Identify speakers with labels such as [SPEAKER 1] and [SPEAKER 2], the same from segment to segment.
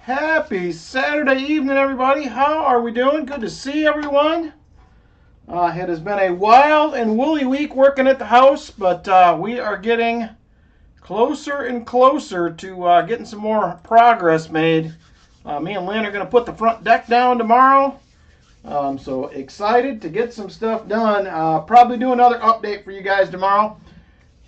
[SPEAKER 1] Happy Saturday evening, everybody. How are we doing? Good to see everyone. It has been a wild and woolly week working at the house, but we are getting closer and closer to getting some more progress made. Me and Lynn are going to put the front deck down tomorrow. So excited to get some stuff done. Probably do another update for you guys tomorrow.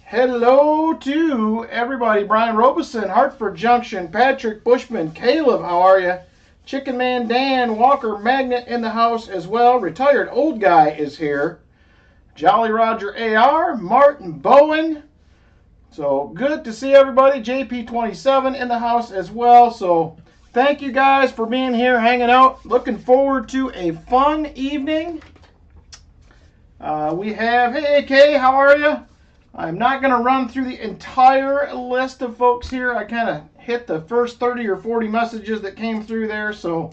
[SPEAKER 1] Hello to everybody. Brian Robeson, Hartford Junction, Patrick Bushman, Caleb, how are you? Chicken Man Dan, Walker Magnet in the house as well. Retired Old Guy is here. Jolly Roger AR, Martin Bowen. So good to see everybody. JP27 in the house as well. So thank you guys for being here, hanging out. Looking forward to a fun evening. We have, hey AK, how are you? I'm not going to run through the entire list of folks here. I kind of hit the first 30 or 40 messages that came through there. So,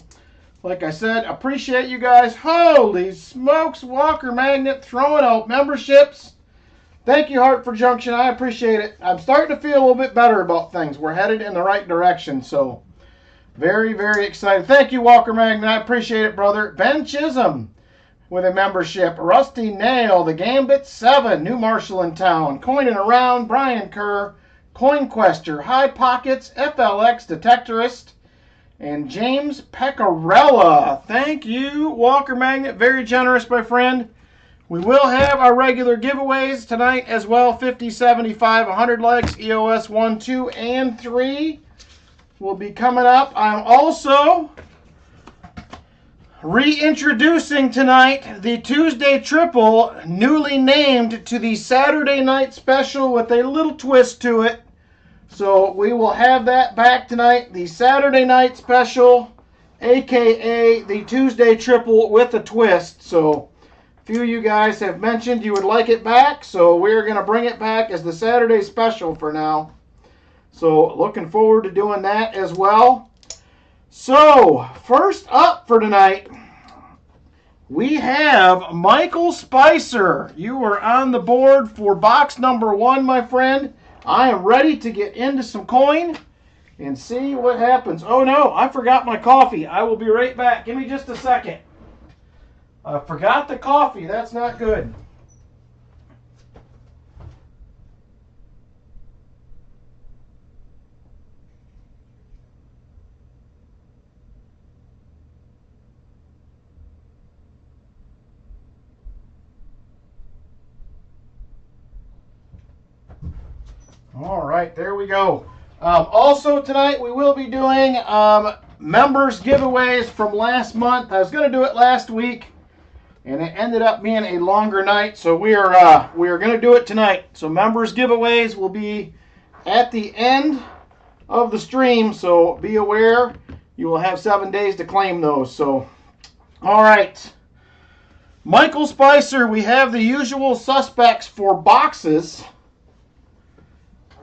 [SPEAKER 1] like I said, appreciate you guys. Holy smokes, Walker Magnet throwing out memberships. Thank you, Hartford Junction. I appreciate it. I'm starting to feel a little bit better about things. We're headed in the right direction. So, very, very excited. Thank you, Walker Magnet. I appreciate it, brother. Ben Chisholm with a membership. Rusty Nail, the Gambit 7, New Marshall in town. Coining Around, Brian Kerr, Coinquester, High Pockets, FLX Detectorist, and James Pecorella. Thank you, Walker Magnet. Very generous, my friend. We will have our regular giveaways tonight as well. 50, 75, 100 likes, EOS 1, 2, and 3 will be coming up. I'm also reintroducing tonight the Tuesday Triple, newly named to the Saturday night special with a little twist to it. So we will have that back tonight, the Saturday night special, aka the Tuesday Triple with a twist. So a few of you guys have mentioned you would like it back, so we're going to bring it back as the Saturday special for now. So looking forward to doing that as well. So, first up for tonight, we have Michael Spicer. You are on the board for box number 1, my friend. I am ready to get into some coin and see what happens. Oh no, I forgot my coffee. I will be right back. Give me just a second. I forgot the coffee. That's not good. All right, there we go. Also tonight we will be doing members giveaways from last month. I was going to do it last week, and it ended up being a longer night, so we are going to do it tonight. So members giveaways will be at the end of the stream, so be aware. You will have 7 days to claim those. So, all right. Michael Spicer, we have the usual suspects for boxes.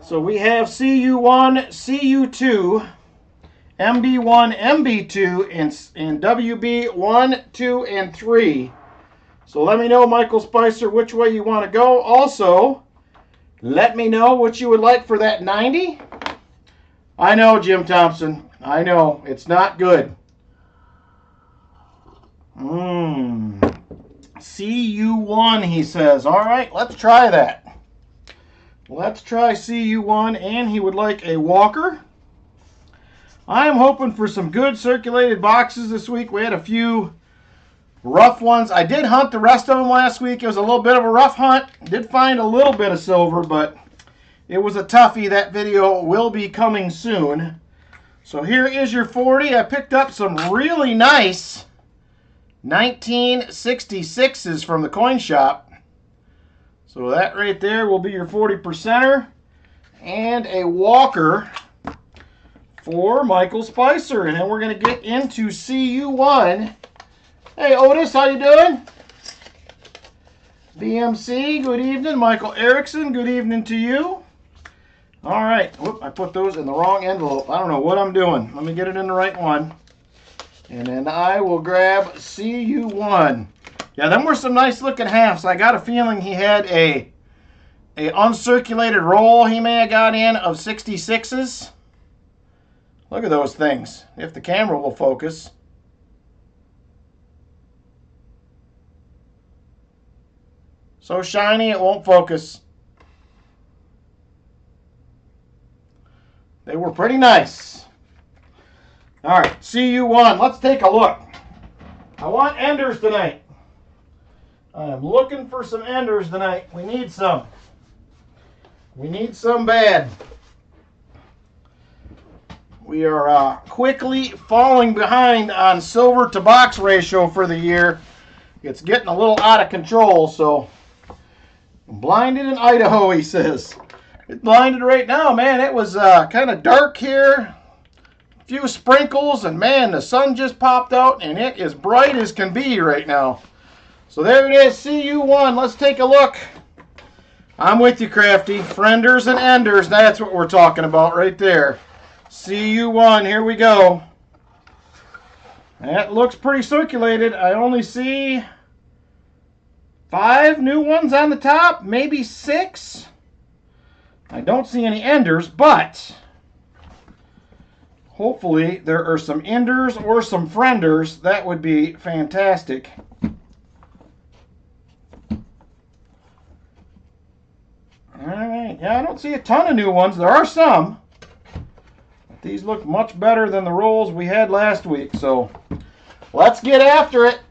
[SPEAKER 1] So we have CU1, CU2, MB1, MB2, and WB1, 2, and 3. So let me know, Michael Spicer, which way you want to go. Also, let me know what you would like for that 90. I know, Jim Thompson. I know. It's not good. CU1, he says. All right, let's try that. Let's try CU1, and he would like a Walker. I am hoping for some good circulated boxes this week. We had a few rough ones. I did hunt the rest of them last week. It was a little bit of a rough hunt. Did find a little bit of silver, but it was a toughie. That video will be coming soon. So here is your 40. I picked up some really nice 1966s from the coin shop. So that right there will be your 40%er, and a Walker for Michael Spicer. And then we're going to get into CU1. Hey Otis, how you doing? BMC, good evening. Michael Ericson, good evening to you. All right. Whoop, I put those in the wrong envelope. I don't know what I'm doing. Let me get it in the right one. And then I will grab CU1. Yeah, them were some nice looking halves. I got a feeling he had a uncirculated roll he may have got in of 66s. Look at those things, if the camera will focus. So shiny it won't focus. They were pretty nice. All right, CU1, let's take a look. I want enders tonight. I'm looking for some enders tonight. We need some. We need some bad. We are quickly falling behind on silver to box ratio for the year. It's getting a little out of control, so blinded in Idaho, he says. It's blinded right now, man. It was kind of dark here. A few sprinkles, and man, the sun just popped out, and it is bright as can be right now. So there it is, CU1. Let's take a look. I'm with you, Crafty. Frienders and enders, that's what we're talking about right there. CU1, here we go. That looks pretty circulated. I only see 5 new ones on the top, maybe 6. I don't see any enders, but hopefully there are some enders or some frienders. That would be fantastic. Alright, yeah, I don't see a ton of new ones. There are some. But these look much better than the rolls we had last week, so let's get after it.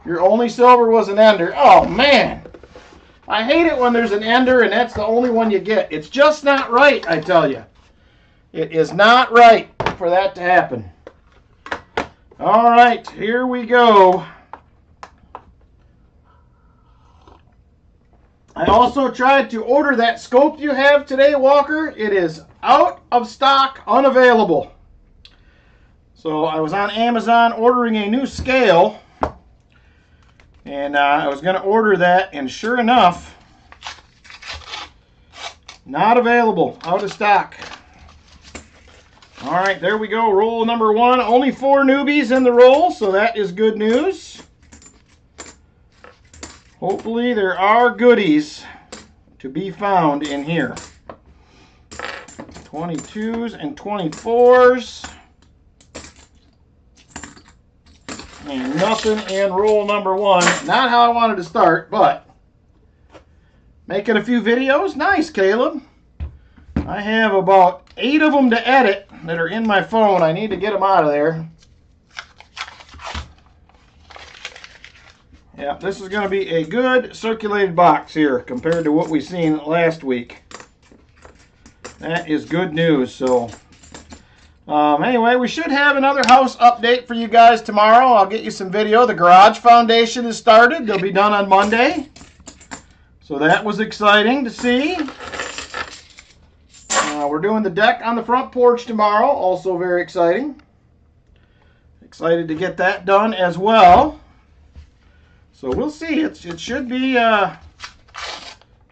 [SPEAKER 1] Your only silver was an ender. Oh, man. I hate it when there's an ender and that's the only one you get. It's just not right, I tell you. It is not right for that to happen. All right, here we go. I also tried to order that scope you have today, Walker. It is out of stock, unavailable. So I was on Amazon ordering a new scale. And I was going to order that, and sure enough, not available, out of stock. All right, there we go, roll number 1. Only 4 newbies in the roll, so that is good news. Hopefully there are goodies to be found in here. 22s and 24s. And nothing in roll number 1. Not how I wanted to start, but making a few videos. Nice, Caleb. I have about 8 of them to edit that are in my phone. I need to get them out of there. Yeah, this is going to be a good circulated box here compared to what we seen last week. That is good news. So anyway, we should have another house update for you guys tomorrow. I'll get you some video. The garage foundation is started. They'll be done on Monday. So that was exciting to see. We're doing the deck on the front porch tomorrow. Also very exciting. Excited to get that done as well. So we'll see. It should be a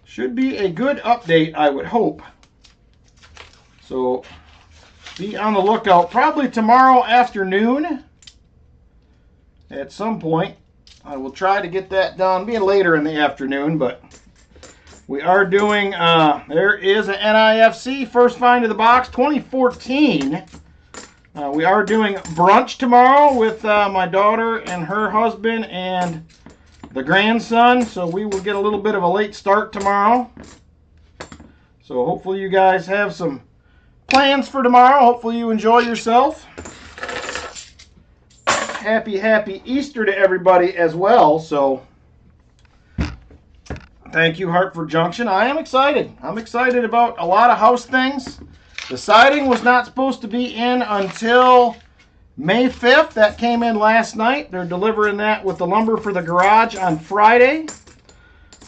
[SPEAKER 1] good update, I would hope. So be on the lookout. Probably tomorrow afternoon at some point. I will try to get that done. Be later in the afternoon, but we are doing, there is an NIFC first find of the box 2014. We are doing brunch tomorrow with my daughter and her husband and the grandson. So we will get a little bit of a late start tomorrow. So hopefully you guys have some plans for tomorrow. Hopefully you enjoy yourself. Happy Easter to everybody as well. So thank you, Hartford Junction. I am excited. I'm excited about a lot of house things. The siding was not supposed to be in until May 5th. That came in last night. They're delivering that with the lumber for the garage on Friday.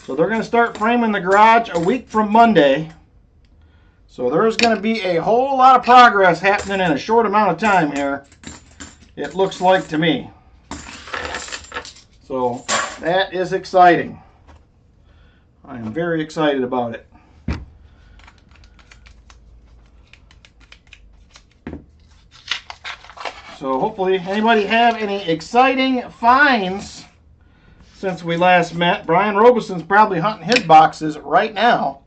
[SPEAKER 1] So they're going to start framing the garage a week from Monday. So there's going to be a whole lot of progress happening in a short amount of time here, it looks like to me. So that is exciting. I am very excited about it. So hopefully, anybody have any exciting finds since we last met? Brian Robeson's probably hunting his boxes right now,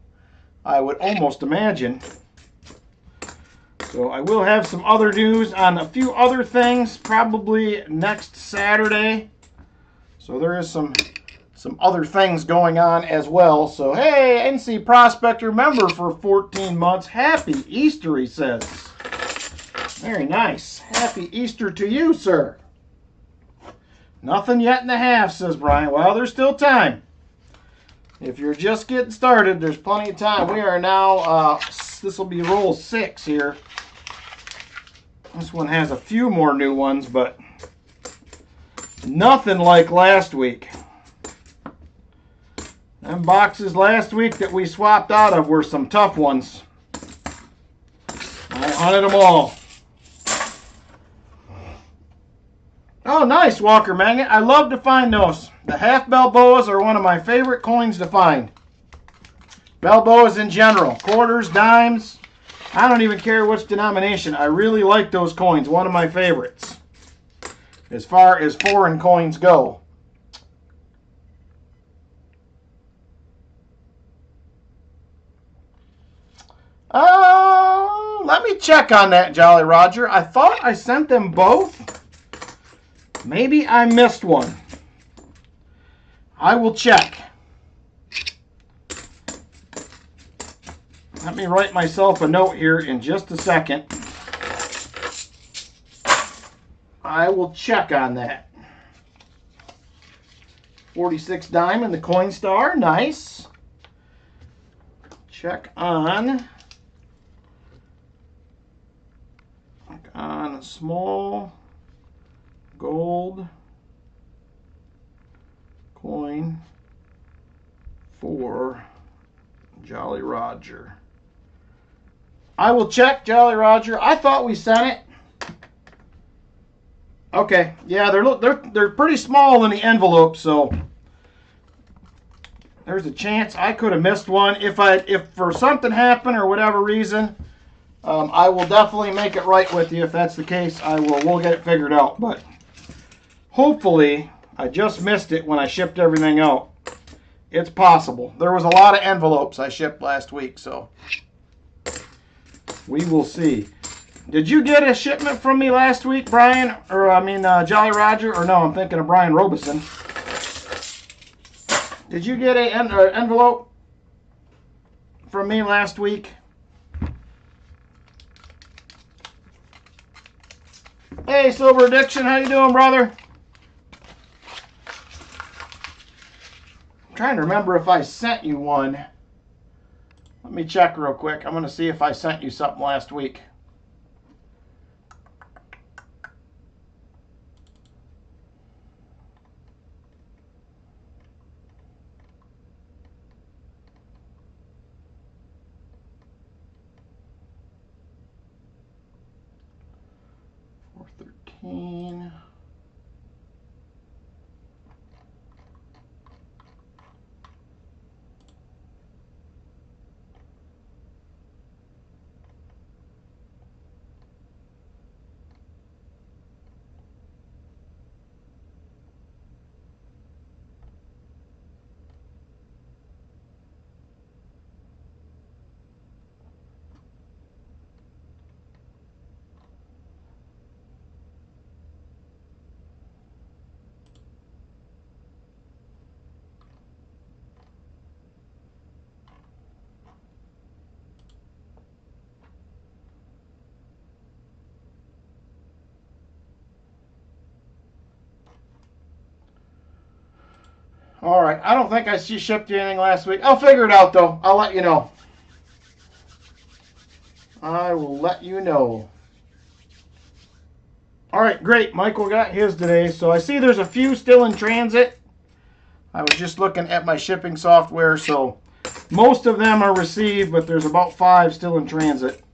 [SPEAKER 1] I would almost imagine. So I will have some other news on a few other things probably next Saturday. So there is some other things going on as well. So hey, NC Prospector member for 14 months. Happy Easter, he says. Very nice. Happy Easter to you, sir. Nothing yet in the half, says Brian. Well, there's still time. If you're just getting started, there's plenty of time. We are now, this will be roll 6 here. This one has a few more new ones, but nothing like last week. Them boxes last week that we swapped out of were some tough ones. I hunted them all. Oh, nice, Walker Magnet. I love to find those. The half Balboas are one of my favorite coins to find. Balboas in general. Quarters, dimes. I don't even care which denomination. I really like those coins. One of my favorites. As far as foreign coins go. Let me check on that, Jolly Roger. I thought I sent them both. Maybe I missed one. I will check. Let me write myself a note here in just a second. I will check on that. 46 Diamond, the Coin Star. Nice. Check on a small gold coin for Jolly Roger. I will check, Jolly Roger. I thought we sent it. Okay, yeah, they're pretty small in the envelope, so there's a chance I could have missed one. If for something happened or whatever reason, I will definitely make it right with you. If that's the case, we'll get it figured out. But hopefully, I just missed it when I shipped everything out. It's possible. There was a lot of envelopes I shipped last week, so we will see. Did you get a shipment from me last week, Brian? Or, Jolly Roger? Or no, I'm thinking of Brian Robeson. Did you get an envelope from me last week? Hey, Silver Addiction, how you doing, brother? I'm trying to remember if I sent you one. Let me check real quick. I'm going to see if I sent you something last week. $4.13. All right, I don't think I shipped you anything last week. I'll figure it out, though. I'll let you know. I will let you know. All right, great. Michael got his today. So I see there's a few still in transit. I was just looking at my shipping software, so most of them are received, but there's about 5 still in transit.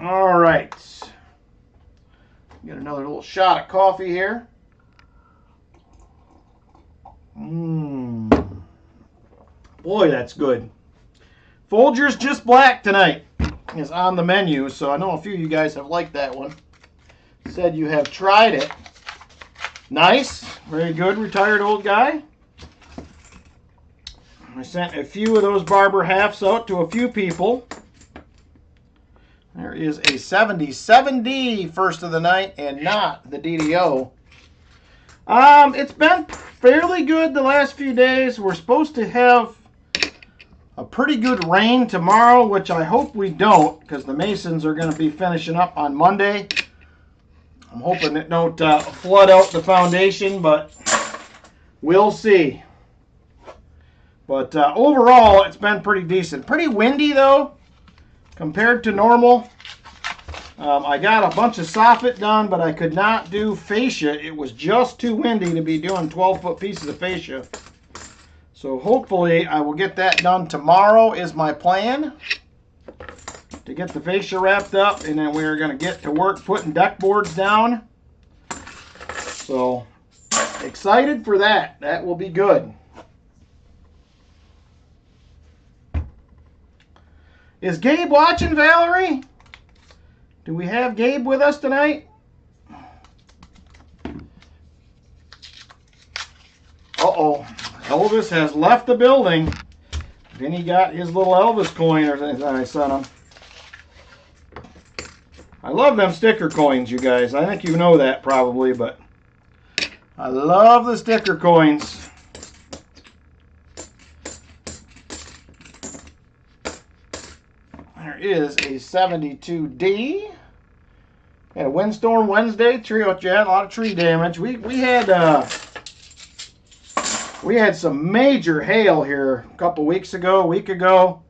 [SPEAKER 1] All right. Get another little shot of coffee here. Boy, that's good. Folgers Just Black tonight is on the menu, so I know a few of you guys have liked that one. Said you have tried it. Nice. Very good, retired old guy. I sent a few of those barber halves out to a few people. There is a 77D first of the night and not the DDO. It's been fairly good the last few days. We're supposed to have a pretty good rain tomorrow, which I hope we don't, because the masons are going to be finishing up on Monday. I'm hoping it don't flood out the foundation, but we'll see. But overall, it's been pretty decent. Pretty windy, though, compared to normal. I got a bunch of soffit done, but I could not do fascia. It was just too windy to be doing 12-foot pieces of fascia. So hopefully I will get that done tomorrow is my plan. To get the fascia wrapped up, and then we're going to get to work putting deck boards down. So excited for that. That will be good. Is Gabe watching, Valerie? Do we have Gabe with us tonight? Uh-oh. Elvis has left the building. Then he got his little Elvis coin or something I sent him. I love them sticker coins, you guys. I think you know that probably, but I love the sticker coins. There is a 72D. Had a windstorm Wednesday, tree out yet, a lot of tree damage. We had some major hail here a couple weeks ago, a week ago.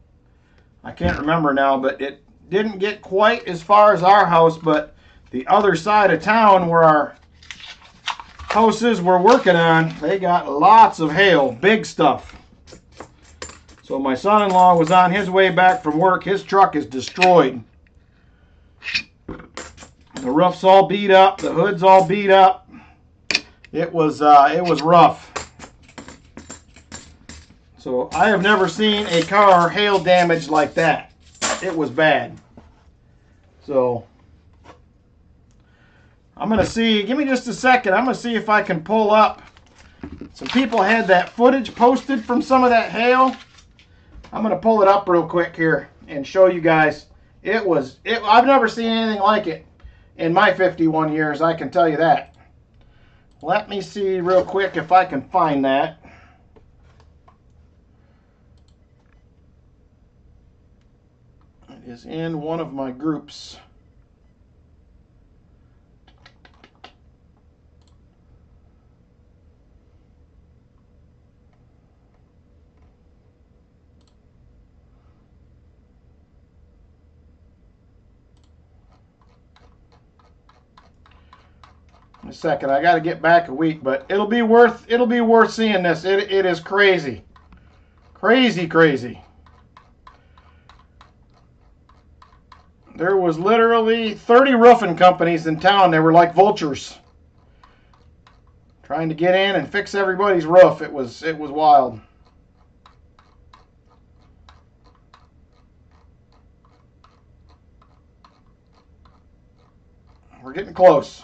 [SPEAKER 1] I can't remember now, but it didn't get quite as far as our house, but the other side of town where our houses we're working on, they got lots of hail, big stuff. So my son-in-law was on his way back from work. His truck is destroyed. The roof's all beat up, the hood's all beat up. It was rough. So I have never seen a car hail damaged like that. It was bad. So I'm going to see, give me just a second. I'm going to see if I can pull up. Some people had that footage posted from some of that hail. I'm going to pull it up real quick here and show you guys. I've never seen anything like it in my 51 years, I can tell you that. Let me see real quick if I can find that. It is in one of my groups. In a second, I got to get back a week, but it'll be worth seeing this. It is crazy, crazy. There was literally 30 roofing companies in town. They were like vultures, trying to get in and fix everybody's roof. It was wild. We're getting close.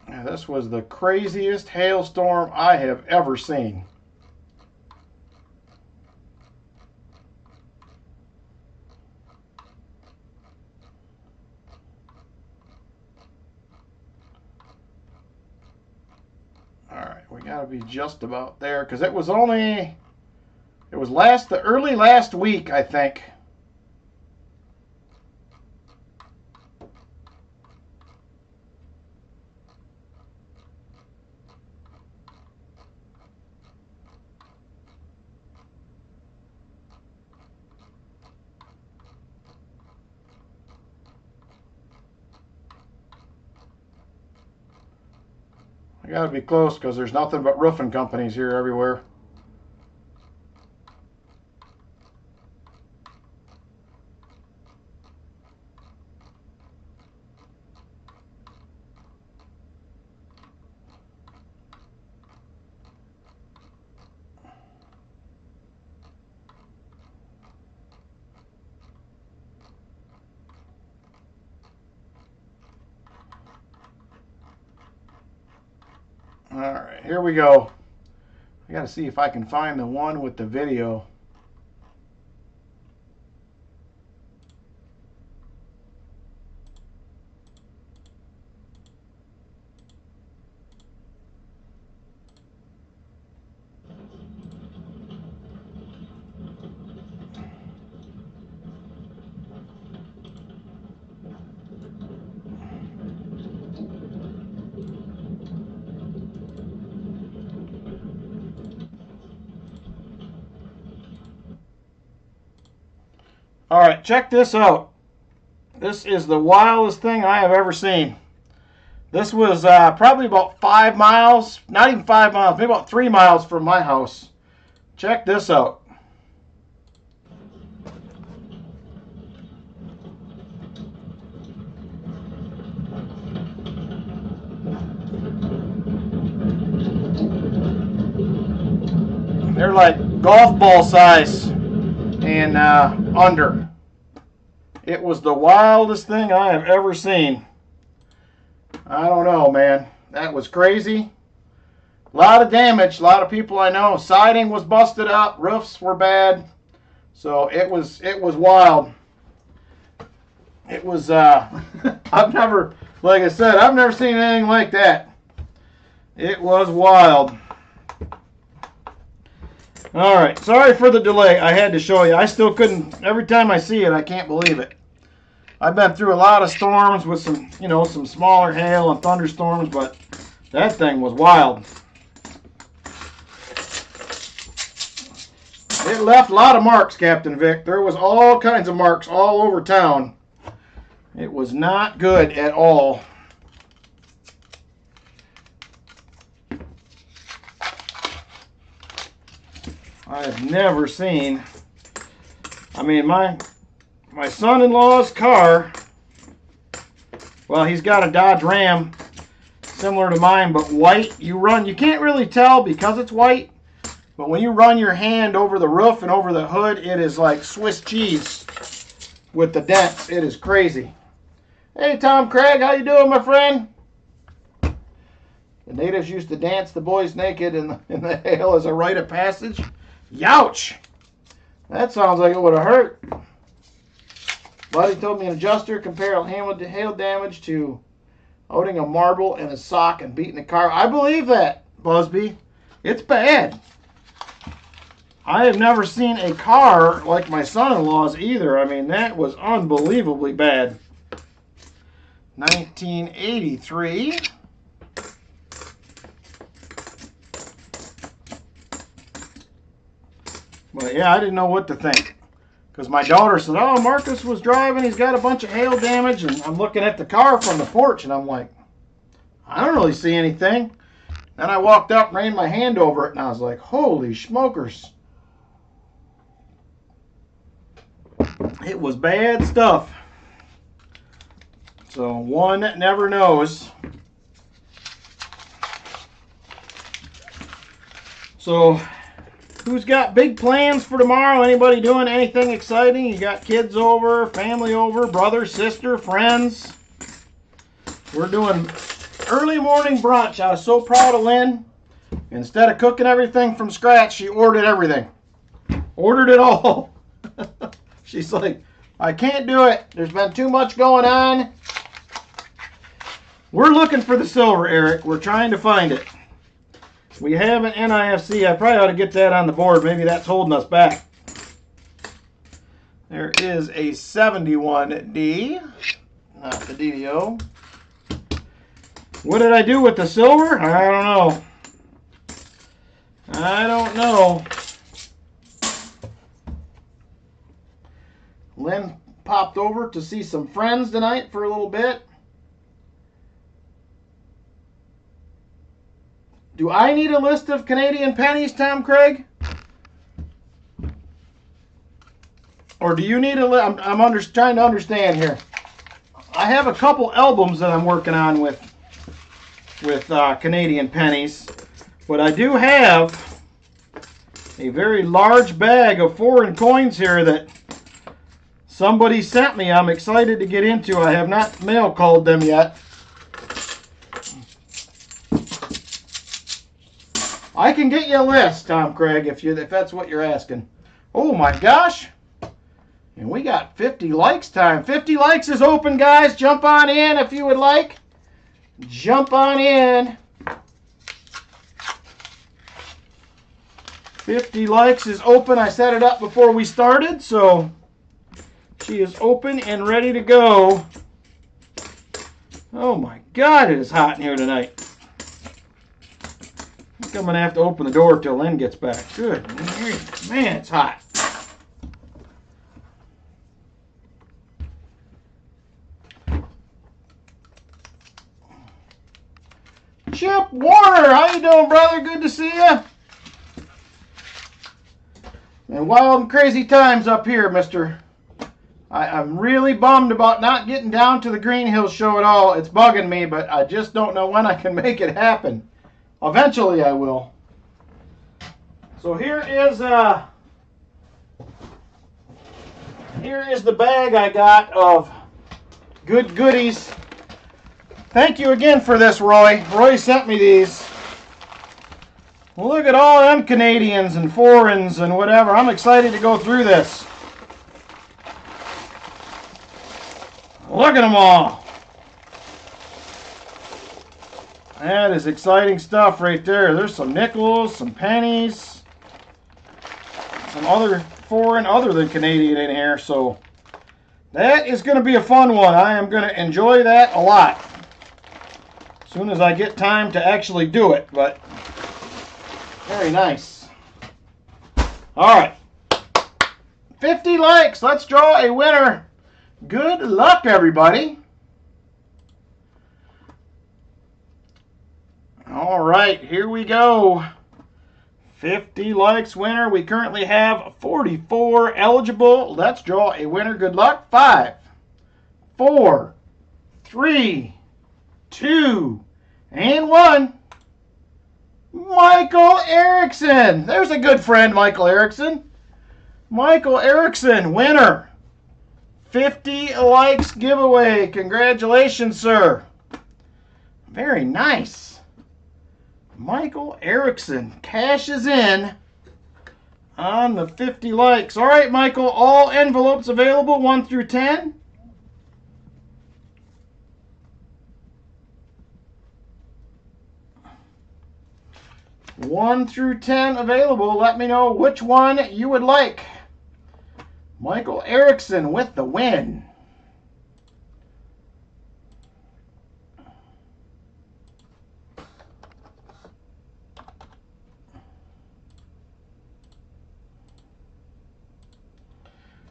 [SPEAKER 1] Now, this was the craziest hailstorm I have ever seen. All right, we got to be just about there because it was early last week, I think. I gotta be close because there's nothing but roofing companies here everywhere. here we go. I gotta see if I can find the one with the video. All right, check this out. This is the wildest thing I have ever seen. This was probably about 5 miles, not even 5 miles, maybe about 3 miles from my house. Check this out. They're like golf ball size and under. It was the wildest thing I have ever seen. I don't know, man. That was crazy. A lot of damage. A lot of people I know. Siding was busted up. Roofs were bad. So it was wild. It was I've never, like I said, I've never seen anything like that. It was wild. Alright, sorry for the delay. I had to show you. I still couldn't, every time I see it, I can't believe it. I've been through a lot of storms with some, you know, some smaller hail and thunderstorms, but that thing was wild. It left a lot of marks, Captain Vic. There was all kinds of marks all over town. It was not good at all. I have never seen, I mean, my son-in-law's car, well, he's got a Dodge Ram similar to mine, but white. You can't really tell because it's white, but when you run your hand over the roof and over the hood, it is like Swiss cheese with the dents. It is crazy. Hey, Tom Craig, how you doing, my friend? The natives used to dance the boys naked in the hail as a rite of passage. Youch! That sounds like it would have hurt. Buddy told me an adjuster compared hail damage to owning a marble and a sock and beating a car. I believe that, Busby. It's bad. I have never seen a car like my son-in-law's either. I mean, that was unbelievably bad. 1983. But yeah, I didn't know what to think. Because my daughter said, oh, Marcus was driving, he's got a bunch of hail damage. And I'm looking at the car from the porch, and I'm like, I don't really see anything. Then I walked up, ran my hand over it, and I was like, holy smokers. It was bad stuff. So one never knows. So who's got big plans for tomorrow? Anybody doing anything exciting? You got kids over, family over, brother, sister, friends. We're doing early morning brunch. I was so proud of Lynn. Instead of cooking everything from scratch, she ordered everything. Ordered it all. She's like, I can't do it. There's been too much going on. We're looking for the silver, Eric. We're trying to find it. We have an NIFC. I probably ought to get that on the board. Maybe that's holding us back. There is a 71D. Not the DDO. What did I do with the silver? I don't know. I don't know. Lynn popped over to see some friends tonight for a little bit. Do I need a list of Canadian pennies, Tom Craig? Or do you need a list? I'm trying to understand here. I have a couple albums that I'm working on with Canadian pennies. But I do have a very large bag of foreign coins here that somebody sent me. I'm excited to get into. I have not mail called them yet. I can get you a list, Tom Craig, if that's what you're asking. Oh my gosh. And we got 50 likes time. 50 likes is open, guys. Jump on in if you would like. Jump on in. 50 likes is open. I set it up before we started, so she is open and ready to go. Oh my God, it is hot in here tonight. I think I'm going to have to open the door till Lynn gets back. Good. Man, it's hot. Chip Warner, how you doing, brother? Good to see you. And wild and crazy times up here, mister. I'm really bummed about not getting down to the Green Hills show at all. It's bugging me, but I just don't know when I can make it happen. Eventually I will. So here is the bag I got of good goodies. Thank you again for this, Roy. Roy sent me these. Well, look at all them Canadians and foreigns and whatever. I'm excited to go through this. Look at them all. That is exciting stuff right there. There's some nickels, some pennies, some other foreign other than Canadian in here. So that is going to be a fun one. I am going to enjoy that a lot. As soon as I get time to actually do it. But very nice. All right. 50 likes. Let's draw a winner. Good luck, everybody. All right, here we go. 50 likes winner. We currently have 44 eligible. Let's draw a winner. Good luck. 5, 4, 3, 2, and 1. Michael Ericson. There's a good friend, Michael Ericson. Michael Ericson, winner. 50 likes giveaway. Congratulations, sir. Very nice. Michael Ericson cashes in on the 50 likes. All right, Michael, all envelopes available, 1 through 10. One through 10 available. Let me know which one you would like. Michael Ericson with the win.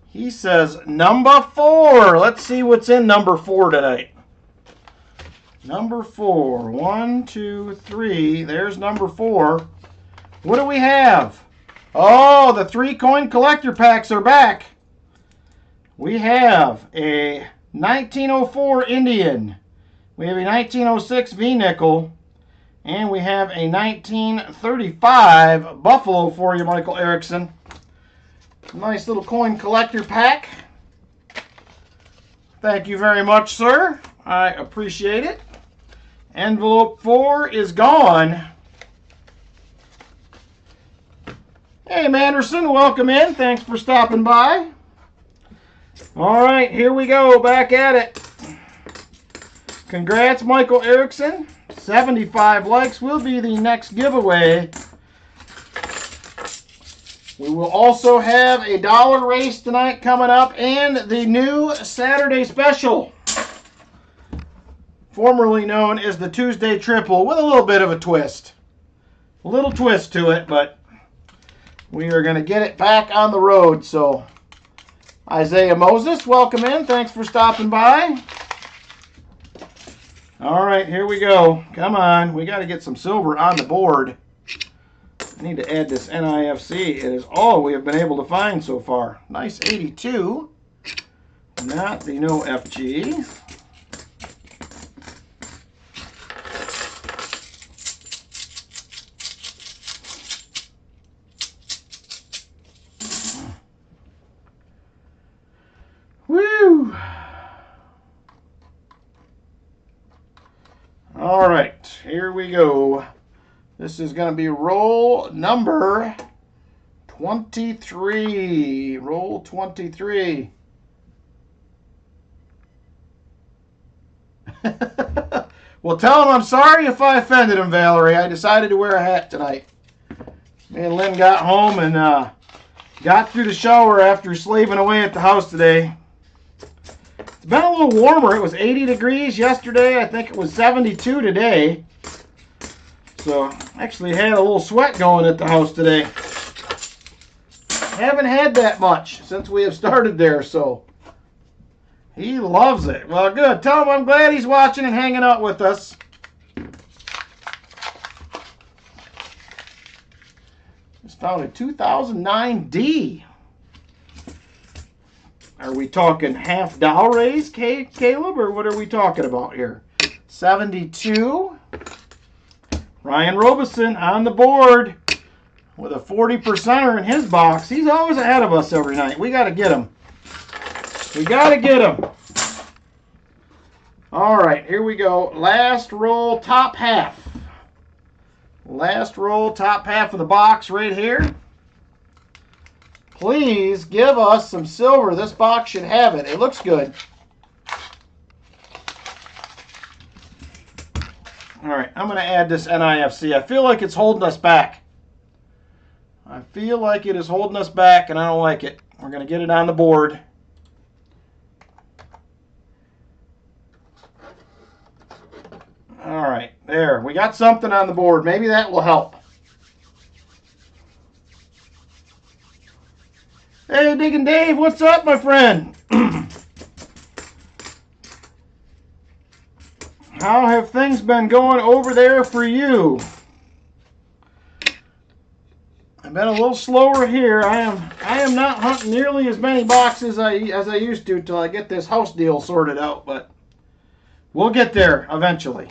[SPEAKER 1] He says number 4. Let's see what's in number 4 tonight. Number 4. 1, 2, 3. There's number 4. What do we have? Oh, the 3 coin collector packs are back. We have a 1904 Indian. We have a 1906 V-nickel. And we have a 1935 Buffalo for you, Michael Ericson. Nice little coin collector pack. Thank you very much, sir. I appreciate it. Envelope 4 is gone. Hey, Manderson, welcome in. Thanks for stopping by. All right, here we go. Back at it. Congrats, Michael Ericson. 75 likes will be the next giveaway. We will also have a dollar race tonight coming up and the new Saturday special, formerly known as the Tuesday Triple, with a little bit of a twist. A little twist to it, but we are going to get it back on the road. So, Isaiah Moses, welcome in. Thanks for stopping by. All right, here we go. Come on. We got to get some silver on the board. I need to add this NIFC. It is all we have been able to find so far. Nice 82. Not the no FG. Woo! All right, here we go. This is going to be roll number 23. Roll 23. Well, tell him I'm sorry if I offended him, Valerie. I decided to wear a hat tonight. Me and Lynn got home and got through the shower after slaving away at the house today. It's been a little warmer. It was 80 degrees yesterday. I think it was 72 today. So, actually had a little sweat going at the house today. Haven't had that much since we have started there, so he loves it. Well, good. Tell him I'm glad he's watching and hanging out with us. Just found a 2009 D. Are we talking half doll raise, Caleb, or what are we talking about here? 72. Ryan Robeson on the board with a 40%er in his box. He's always ahead of us every night. We got to get him. We got to get him. All right, here we go. Last roll, top half. Last roll, top half of the box right here. Please give us some silver. This box should have it. It looks good. All right, I'm going to add this NIFC. I feel like it's holding us back. I feel like it is holding us back, and I don't like it. We're going to get it on the board. All right, there. We got something on the board. Maybe that will help. Hey, Diggin' Dave, what's up, my friend? How have things been going over there for you? I've been a little slower here. I am not hunting nearly as many boxes as I used to till I get this house deal sorted out, but we'll get there eventually.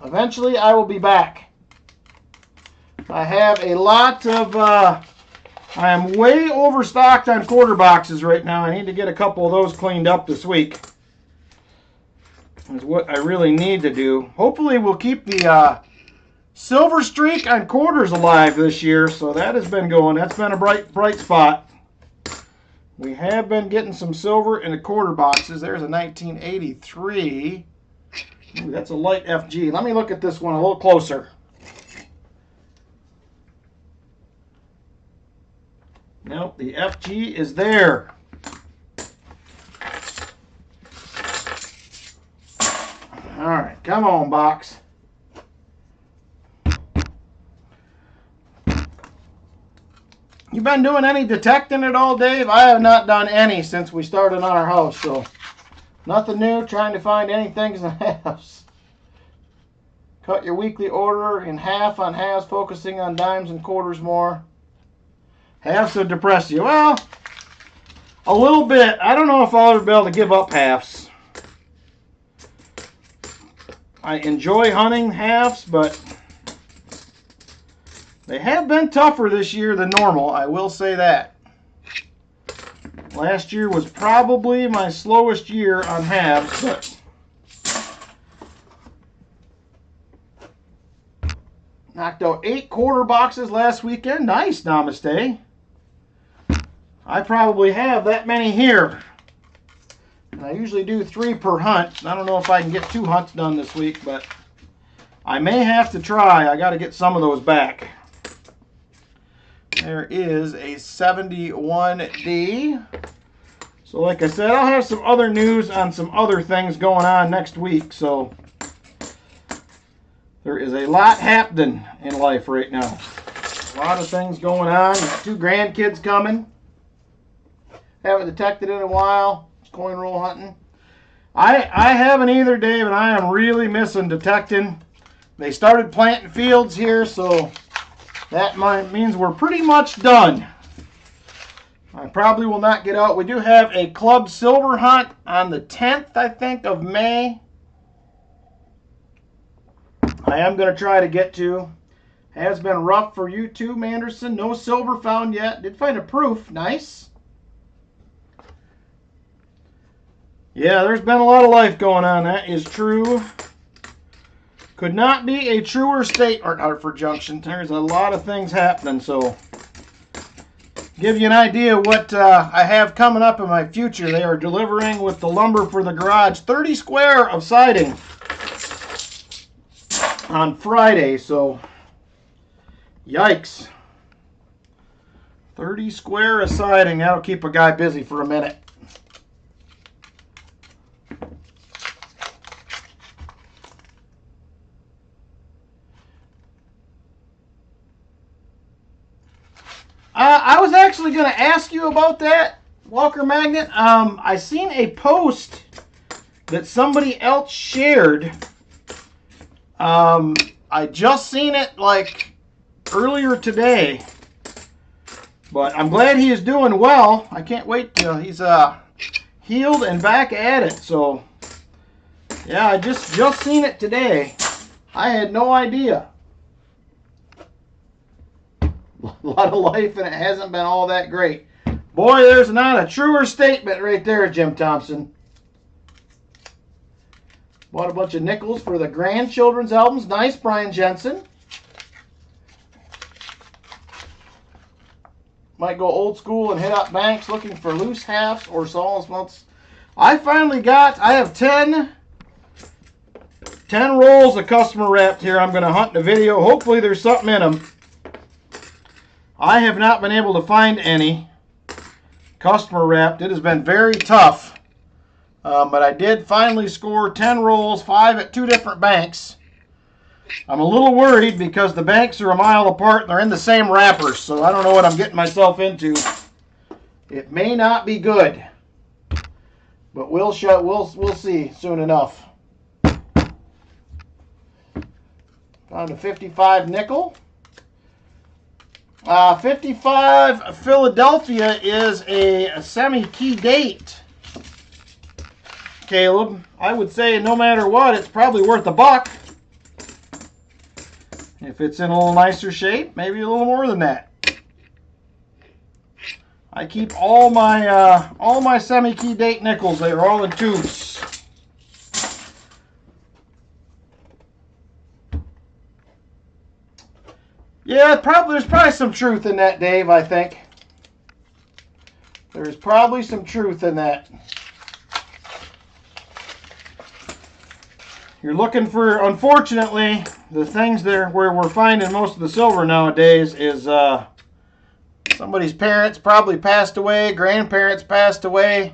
[SPEAKER 1] Eventually, I will be back. I have a lot of, I am way overstocked on quarter boxes right now. I need to get a couple of those cleaned up this week. Is what I really need to do. Hopefully, we'll keep the silver streak on quarters alive this year. So that has been going. That's been a bright spot. We have been getting some silver in the quarter boxes. There's a 1983. Ooh, that's a light FG. Let me look at this one a little closer. Nope, the FG is there. All right, come on, box. You been doing any detecting at all, Dave? I have not done any since we started on our house, so nothing new, trying to find anything in the house. Cut your weekly order in half on halves, focusing on dimes and quarters more. Halves would depress you. Well, a little bit. I don't know if I'll ever be able to give up halves. I enjoy hunting halves, but they have been tougher this year than normal. I will say that. Last year was probably my slowest year on halves, but knocked out 8 quarter boxes last weekend. Nice, Namaste. I probably have that many here. And I usually do 3 per hunt. I don't know if I can get 2 hunts done this week, but I may have to try. I got to get some of those back. There is a 71D. So like I said, I'll have some other news on some other things going on next week. So there is a lot happening in life right now. A lot of things going on. Got 2 grandkids coming. Haven't detected in a while. Coin roll hunting. I haven't either, Dave, and I am really missing detecting. They started planting fields here, so that means we're pretty much done. I probably will not get out. We do have a club silver hunt on the 10th, I think, of May. I am going to try to get to. Has been rough for you too, Manderson. No silver found yet. Did find a proof. Nice. Yeah, there's been a lot of life going on. That is true. Could not be a truer statement, Hartford Junction. There's a lot of things happening, so give you an idea what I have coming up in my future. They are delivering with the lumber for the garage 30 square of siding on Friday, so yikes. 30 square of siding, that'll keep a guy busy for a minute. I was actually going to ask you about that, Walker Magnet. I seen a post that somebody else shared. I just seen it like earlier today. But I'm glad he is doing well. I can't wait till he's healed and back at it. So, yeah, I just seen it today. I had no idea. A lot of life, and it hasn't been all that great. Boy, there's not a truer statement right there, Jim Thompson. Bought a bunch of nickels for the grandchildren's albums. Nice, Brian Jensen. Might go old school and hit up banks looking for loose halves or solid smelts. I have 10 rolls of customer wrapped here. I'm going to hunt the video. Hopefully there's something in them. I have not been able to find any customer wrapped. It has been very tough. But I did finally score 10 rolls, 5 at 2 different banks. I'm a little worried because the banks are a mile apart and they're in the same wrappers, so I don't know what I'm getting myself into. It may not be good, but we'll see soon enough. Found a 55 nickel. 55 Philadelphia is a semi-key date. Caleb, I would say no matter what, it's probably worth a buck. If it's in a little nicer shape, maybe a little more than that. I keep all my semi-key date nickels. They are all in tubes. Yeah, there's probably some truth in that, Dave, I think. There's probably some truth in that. You're looking for, unfortunately, the things there where we're finding most of the silver nowadays is somebody's parents probably passed away, grandparents passed away.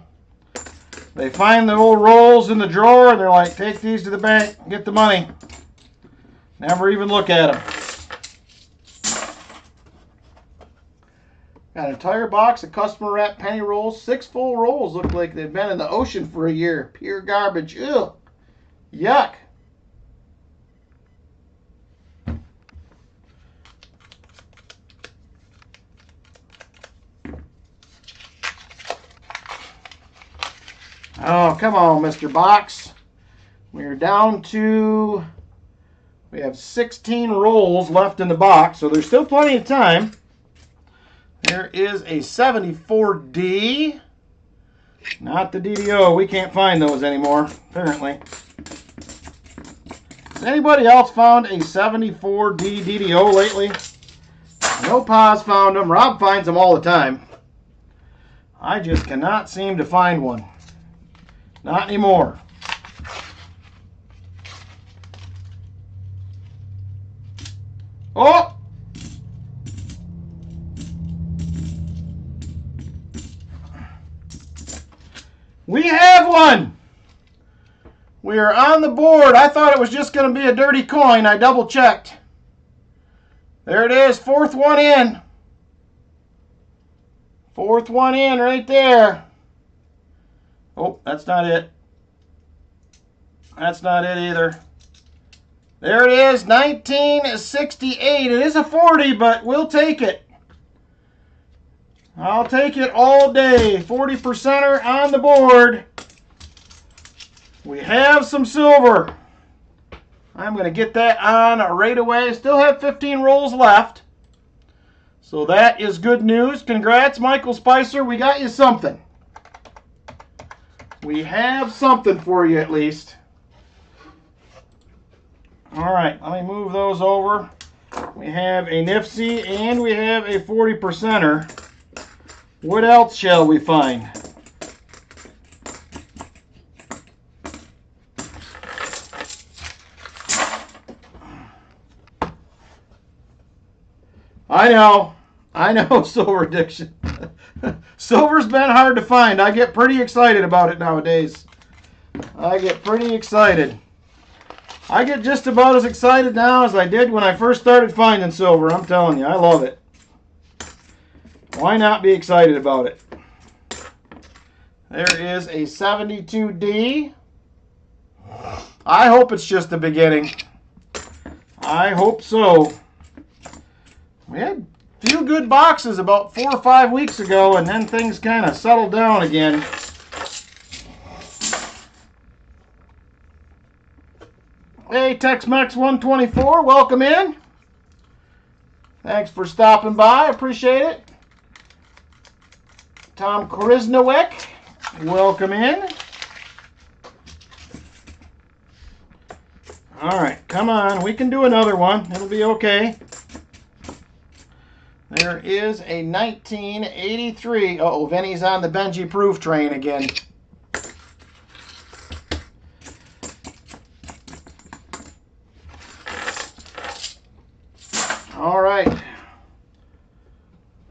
[SPEAKER 1] They find the old rolls in the drawer and they're like, take these to the bank, get the money. Never even look at them. Got an entire box of customer wrapped penny rolls. 6 full rolls. Look like they've been in the ocean for a year. Pure garbage. Ugh. Yuck. Oh, come on, Mr. Box. We're down to, we have 16 rolls left in the box, so there's still plenty of time. There is a 74D. Not the DDO. We can't find those anymore, apparently. Has anybody else found a 74D DDO lately? No Pa's found them. Rob finds them all the time. I just cannot seem to find one. Not anymore. Oh! We have one! We are on the board. I thought it was just going to be a dirty coin. I double checked. There it is. 4th one in. 4th one in right there. Oh, that's not it. That's not it either. There it is. 1968. It is a 40, but we'll take it. I'll take it all day. 40%er on the board. We have some silver. I'm going to get that on right away. Still have 15 rolls left. So that is good news. Congrats, Michael Spicer. We got you something. We have something for you at least. All right, let me move those over. We have a Nifty and we have a 40%er. What else shall we find? I know, Silver Addiction. Silver's been hard to find. I get pretty excited about it nowadays. I get pretty excited. I get just about as excited now as I did when I first started finding silver. I'm telling you, I love it. Why not be excited about it? There is a 72D. I hope it's just the beginning. I hope so. We had a few good boxes about 4 or 5 weeks ago, and then things kind of settled down again. Hey, Tex-Mex 124, welcome in. Thanks for stopping by, appreciate it. Tom Krisnowek, welcome in. All right, come on, we can do another one. It'll be okay. There is a 1983. Uh-oh, Vinny's on the Benji proof train again. All right.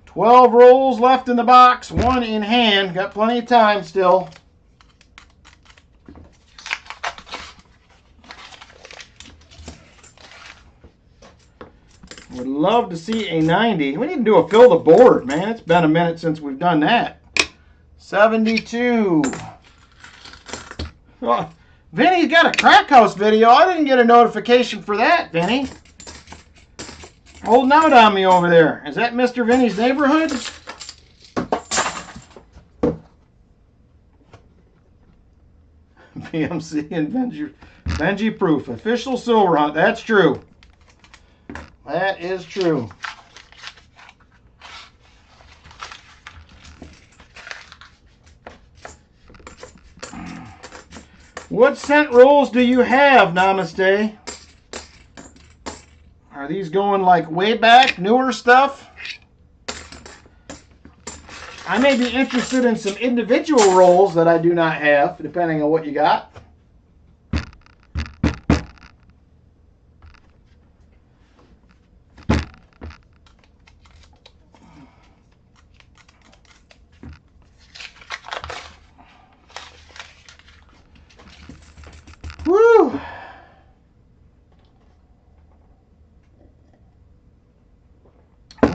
[SPEAKER 1] 12 rolls left in the box, 1 in hand. Got plenty of time still. Would love to see a 90. We need to do a fill the board, man. It's been a minute since we've done that. 72. Oh, Vinny's got a crack house video. I didn't get a notification for that, Vinny. Holding out on me over there. Is that Mr. Vinny's neighborhood? BMC and Benji proof. Official silver hunt. That's true. That is true. What scent rolls do you have, Namaste? Are these going like way back, newer stuff? I may be interested in some individual rolls that I do not have, depending on what you got. Woo!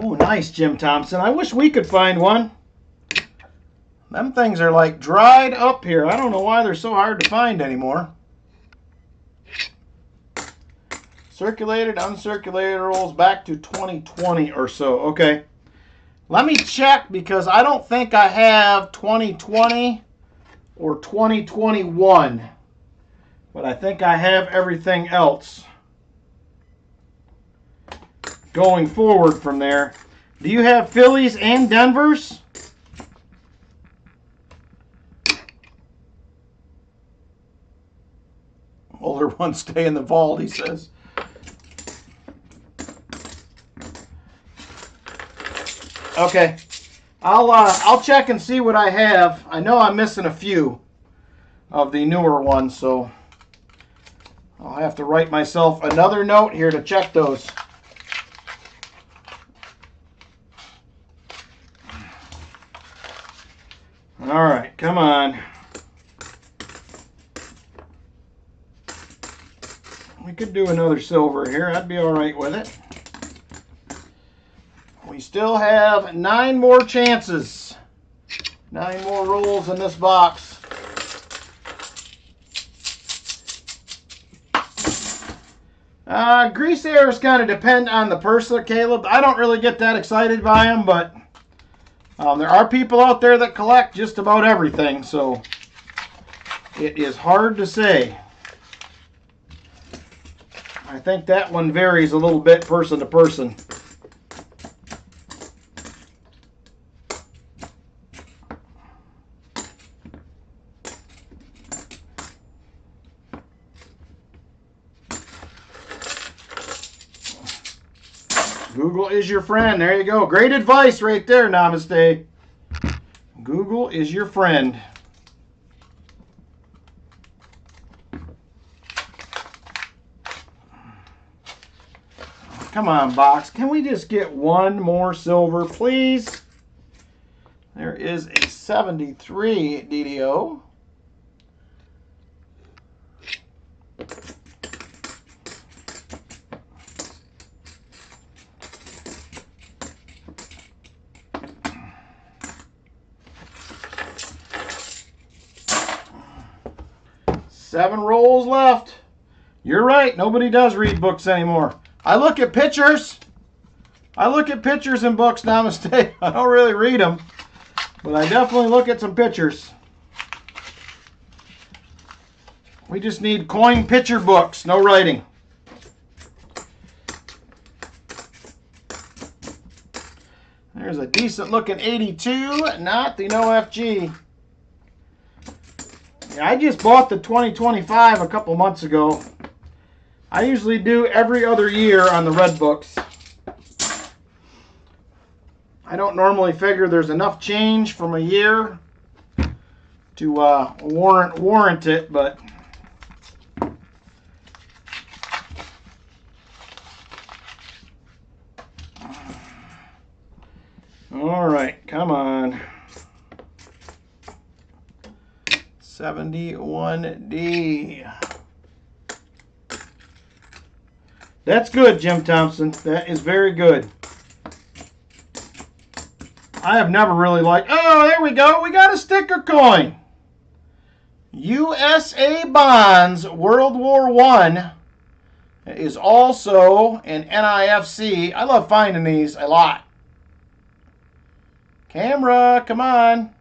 [SPEAKER 1] Oh, nice, Jim Thompson. I wish we could find one. Them things are like dried up here. I don't know why they're so hard to find anymore. Circulated, uncirculated rolls back to 2020 or so. Okay. Let me check because I don't think I have 2020 or 2021. But I think I have everything else going forward from there. Do you have Phillies and Denvers? Older ones stay in the vault, he says. Okay. I'll check and see what I have. I know I'm missing a few of the newer ones, so I'll have to write myself another note here to check those. All right, come on. We could do another silver here. I'd be all right with it. We still have 9 more chances. 9 more rolls in this box. Grease airs kind of depend on the person, Caleb. I don't really get that excited by them, but there are people out there that collect just about everything, so it is hard to say. I think that one varies a little bit person to person. Google is your friend. There you go. Great advice right there, Namaste. Google is your friend. Come on, box. Can we just get one more silver, please? There is a 73 DDO. Seven rolls left. You're right. Nobody does read books anymore. I look at pictures. I look at pictures in books, Namaste. I don't really read them, but I definitely look at some pictures. We just need coin picture books, no writing. There's a decent looking 82, not the no FG. Yeah, I just bought the 2025 a couple months ago. I usually do every other year on the red books. I don't normally figure there's enough change from a year to warrant it, but all right, come on. 71D. That's good, Jim Thompson. That is very good. I have never really liked... Oh, there we go. We got a sticker coin. USA Bonds World War I is also an NIFC. I love finding these a lot. Camera, come on.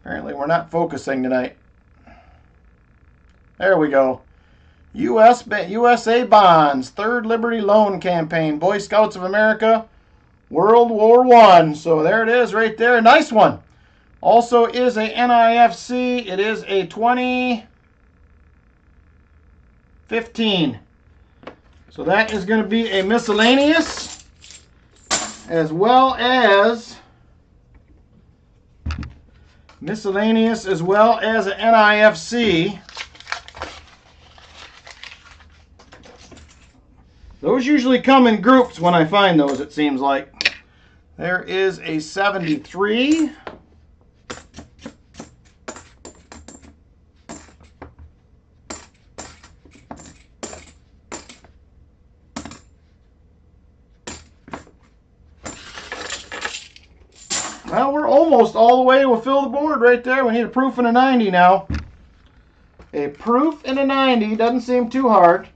[SPEAKER 1] Apparently we're not focusing tonight. There we go. USA Bonds, Third Liberty Loan Campaign, Boy Scouts of America, World War I. So there it is right there. Nice one. Also is a NIFC. It is a 2015. So that is going to be a miscellaneous as well as an NIFC. Those usually come in groups when I find those, it seems like. There is a 73. Well, we're almost all the way. We'll fill the board right there. We need a proof and a 90 now. A proof and a 90. Doesn't seem too hard.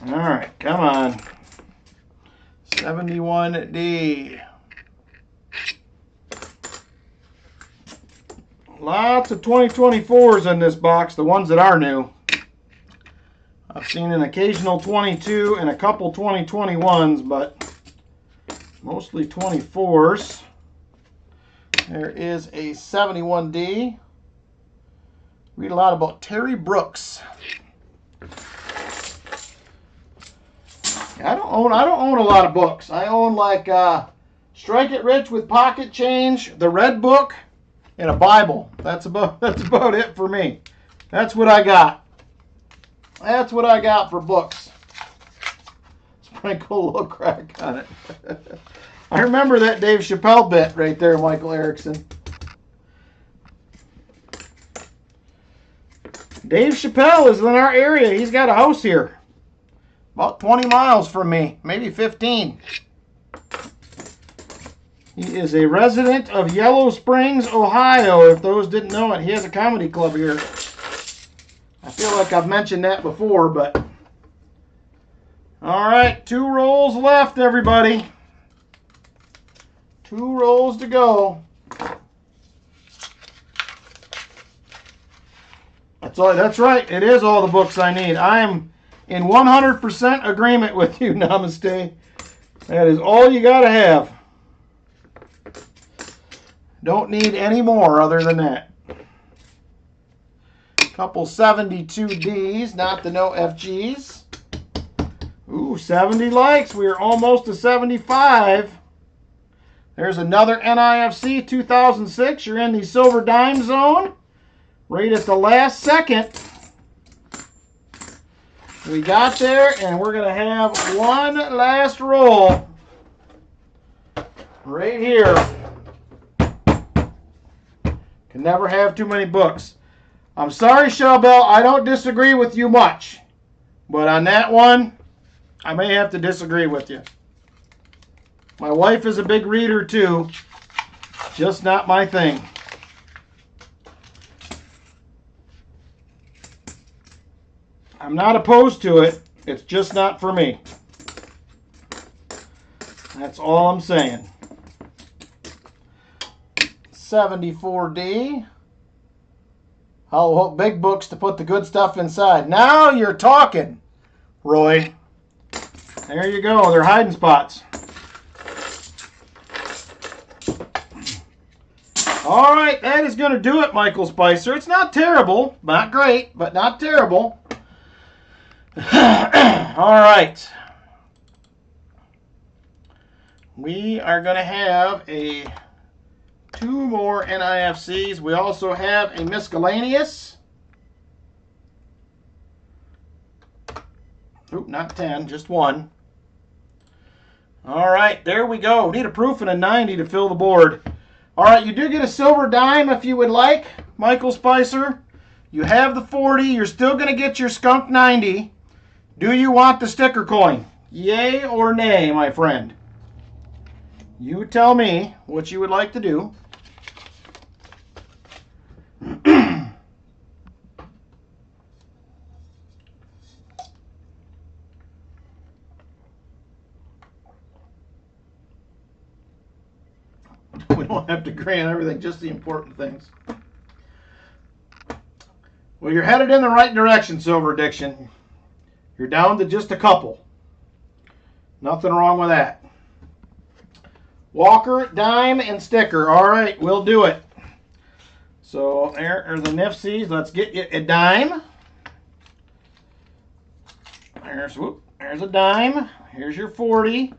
[SPEAKER 1] All right, come on. 71D. Lots of 2024s in this box, the ones that are new. I've seen an occasional 22 and a couple 2021s, but mostly 24s. There is a 71D. Read a lot about Terry Brooks. I don't own a lot of books. I own like Strike It Rich with Pocket Change, the Red Book, and a Bible. That's about it for me. That's what I got. That's what I got for books. Sprinkle a little crack on it. I remember that Dave Chappelle bit right there, Michael Ericson. Dave Chappelle is in our area. He's got a house here. About 20 miles from me, maybe 15. He is a resident of Yellow Springs, Ohio. If those didn't know it, he has a comedy club here. I feel like I've mentioned that before, but... All right, 2 rolls left, everybody. 2 rolls to go. That's right. It is all the books I need. I am in 100% agreement with you, Namaste. That is all you got to have. Don't need any more other than that. Couple 72Ds, not the no FGs. Ooh, 70 likes. We're almost to 75. There's another NIFC 2006. You're in the silver dime zone. Right at the last second. We got there, and we're going to have one last roll right here. Can never have too many books. I'm sorry, Shellbell, I don't disagree with you much. But on that one, I may have to disagree with you. My wife is a big reader too. Just not my thing. I'm not opposed to it. It's just not for me. That's all I'm saying. 74D. Oh, big books to put the good stuff inside. Now you're talking, Roy. There you go. They're hiding spots. All right, that is going to do it, Michael Spicer. It's not terrible. Not great, but not terrible. All right. We are going to have two more NIFCs. We also have a miscellaneous. Oop, not 10, just one. All right, there we go. Need a proof and a 90 to fill the board. All right, you do get a silver dime if you would like, Michael Spicer. You have the 40. You're still going to get your skunked 90. Do you want the sticker coin? Yay or nay, my friend? You tell me what you would like to do. We don't have to grant everything, just the important things. Well, you're headed in the right direction, Silver Addiction. You're down to just a couple. Nothing wrong with that. Walker, dime, and sticker. All right, we'll do it. So there are the NIFCs. Let's get you a dime. There's a dime. Here's your 40.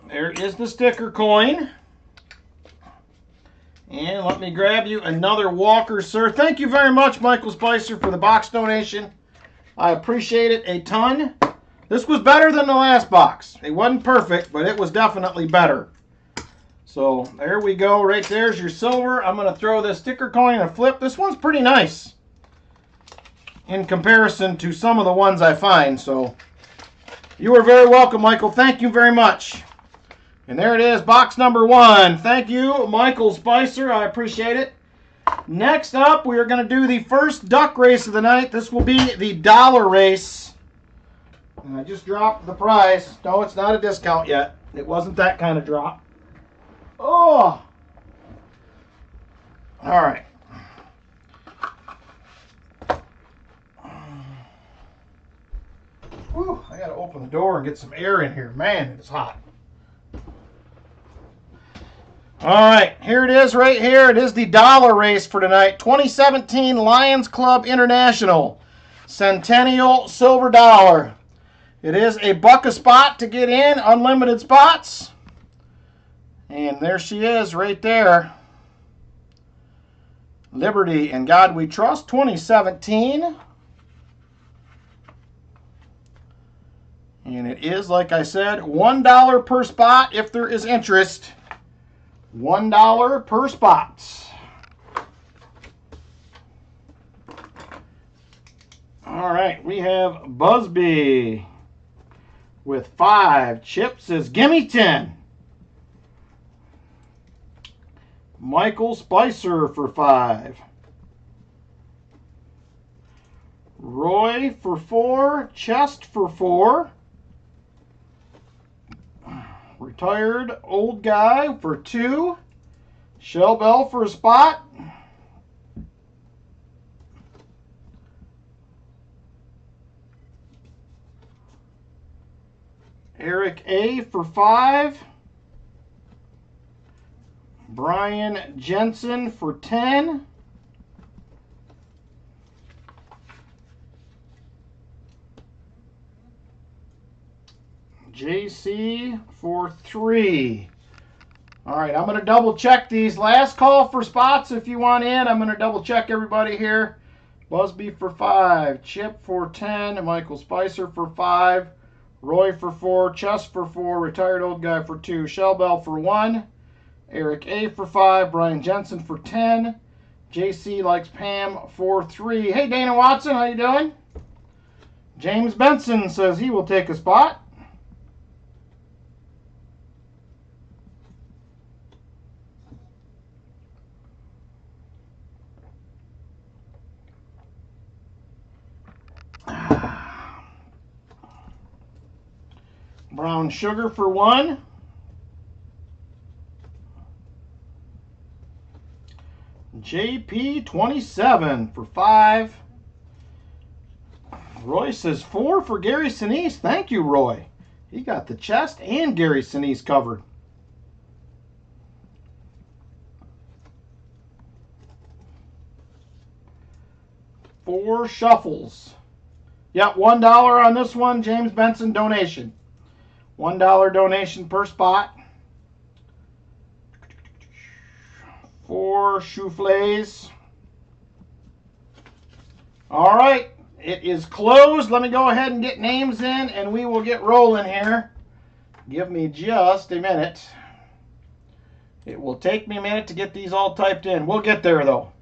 [SPEAKER 1] There is the sticker coin. And let me grab you another Walker, sir. Thank you very much, Michael Spicer, for the box donation. I appreciate it a ton. This was better than the last box. It wasn't perfect, but it was definitely better. So there we go. Right there's your silver. I'm going to throw this sticker coin and flip. This one's pretty nice in comparison to some of the ones I find. So you are very welcome, Michael. Thank you very much. And there it is, box number 1. Thank you, Michael Spicer. I appreciate it. Next up, we are going to do the first duck race of the night. This will be the dollar race. And I just dropped the price. No, it's not a discount yet. It wasn't that kind of drop. Oh! All right. Whew, I got to open the door and get some air in here. Man, it is hot. All right, here it is right here. It is the dollar race for tonight. 2017 Lions Club International Centennial Silver Dollar. It is $1 a spot to get in, unlimited spots. And there she is right there. Liberty and God We Trust 2017. And it is, like I said, $1 per spot if there is interest. $1 per spot. All right, we have Busby with 5. Chip says, gimme 10. Michael Spicer for 5. Roy for 4. Chest for 4. Retired old guy for 2. Shell Bell for a spot. Eric A for 5. Brian Jensen for 10. JC for 3. All right, I'm going to double check these. Last call for spots if you want in. I'm going to double check everybody here. Busby for 5. Chip for 10. Michael Spicer for 5. Roy for 4. Chess for 4. Retired old guy for 2. Shellbell for 1. Eric A for 5. Brian Jensen for 10. JC likes Pam for 3. Hey, Dana Watson, how you doing? James Benson says he will take a spot. Brown Sugar for 1. JP27 for 5. Roy says 4 for Gary Sinise. Thank you, Roy. He got the chest and Gary Sinise covered. Four shuffles. Yep, $1 on this one. James Benson donation. $1 donation per spot. 4 souffles. All right, it is closed. Let me go ahead and get names in, and we will get rolling here. Give me just a minute. It will take me a minute to get these all typed in. We'll get there, though.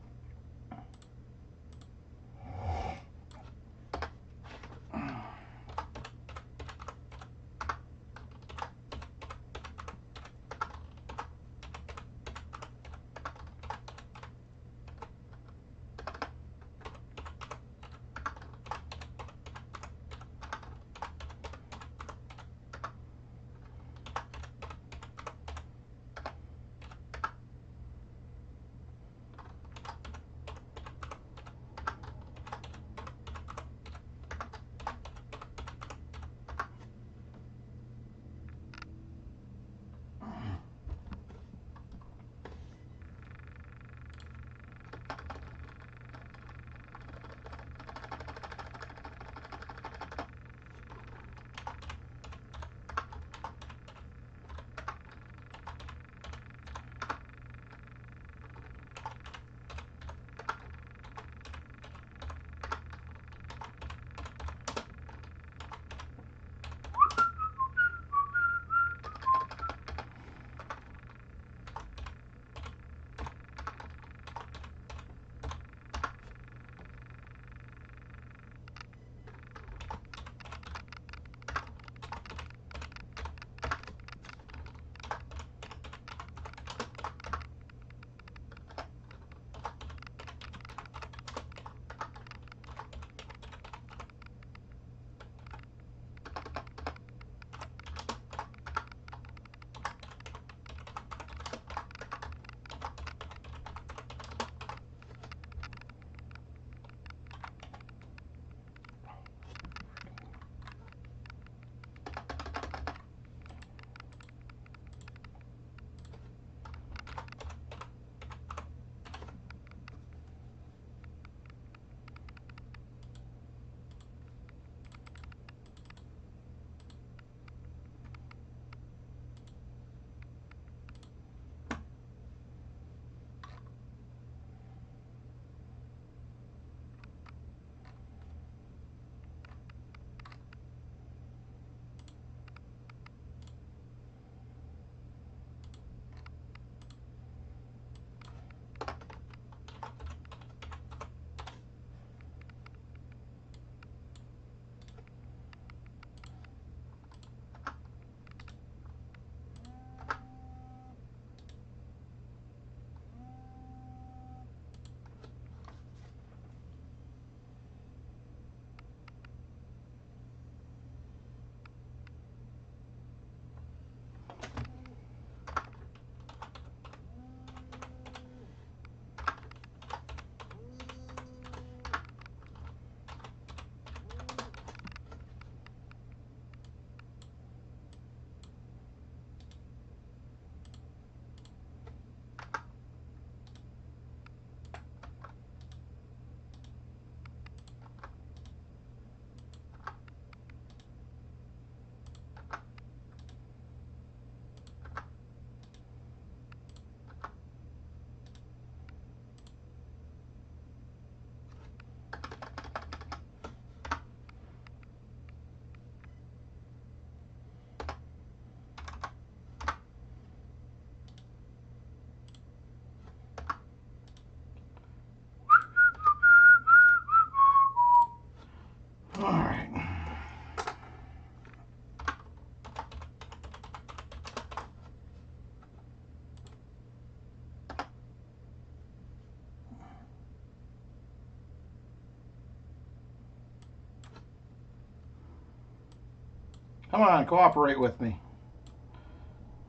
[SPEAKER 1] Come on, cooperate with me.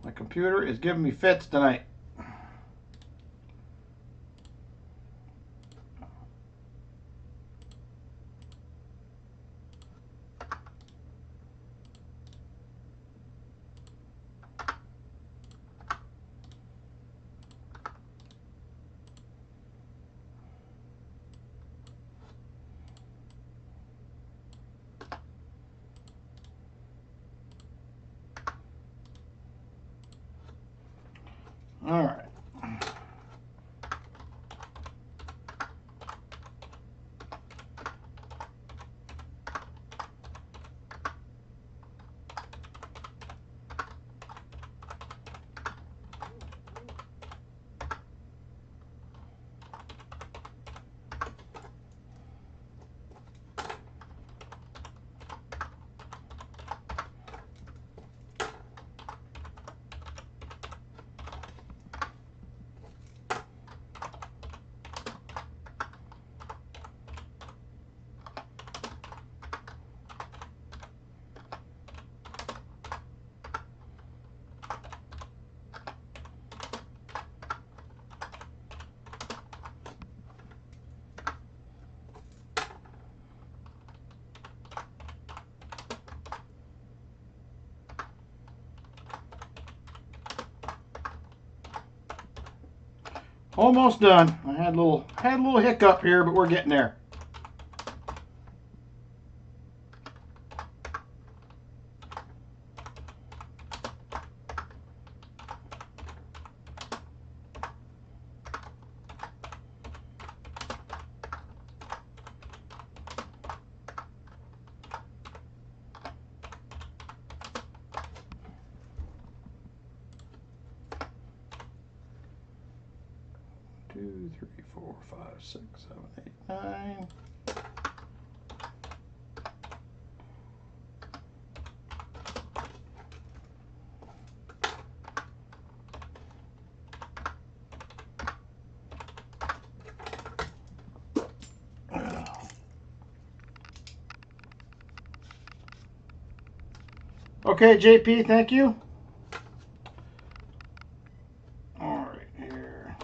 [SPEAKER 1] My computer is giving me fits tonight. All right. Almost done. I had a little hiccup here, but we're getting there. Two, three, four, five, six, 7, 8, 9. Okay, JP, thank you. All right, here.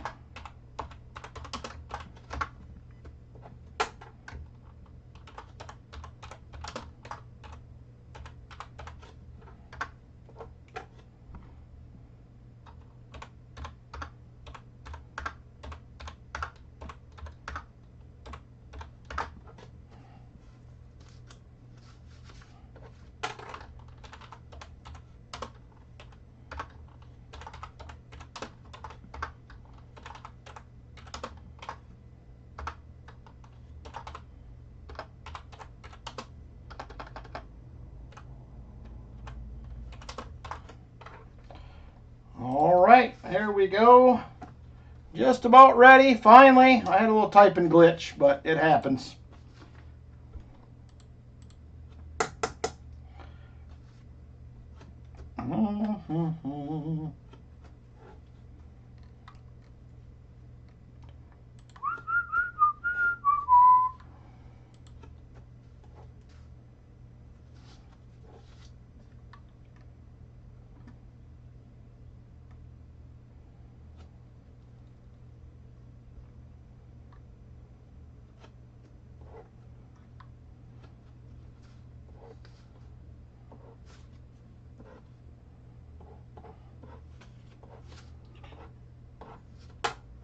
[SPEAKER 1] All right, there we go. Just about ready, finally. I had a little typing glitch, but it happens.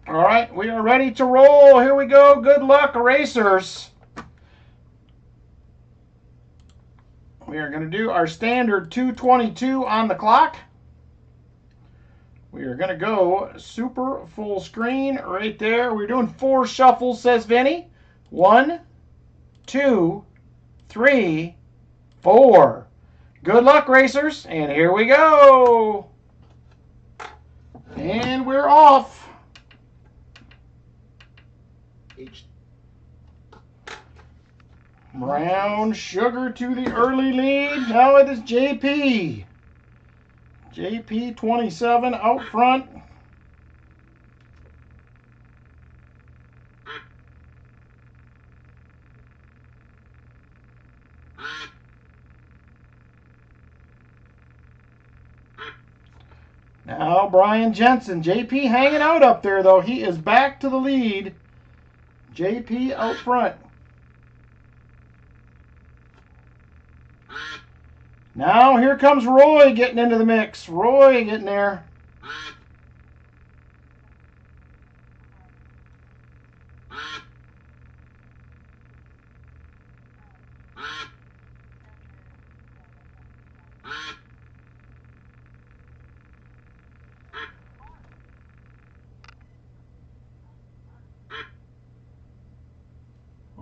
[SPEAKER 1] All right, we are ready to roll. Here we go. Good luck, erasers. We are going to do our standard 222 on the clock. We are going to go super full screen right there. We're doing 4 shuffles, says Vinny. 1, 2, 3, 4. Good luck, racers. And here we go. And we're off. Brown Sugar to the early lead. Now it is JP. JP 27 out front. Now Brian Jensen. JP hanging out up there, though. He is back to the lead. JP out front. Now here comes Roy getting into the mix. Roy getting there.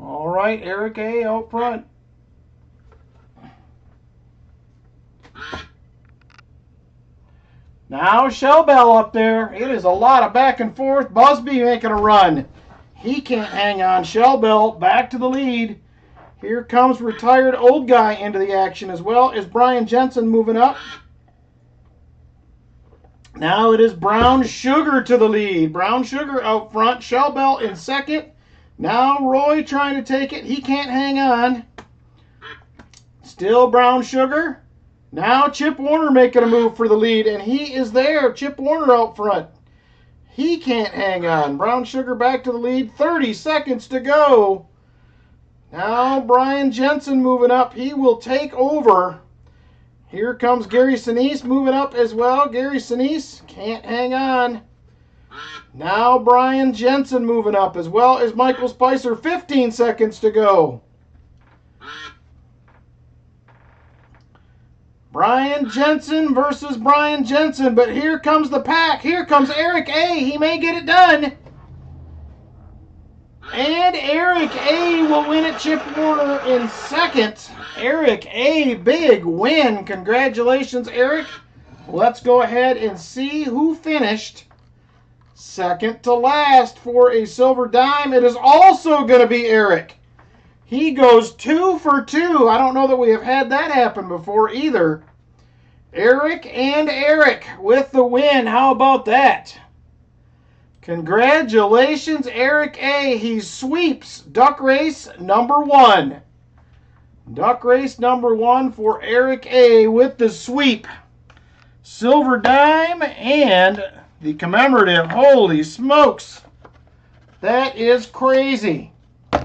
[SPEAKER 1] All right, Eric A. out front. Now Shell Bell up there. It is a lot of back and forth. Busby making a run. He can't hang on. Shell Bell back to the lead. Here comes retired old guy into the action as well as Brian Jensen moving up. Now it is Brown Sugar to the lead. Brown Sugar out front. Shell Bell in second. Now Roy trying to take it. He can't hang on. Still Brown Sugar. Now Chip Warner making a move for the lead, and he is there. Chip Warner out front. He can't hang on. Brown Sugar back to the lead. 30 seconds to go. Now Brian Jensen moving up. He will take over. Here comes Gary Sinise moving up as well. Gary Sinise can't hang on. Now Brian Jensen moving up as well as Michael Spicer. 15 seconds to go. Brian Jensen versus Brian Jensen. But here comes the pack. Here comes Eric A. He may get it done. And Eric A. will win it. Chip Warner in second. Eric A. big win. Congratulations, Eric. Let's go ahead and see who finished second to last for a silver dime. It is also going to be Eric. He goes 2 for 2. I don't know that we have had that happen before either. Eric and Eric with the win. How about that? Congratulations, Eric A. He sweeps duck race number 1. Duck race number 1 for Eric A. with the sweep. Silver dime and the commemorative. Holy smokes. That is crazy. All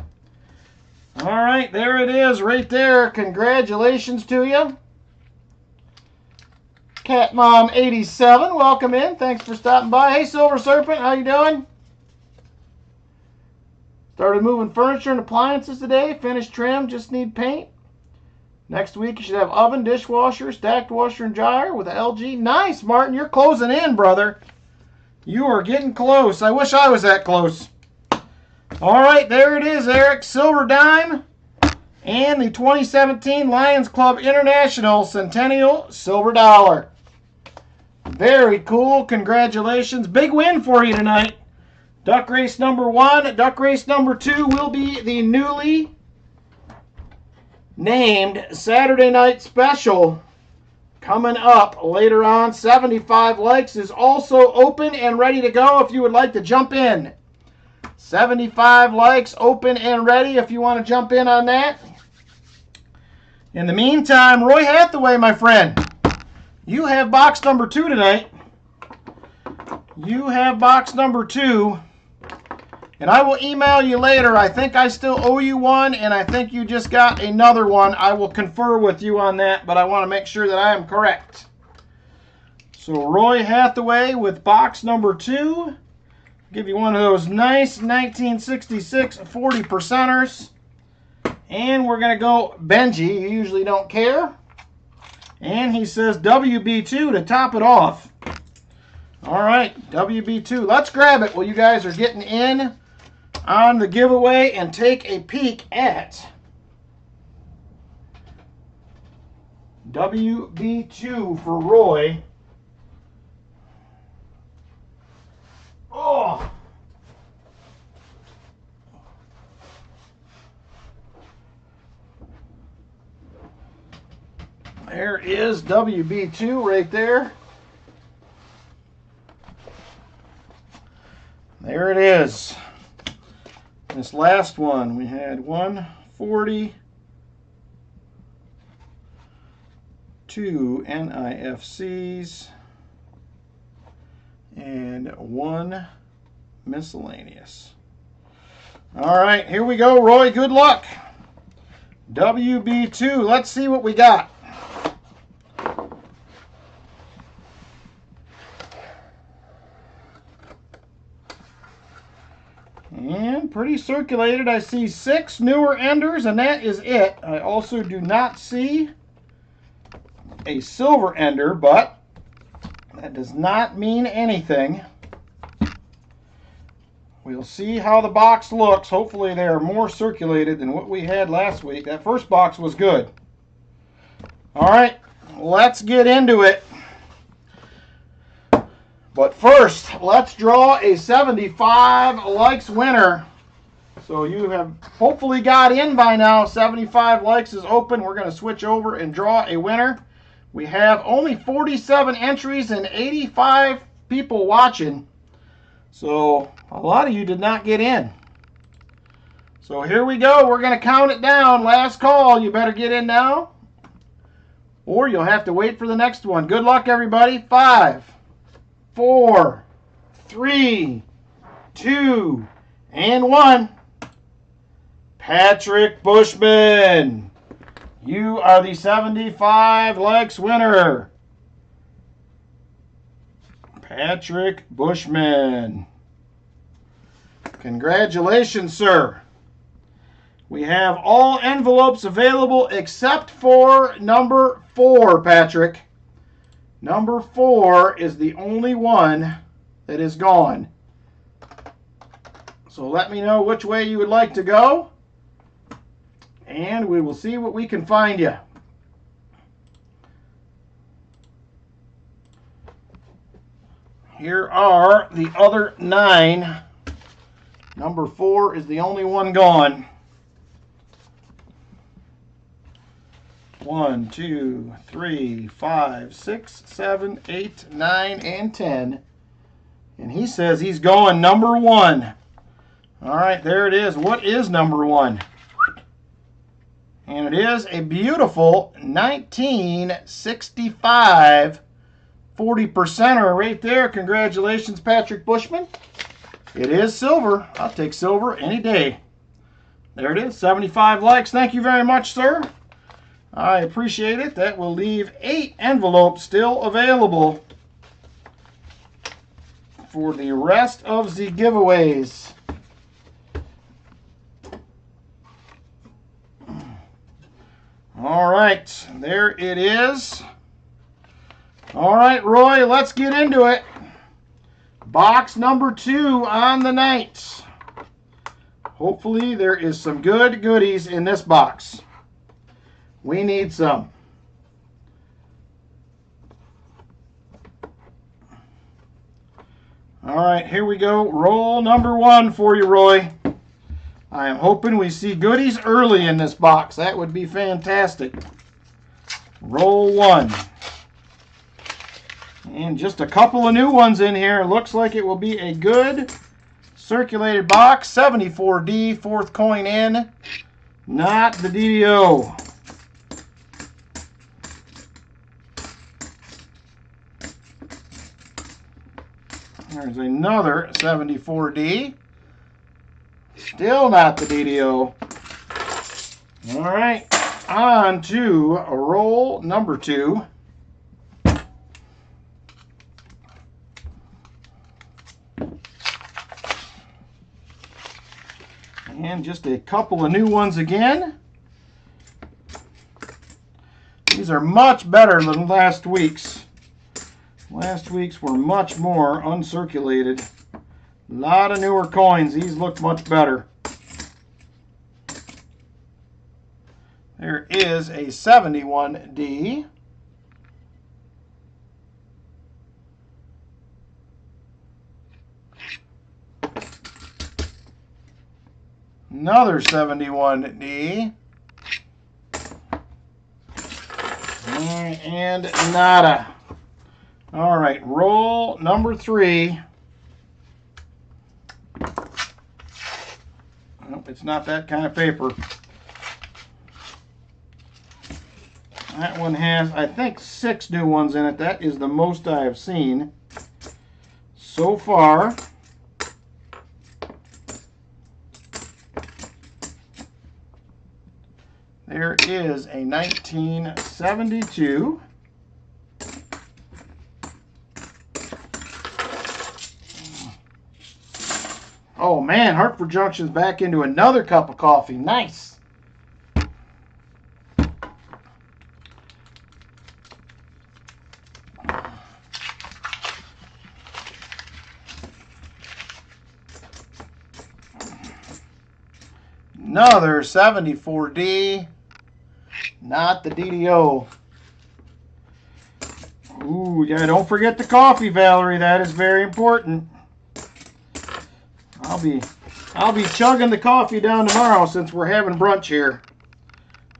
[SPEAKER 1] right, there it is right there. Congratulations to you. Cat Mom 87, welcome in. Thanks for stopping by. Hey, Silver Serpent, how you doing? Started moving furniture and appliances today. Finished trim, just need paint. Next week you should have oven, dishwasher, stacked washer and dryer with a LG. Nice, Martin. You're closing in, brother. You are getting close. I wish I was that close. All right, there it is, Eric. Silver dime and the 2017 Lions Club International Centennial Silver Dollar. Very cool. Congratulations. Big win for you tonight. Duck race number 1. Duck race number 2 will be the newly named Saturday Night Special coming up later on. 75 likes is also open and ready to go if you would like to jump in. 75 likes, open and ready if you want to jump in on that. In the meantime, Roy Hathaway, my friend, you have box number 2 tonight. You have box number 2. And I will email you later. I think I still owe you one, and I think you just got another one. I will confer with you on that, but I want to make sure that I am correct. So Roy Hathaway with box number 2. Give you one of those nice 1966 40%ers. And we're going to go Benji. You usually don't care. And he says WB2 to top it off. All right, WB2. Let's grab it while you guys are getting in on the giveaway and take a peek at WB2 for Roy. Oh! There is WB2 right there. There it is. This last one, we had 140, 2 NIFCs, and 1 miscellaneous. All right, here we go, Roy. Good luck. WB2. Let's see what we got. And pretty circulated. I see 6 newer enders, and that is it. I also do not see a silver ender, but that does not mean anything. We'll see how the box looks. Hopefully they are more circulated than what we had last week. That first box was good. All right, let's get into it. But first, let's draw a 75 likes winner. So you have hopefully got in by now. 75 likes is open. We're going to switch over and draw a winner. We have only 47 entries and 85 people watching. So a lot of you did not get in. So here we go. We're going to count it down. Last call. You better get in now, or you'll have to wait for the next one. Good luck, everybody. 5, 4, 3, 2, and 1. Patrick Bushman, you are the 75 likes winner. Patrick Bushman. Congratulations, sir. We have all envelopes available except for number 4, Patrick. Number 4 is the only one that is gone. So let me know which way you would like to go, and we will see what we can find you. Here are the other 9. Number 4 is the only one gone. 1, 2, 3, 5, 6, 7, 8, 9, and 10. And he says he's going number 1. All right, there it is. What is number 1? And it is a beautiful 1965 40%er right there. Congratulations, Patrick Bushman. It is silver. I'll take silver any day. There it is, 75 likes. Thank you very much, sir. I appreciate it. That will leave 8 envelopes still available for the rest of the giveaways. All right, there it is. All right, Roy, let's get into it. Box number 2 on the night. Hopefully there is some good goodies in this box. We need some. All right, here we go. Roll number 1 for you, Roy. I am hoping we see goodies early in this box. That would be fantastic. Roll 1. And just a couple of new ones in here. Looks like it will be a good circulated box. 74D, 4th coin in. Not the DDO. There's another 74D. Still not the DDO. All right, on to roll number 2. And just a couple of new ones again. These are much better than last week's. Last week's were much more uncirculated. A lot of newer coins. These look much better. There is a 71D. Another 71D. And nada. All right, roll number 3. Nope, it's not that kind of paper. That one has, I think, 6 new ones in it. That is the most I have seen so far. There is a 1972. Oh man, Hartford Junction's back into another cup of coffee. Nice. Another 74D. Not the DDO. Ooh, yeah, don't forget the coffee, Valerie. That is very important. I'll be chugging the coffee down tomorrow since we're having brunch here.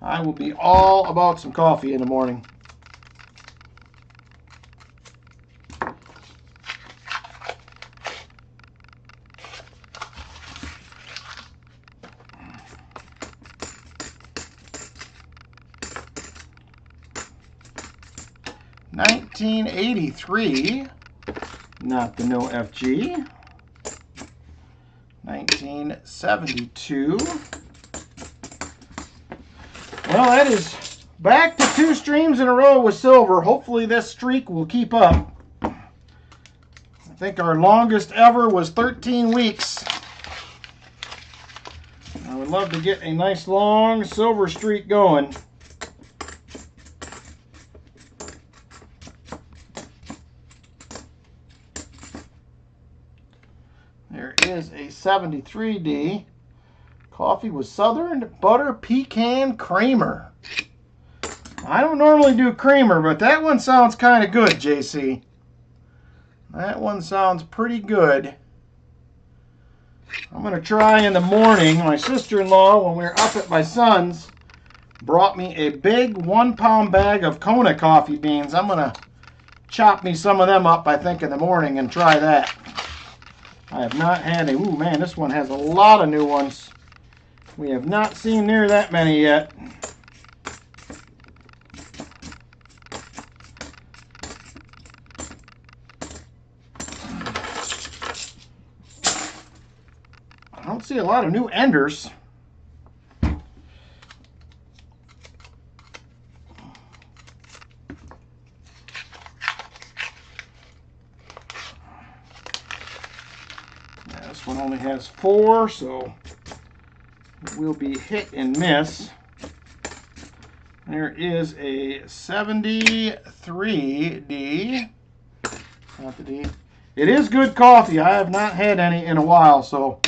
[SPEAKER 1] I will be all about some coffee in the morning. $19.83, not the no FG. 1972. Well, that is back to 2 streams in a row with silver. Hopefully this streak will keep up. I think our longest ever was 13 weeks. I would love to get a nice long silver streak going. There is a 73D. Coffee with Southern Butter Pecan Creamer. I don't normally do creamer, but that one sounds kind of good, JC. That one sounds pretty good. I'm going to try in the morning. My sister-in-law, when we were up at my son's, brought me a big 1-pound bag of Kona coffee beans. I'm going to chop me some of them up, I think, in the morning and try that. I have not had a... Ooh, man, this one has a lot of new ones. We have not seen near that many yet. I don't see a lot of new Enders. This one only has 4, so it will be hit and miss. There is a 73D. Not the D. It is good coffee. I have not had any in a while, so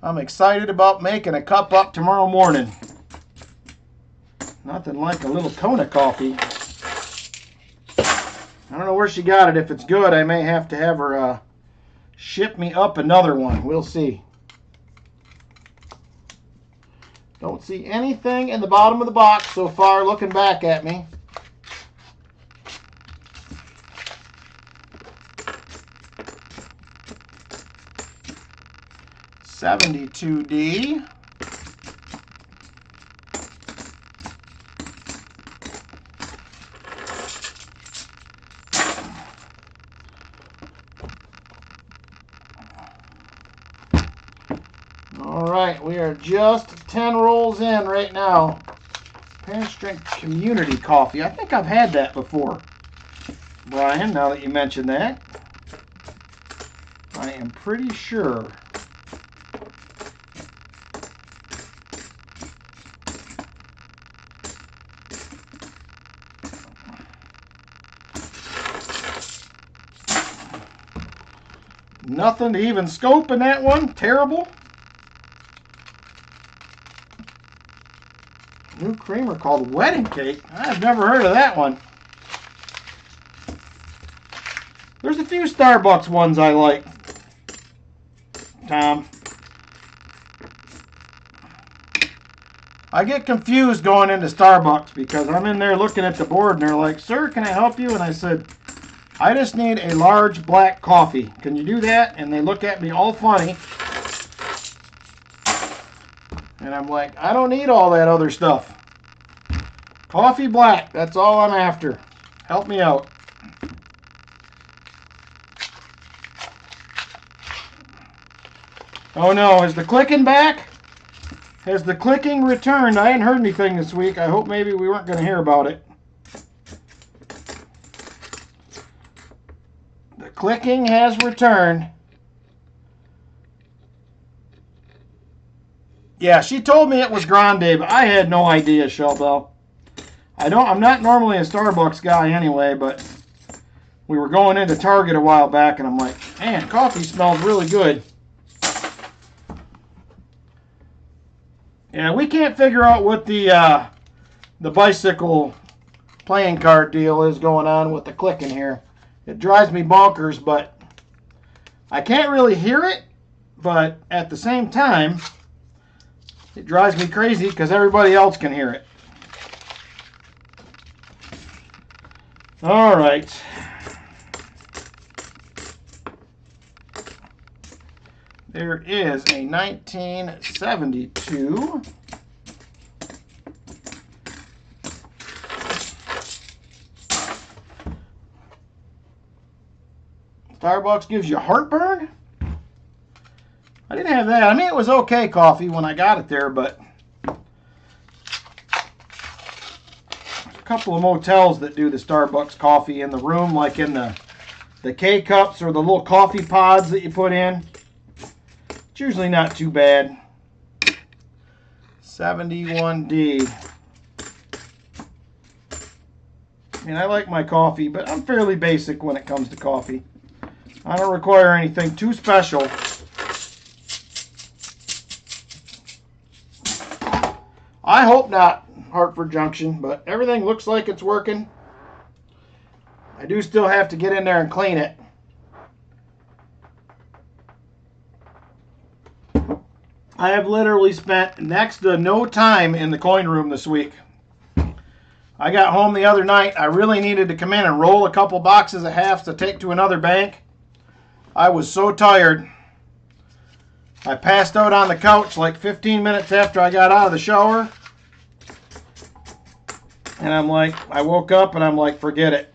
[SPEAKER 1] I'm excited about making a cup up tomorrow morning. Nothing like a little Kona coffee. I don't know where she got it. If it's good, I may have to have her ship me up another one. We'll see. Don't see anything in the bottom of the box so far looking back at me. $72D. All right, we are just 10 rolls in right now. Parent Strength Community Coffee. I think I've had that before, Brian, now that you mentioned that. I am pretty sure. Nothing to even scope in that one. Terrible. New creamer called Wedding Cake. I've never heard of that one. There's a few Starbucks ones I like, Tom. I get confused going into Starbucks because I'm in there looking at the board and they're like, "Sir, can I help you?" And I said, "I just need a large black coffee. Can you do that?" And they look at me all funny. And I'm like, I don't need all that other stuff. Coffee black, that's all I'm after. Help me out. Oh no, is the clicking back? Has the clicking returned? I hadn't heard anything this week. I hope maybe we weren't going to hear about it. The clicking has returned. Yeah, she told me it was grande, but I had no idea, Shelbell. I'm not normally a Starbucks guy anyway, but we were going into Target a while back, and I'm like, man, coffee smells really good. Yeah, we can't figure out what the bicycle playing card deal is going on with the clicking here. It drives me bonkers, but I can't really hear it, but at the same time, it drives me crazy because everybody else can hear it. All right. There is a 1972 Starbucks gives you heartburn? I didn't have that. I mean, it was okay coffee when I got it there, but there's a couple of motels that do the Starbucks coffee in the room, like in the K-cups or the little coffee pods that you put in. It's usually not too bad. 71D. I mean, I like my coffee, but I'm fairly basic when it comes to coffee. I don't require anything too special. I hope not, Hartford Junction, but everything looks like it's working. I do still have to get in there and clean it. I have literally spent next to no time in the coin room this week. I got home the other night. I really needed to come in and roll a couple boxes of halves to take to another bank. I was so tired. I passed out on the couch like 15 minutes after I got out of the shower. And I woke up and I'm like, forget it.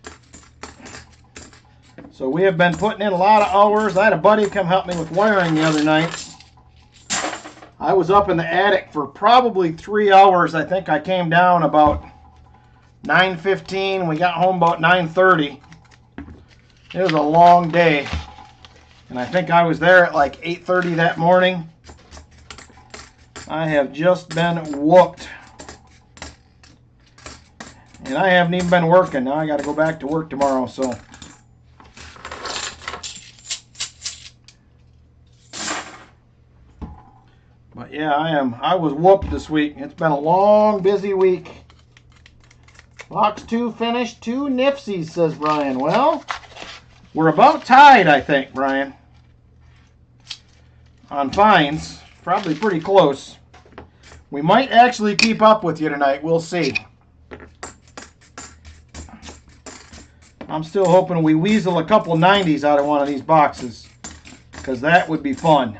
[SPEAKER 1] So we have been putting in a lot of hours. I had a buddy come help me with wiring the other night. I was up in the attic for probably 3 hours. I think I came down about 9:15. We got home about 9:30. It was a long day. And I think I was there at like 8:30 that morning. I have just been whooped. And I haven't even been working. Now I got to go back to work tomorrow, so. But yeah, I was whooped this week. It's been a long, busy week. Box 2 finished, 2 Nifsies, says Brian. Well, we're about tied, I think, Brian. On fines. Probably pretty close. We might actually keep up with you tonight. We'll see. I'm still hoping we weasel a couple 90s out of one of these boxes, because that would be fun.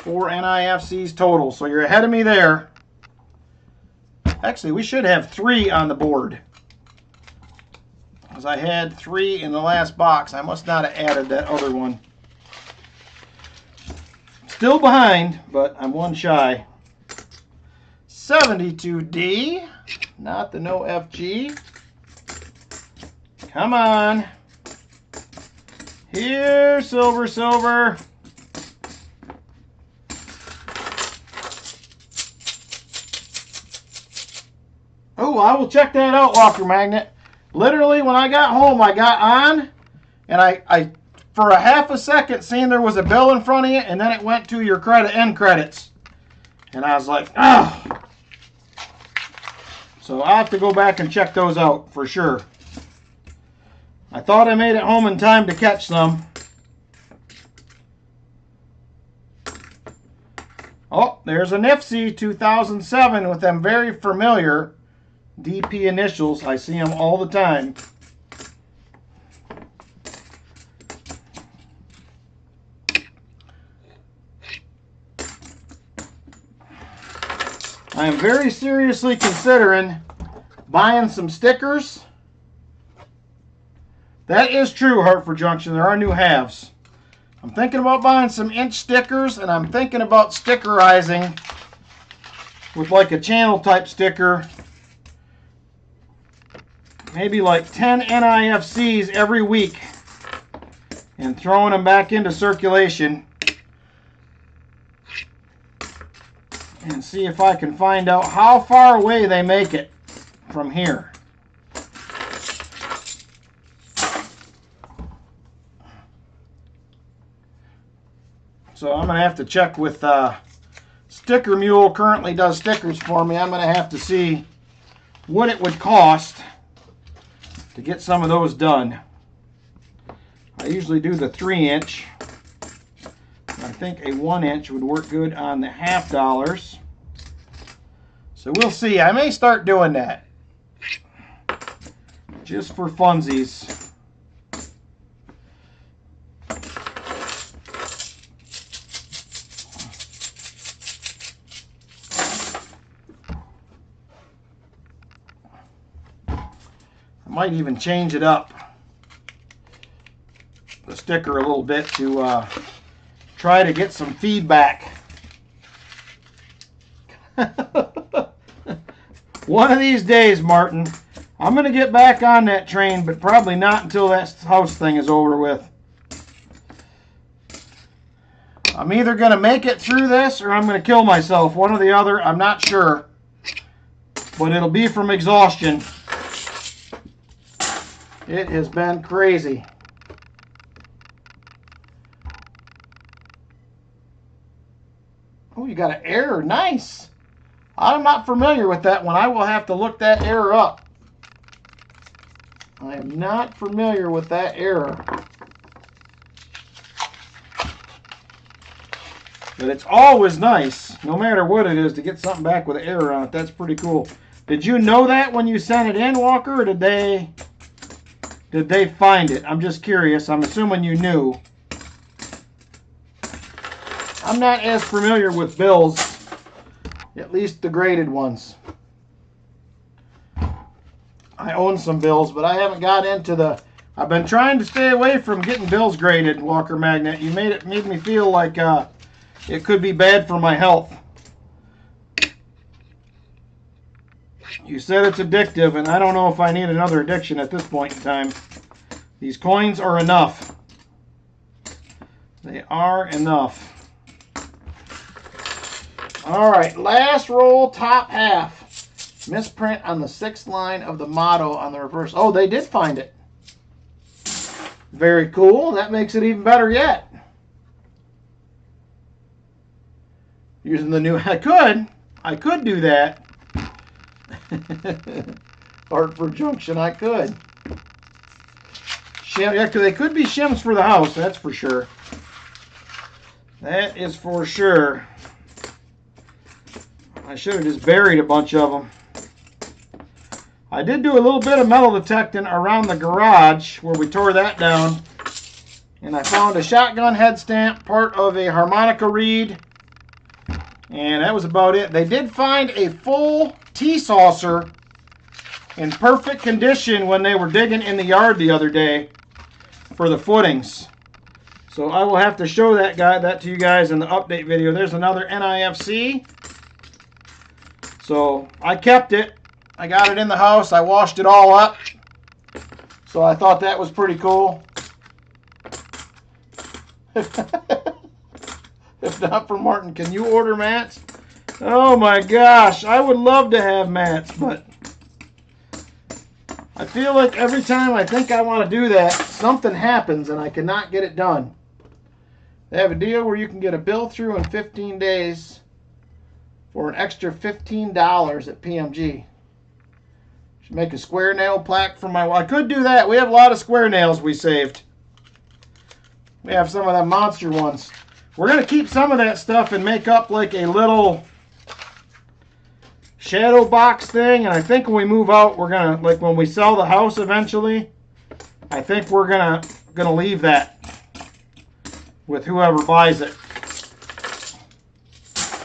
[SPEAKER 1] 4 NIFCs total, so you're ahead of me there. Actually, we should have 3 on the board, because I had 3 in the last box. I must not have added that other one. Still behind, but I'm 1 shy. 72D, not the no FG. Come on. Here, silver, silver. Oh, I will check that out, Walker Magnet. Literally, when I got home, I got on, and I for a half a second, seen there was a bill in front of you, and then it went to your end credits. And I was like, ah. So I'll have to go back and check those out for sure. I thought I made it home in time to catch some. Oh, there's a Nifsi 2007 with them very familiar DP initials. I see them all the time. I am very seriously considering buying some stickers. That is true, Hartford Junction. There are new halves. I'm thinking about buying some inch stickers, and I'm thinking about stickerizing with like a channel type sticker. Maybe like 10 NIFCs every week and throwing them back into circulation and see if I can find out how far away they make it from here. So I'm going to have to check with Sticker Mule. Currently does stickers for me. I'm going to have to see what it would cost to get some of those done. I usually do the 3-inch. I think a 1-inch would work good on the $50. So we'll see. I may start doing that just for funsies. Might even change it up, the sticker, a little bit to try to get some feedback. One of these days, Martin, I'm going to get back on that train, but probably not until that house thing is over with. I'm either going to make it through this or I'm going to kill myself. One or the other, I'm not sure. But it'll be from exhaustion. It has been crazy. Oh, you got an error. Nice. I'm not familiar with that one. I will have to look that error up. I am not familiar with that error. But it's always nice, no matter what it is, to get something back with an error on it. That's pretty cool. Did you know that when you sent it in, Walker, or did they find it? I'm just curious. I'm assuming you knew. I'm not as familiar with bills, at least the graded ones. I own some bills, but I haven't got into the... I've been trying to stay away from getting bills graded, Walker Magnet. You made me feel like it could be bad for my health. You said it's addictive, and I don't know if I need another addiction at this point in time. These coins are enough. They are enough. All right, last roll, top half. Misprint on the 6th line of the motto on the reverse. Oh, they did find it. Very cool. That makes it even better yet. Using the new... I could do that. Hartford Junction, I could. Yeah, because they could be shims for the house, that's for sure. That is for sure. I should have just buried a bunch of them. I did do a little bit of metal detecting around the garage where we tore that down. And I found a shotgun head stamp, part of a harmonica reed. And that was about it. They did find a full tea saucer in perfect condition when they were digging in the yard the other day for the footings. So I will have to show that to you guys in the update video. There's another NIFC. So I kept it. I got it in the house. I washed it all up. So I thought that was pretty cool. If not for Martin, can you order mats? Oh my gosh, I would love to have mats, but I feel like every time I think I want to do that, something happens and I cannot get it done. They have a deal where you can get a bill through in 15 days for an extra $15 at PMG. Should make a square nail plaque for my wife. I could do that. We have a lot of square nails we saved. We have some of them monster ones. We're going to keep some of that stuff and make up like a little shadow box thing. And I think when we move out, we're going to, like when we sell the house eventually, I think we're going to leave that with whoever buys it.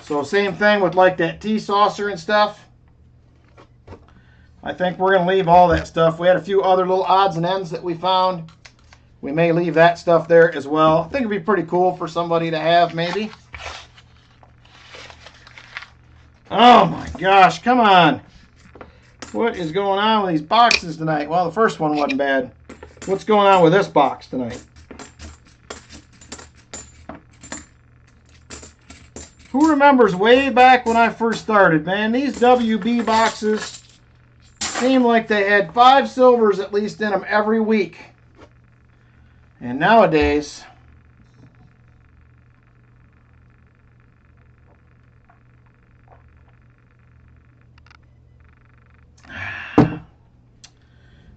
[SPEAKER 1] So same thing with like that tea saucer and stuff. I think we're going to leave all that stuff. We had a few other little odds and ends that we found we may leave that stuff there as well. I think it'd be pretty cool for somebody to have, maybe. Oh my gosh, come on. What is going on with these boxes tonight? Well, the first one wasn't bad. What's going on with this box tonight? Who remembers way back when I first started, man? These WB boxes seemed like they had 5 silvers at least in them every week. And nowadays,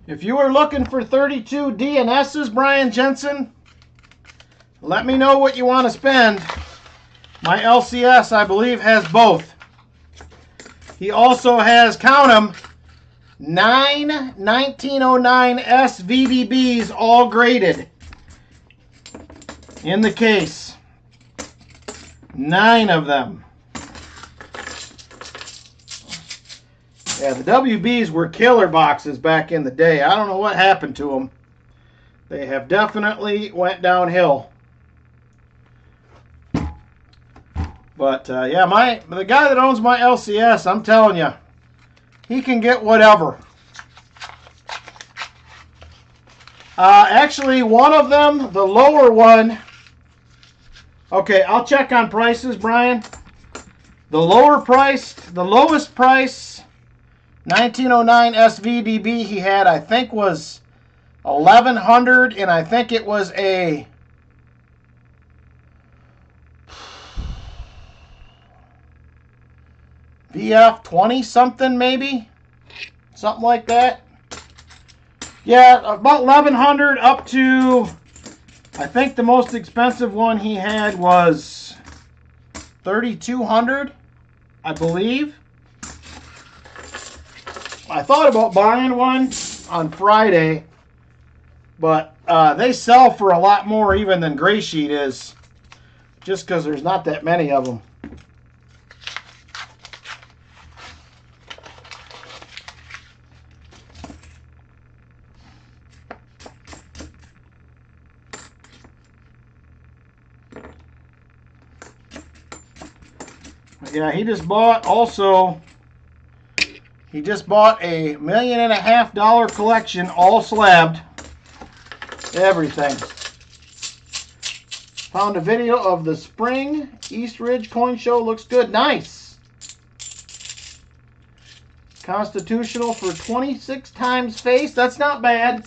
[SPEAKER 1] if you are looking for 32 DNSs, Brian Jensen, let me know what you want to spend. My LCS, I believe, has both. He also has, count them, 9 1909 SVDBs all graded in the case. 9 of them. Yeah, the WBs were killer boxes back in the day. I don't know what happened to them. They have definitely went downhill. But yeah, the guy that owns my LCS, I'm telling you, he can get whatever. Actually, one of them, the lower one. Okay, I'll check on prices, Brian. The lowest price 1909 SVDB he had, I think, was 1100, and I think it was a VF 20 something, maybe something like that. Yeah, about 1100 up to, I think the most expensive one he had was 3200, I believe. I thought about buying one on Friday, but they sell for a lot more even than Gray Sheet is, just because there's not that many of them. Yeah, he just bought also, he just bought a $1.5 million collection, all slabbed. Everything. Found a video of the spring East Ridge coin show. Looks good. Nice. Constitutional for 26 times face. That's not bad.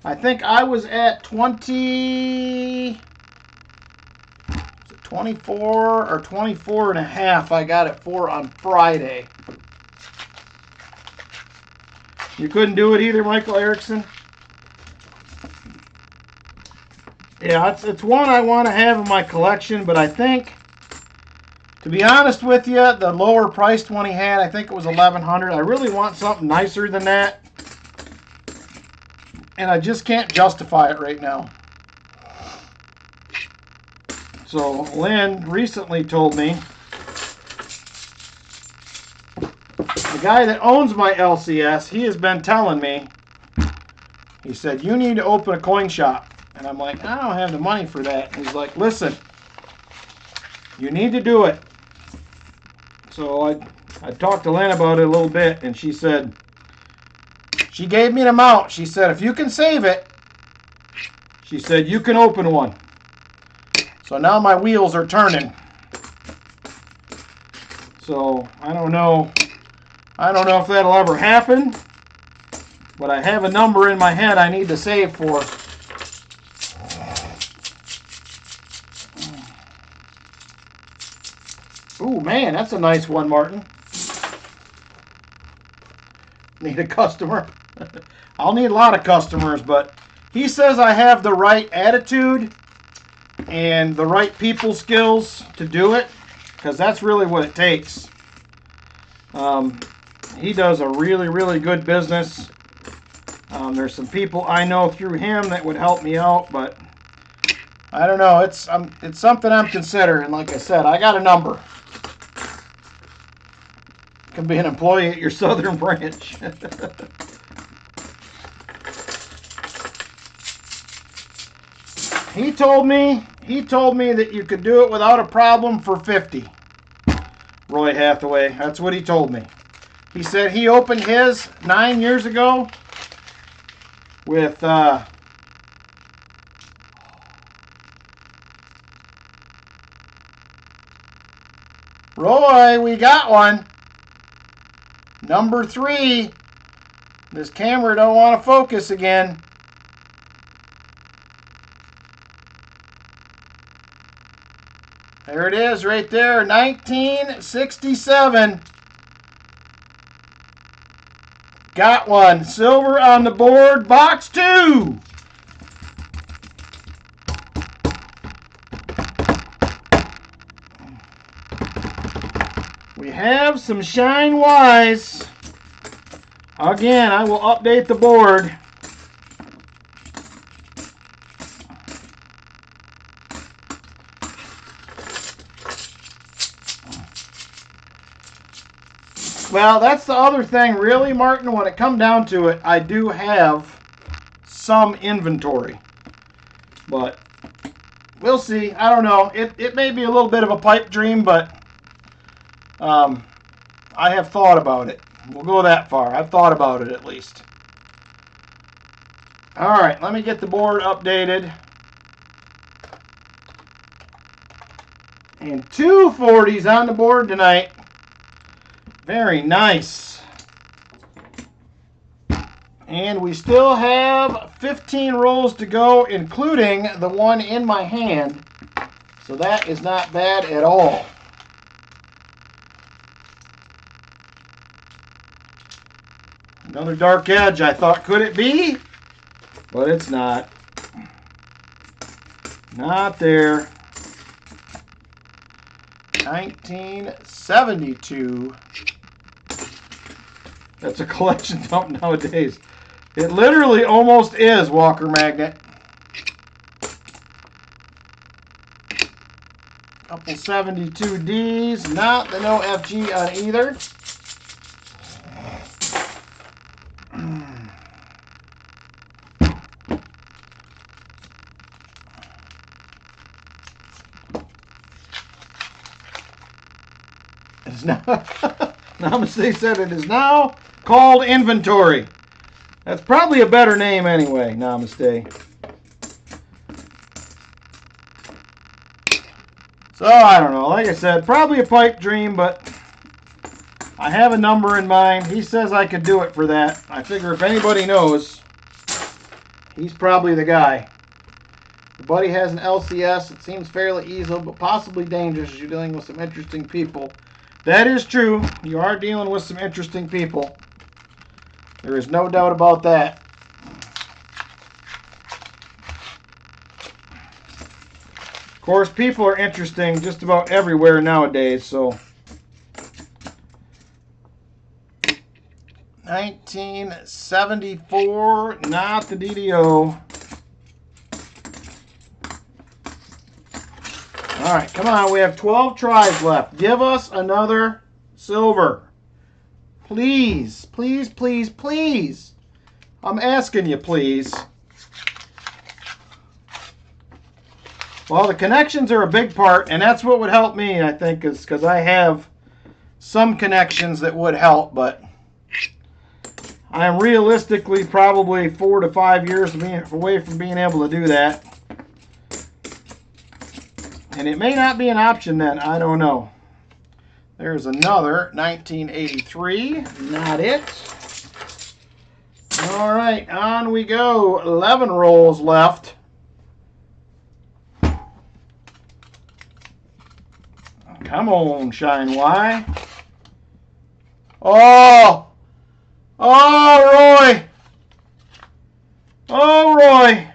[SPEAKER 1] I think I was at 24 or 24 and a half. I got it for on Friday. You couldn't do it either, Michael Ericson? Yeah, it's one I want to have in my collection, but I think, to be honest with you, the lower priced one he had, I think it was 1100. I really want something nicer than that, and I just can't justify it right now. So Lynn recently told me, the guy that owns my LCS, he has been telling me, he said, you need to open a coin shop. And I'm like, I don't have the money for that. And he's like, listen, you need to do it. So I talked to Lynn about it a little bit, and she said, she gave me an amount. She said, if you can save it, she said, you can open one. So now my wheels are turning. So I don't know if that'll ever happen, but I have a number in my head I need to save for. Ooh, man, that's a nice one, Martin. Need a customer. I'll need a lot of customers, but he says I have the right attitude and the right people skills to do it, because that's really what it takes. He does a really, really good business. There's some people I know through him that would help me out, but I don't know. It's something I'm considering. Like I said, I got a number. Can be an employee at your southern branch. He told me that you could do it without a problem for 50. Roy Hathaway, that's what he told me. He said he opened his 9 years ago with Roy, we got one. Number 3. This camera don't want to focus again. There it is right there, 1967. Got one. Silver on the board, box 2. We have some Shine Wise. Again, I will update the board. Well, that's the other thing, really, Martin. When it comes down to it, I do have some inventory. But we'll see. I don't know. It may be a little bit of a pipe dream, but I have thought about it. We'll go that far. I've thought about it at least. All right, let me get the board updated. And 2 40s on the board tonight. Very nice. And we still have 15 rolls to go, including the one in my hand. So that is not bad at all. Another dark edge. I thought, could it be? But it's not. Not there. 1972. That's a collection dump nowadays. It literally almost is Walker Magnet. Couple 72Ds. Not the no FG on either. It's now Namaste said it is now called inventory. That's probably a better name anyway, Namaste. So I don't know. Like I said, probably a pipe dream, but I have a number in mind. He says I could do it for that. I figure if anybody knows, he's probably the guy. The buddy has an LCS. It seems fairly easy, but possibly dangerous as you're dealing with some interesting people. That is true. You are dealing with some interesting people. There is no doubt about that. Of course, people are interesting just about everywhere nowadays, so. 1974, not the DDO. All right, come on. We have 12 tries left. Give us another silver. Please, please, please, please. I'm asking you, please. Well, the connections are a big part, and that's what would help me, I think, is because I have some connections that would help, but I am realistically probably 4 to 5 years away from being able to do that. And it may not be an option then. I don't know. There's another 1983. Not it. All right, on we go. 11 rolls left. Come on, Shine Y. Oh! Oh, Roy! Oh, Roy!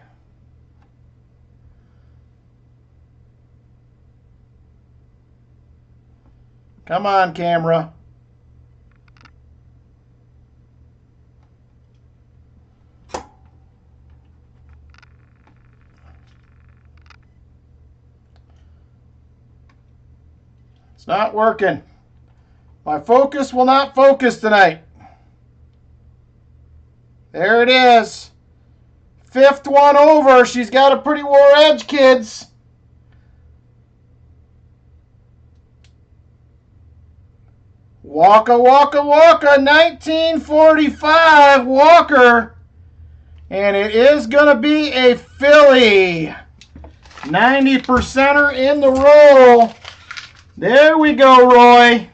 [SPEAKER 1] Come on, camera. It's not working. My focus will not focus tonight. There it is. Fifth one over. She's got a pretty war edge, kids. Waka, Waka, Waka, 1945 Walker. And it is going to be a filly. 90%er in the roll. There we go, Roy.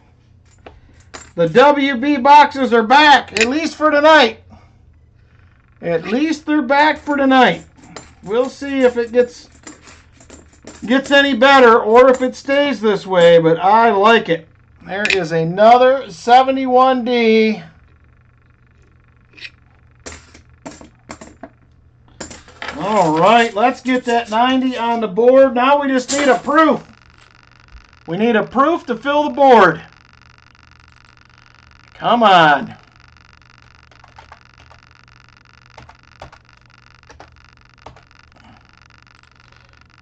[SPEAKER 1] The WB boxes are back, at least for tonight. At least they're back for tonight. We'll see if it gets any better or if it stays this way, but I like it. There is another 71D. All right, let's get that 90 on the board. Now we just need a proof. We need a proof to fill the board. Come on.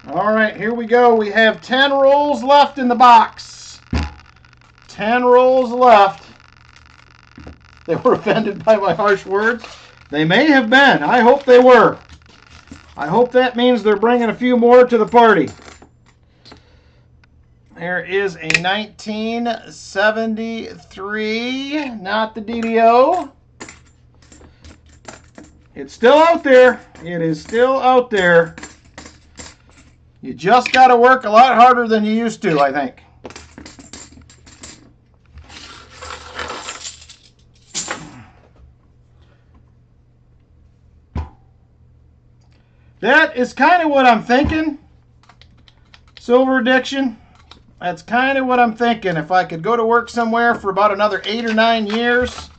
[SPEAKER 1] All right, here we go. We have 10 rolls left in the box. 10 rolls left. They were offended by my harsh words. They may have been. I hope they were. I hope that means they're bringing a few more to the party. There is a 1973, not the DDO. It's still out there. It is still out there. You just got to work a lot harder than you used to, I think. That is kind of what I'm thinking, Silver Addiction. That's kind of what I'm thinking. If I could go to work somewhere for about another 8 or 9 years,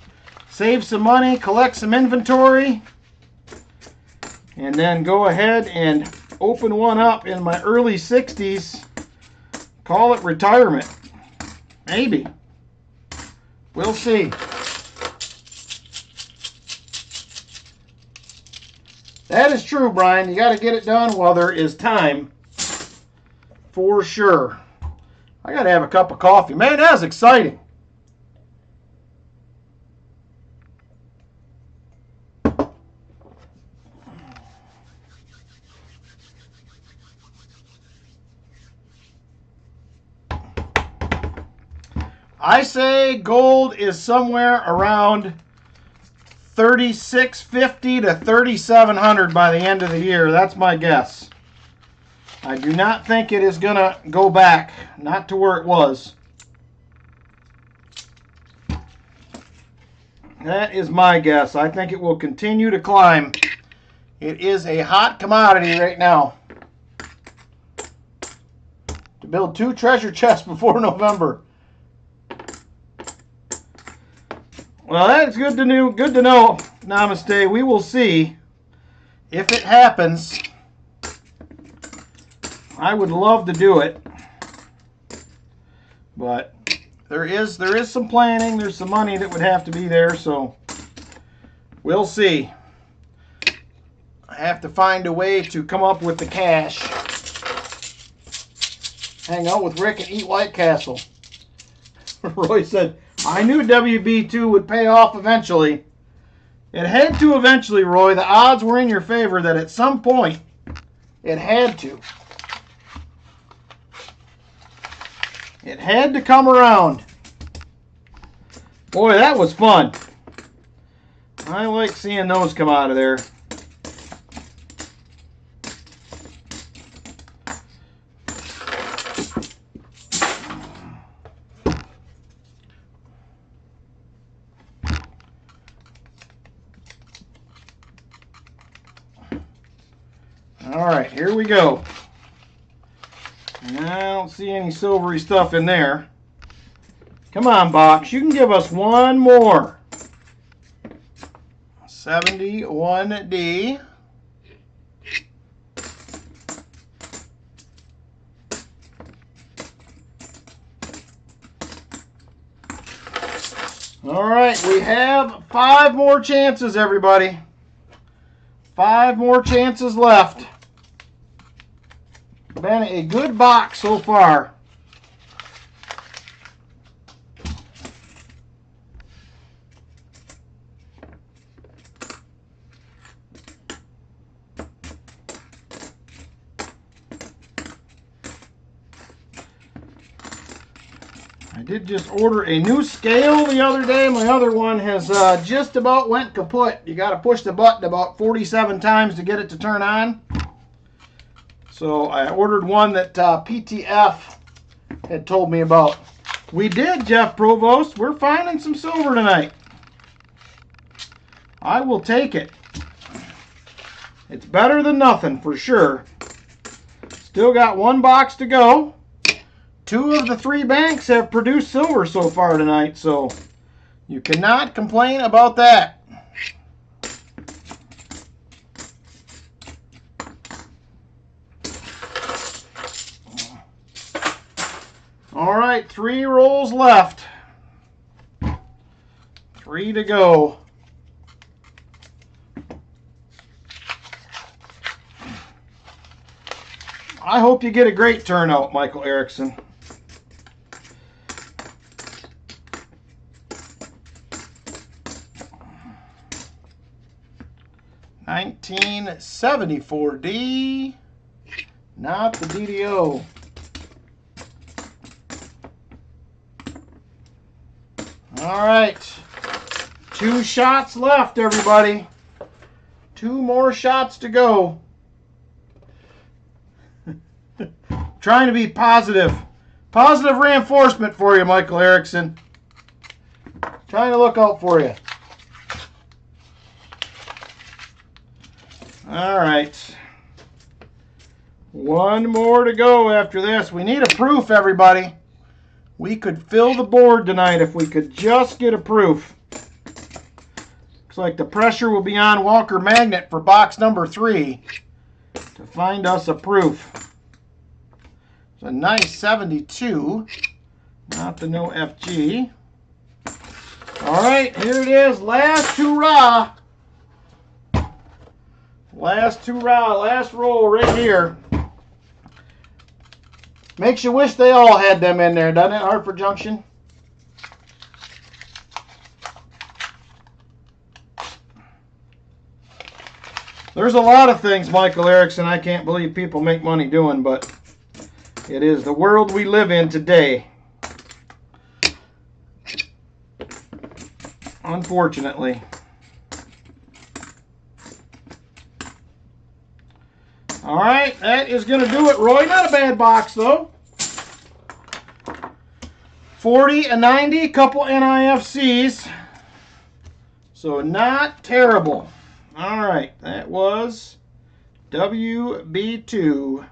[SPEAKER 1] save some money, collect some inventory, and then go ahead and open one up in my early 60s, call it retirement. Maybe. We'll see. That is true, Brian. You got to get it done while there is time. For sure. I got to have a cup of coffee. Man, that was exciting. I say gold is somewhere around 3,650 to 3,700 by the end of the year. That's my guess. I do not think it is going to go back, not to where it was. That is my guess. I think it will continue to climb. It is a hot commodity right now. To build 2 treasure chests before November. Well, that's good to know. Good to know. Namaste. We will see if it happens. I would love to do it, but there is some planning. There's some money that would have to be there, so we'll see. I have to find a way to come up with the cash. Hang out with Rick and eat White Castle. Roy said, I knew WB2 would pay off eventually. It had to eventually, Roy. The odds were in your favor that at some point it had to. It had to come around. Boy, that was fun. I like seeing those come out of there. All right, here we go. I don't see any silvery stuff in there. Come on, box. You can give us one more. 71D. All right, we have 5 more chances, everybody. 5 more chances left. Been a good box so far. did just order a new scale the other day. My other one has just about went kaput. You got to push the button about 47 times to get it to turn on. So I ordered one that PTF had told me about. We did, Jeff Provost. We're finding some silver tonight. I will take it. It's better than nothing for sure. Still got one box to go. 2 of the 3 banks have produced silver so far tonight, so you cannot complain about that. All right, 3 rolls left. 3 to go. I hope you get a great turnout, Michael Ericson. $19.74D, not the DDO. All right, 2 shots left, everybody. 2 more shots to go. Trying to be positive. Positive reinforcement for you, Michael Ericson. Trying to look out for you. All right. 1 more to go after this. We need a proof, everybody. We could fill the board tonight if we could just get a proof. Looks like the pressure will be on Walker Magnet for box number 3 to find us a proof. It's a nice 72, not the no FG. All right, here it is. Last hurrah. Last hurrah, last roll right here. Makes you wish they all had them in there, doesn't it, Hartford Junction? There's a lot of things, Michael Ericson, I can't believe people make money doing, but it is the world we live in today. Unfortunately. All right, that is going to do it, Roy. Not a bad box, though. 40 and 90, couple NIFCs. So not terrible. All right, that was WB2.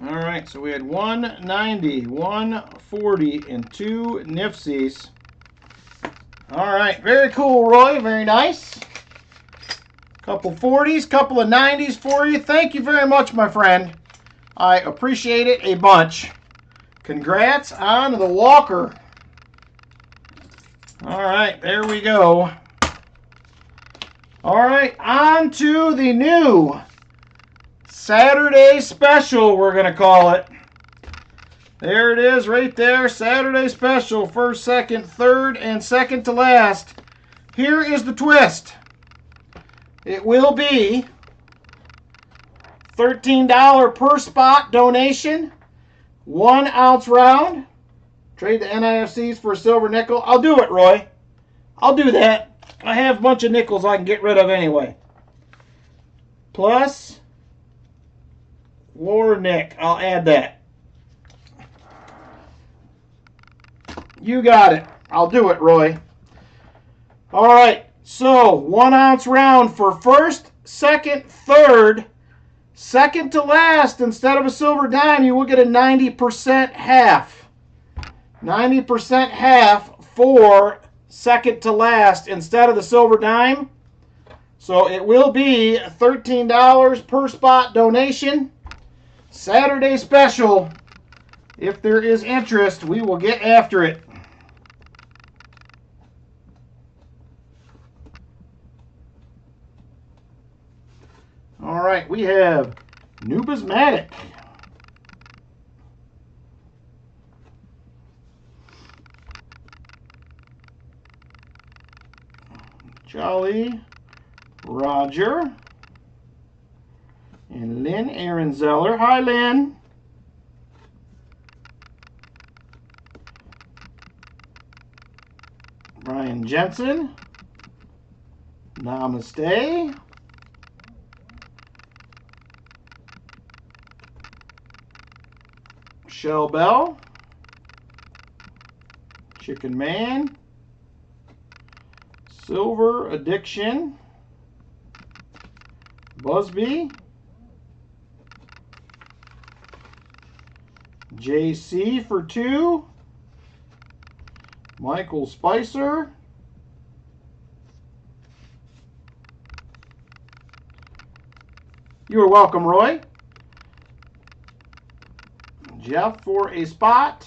[SPEAKER 1] All right, so we had 190, 140, and 2 NIFCs. All right, very cool, Roy. Very nice. Couple 40s, couple of 90s for you. Thank you very much, my friend. I appreciate it a bunch. Congrats on the Walker. All right, there we go. All right, on to the new Saturday special, we're going to call it. There it is right there. Saturday special. First, second, third, and second to last. Here is the twist. It will be $13 per spot donation. 1 ounce round. Trade the NIFCs for a silver nickel. I'll do it, Roy. I'll do that. I have a bunch of nickels I can get rid of anyway. Plus Lord Nick, I'll add that. You got it. I'll do it, Roy. All right, so 1 ounce round for first, second, third. Second to last, instead of a silver dime, you will get a 90% half. 90% half for second to last instead of the silver dime. So it will be $13 per spot donation. Saturday special. If there is interest, we will get after it. All right, we have Nubismatic. Jolly Roger. And Lynn Ehrenzeller. Hi, Lynn. Brian Jensen. Namaste. Michelle Bell. Chicken Man. Silver Addiction. Busby. JC for 2. Michael Spicer. You are welcome, Roy. Jeff for a spot.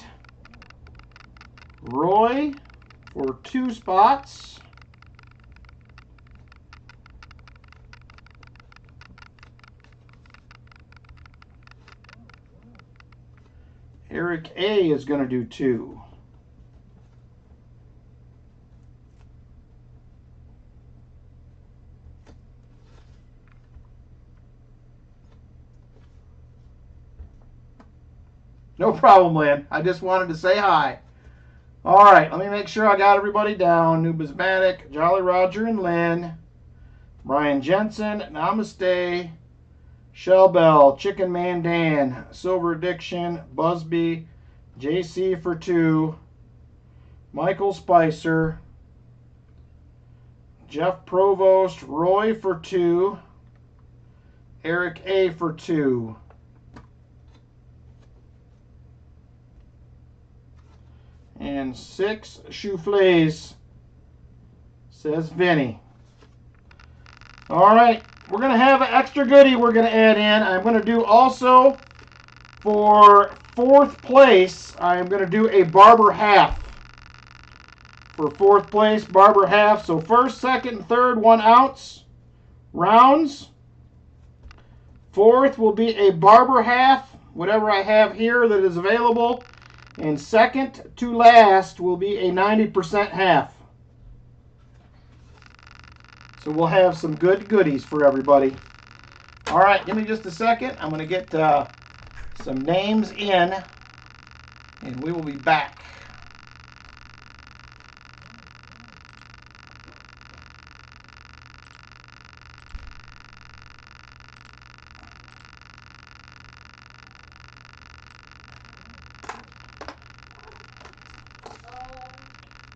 [SPEAKER 1] Roy for 2 spots. Eric A is going to do 2. No problem, Lynn. I just wanted to say hi. All right, let me make sure I got everybody down. Numismatic, Jolly Roger and Lynn. Brian Jensen, Namaste. Shell Bell, Chicken Man Dan, Silver Addiction, Busby, JC for 2, Michael Spicer, Jeff Provost, Roy for 2, Eric A for 2. And 6 Chouflays, says Vinny. All right. We're going to have an extra goodie we're going to add in. I'm going to do also for 4th place, I'm going to do a barber half. For 4th place, barber half. So 1st, 2nd, and 3rd, 1 ounce rounds. 4th will be a barber half, whatever I have here that is available. And 2nd to last will be a 90% half. So we'll have some good goodies for everybody. All right, give me just a second. I'm going to get some names in, and we will be back.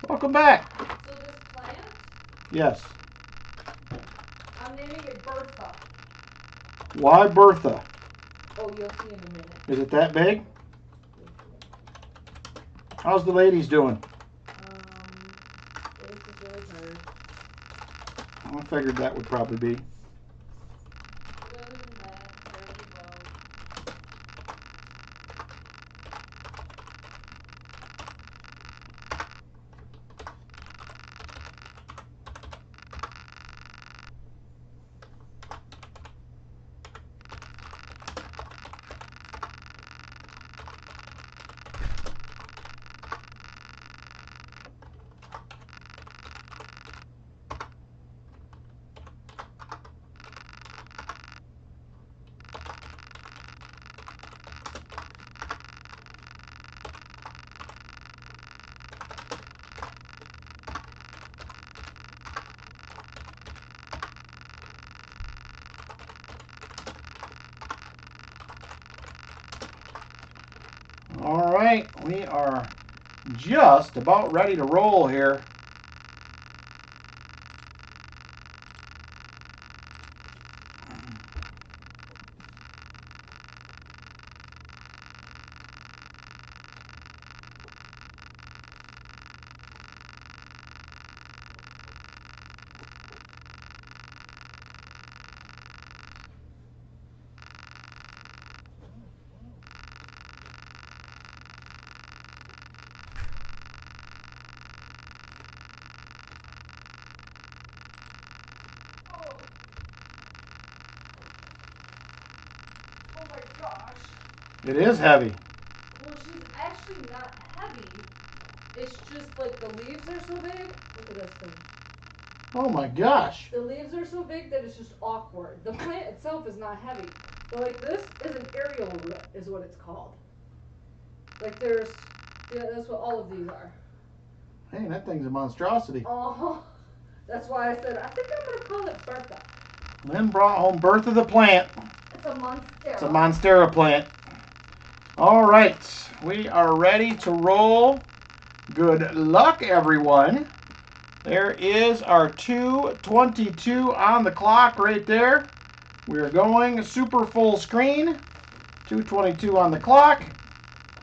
[SPEAKER 1] Welcome back.
[SPEAKER 2] So this plant?
[SPEAKER 1] Yes.
[SPEAKER 2] I'm naming it Bertha.
[SPEAKER 1] Why Bertha?
[SPEAKER 2] Oh, you'll see in a minute.
[SPEAKER 1] Is it that big? How's the ladies doing?
[SPEAKER 2] This is really hard.
[SPEAKER 1] I figured that would probably be.
[SPEAKER 2] Other than that, fairly well.
[SPEAKER 1] All right, we are just about ready to roll here.
[SPEAKER 2] Oh my gosh.
[SPEAKER 1] It is heavy.
[SPEAKER 2] Well, she's actually not heavy. It's just like the leaves are so big. Look at this thing.
[SPEAKER 1] Oh my gosh.
[SPEAKER 2] The leaves are so big that it's just awkward. The plant itself is not heavy. But like this is an aerial root is what it's called. Like there's, yeah, that's what all of these are.
[SPEAKER 1] Hey, that thing's a monstrosity.
[SPEAKER 2] Oh, that's why I said, I think I'm going to call it Bertha.
[SPEAKER 1] Lynn brought home birth of the plant.
[SPEAKER 2] It's a monstera.
[SPEAKER 1] It's a monstera plant. All right, we are ready to roll. Good luck, everyone. There is our 2:22 on the clock right there. We're going super full screen. 2:22 on the clock.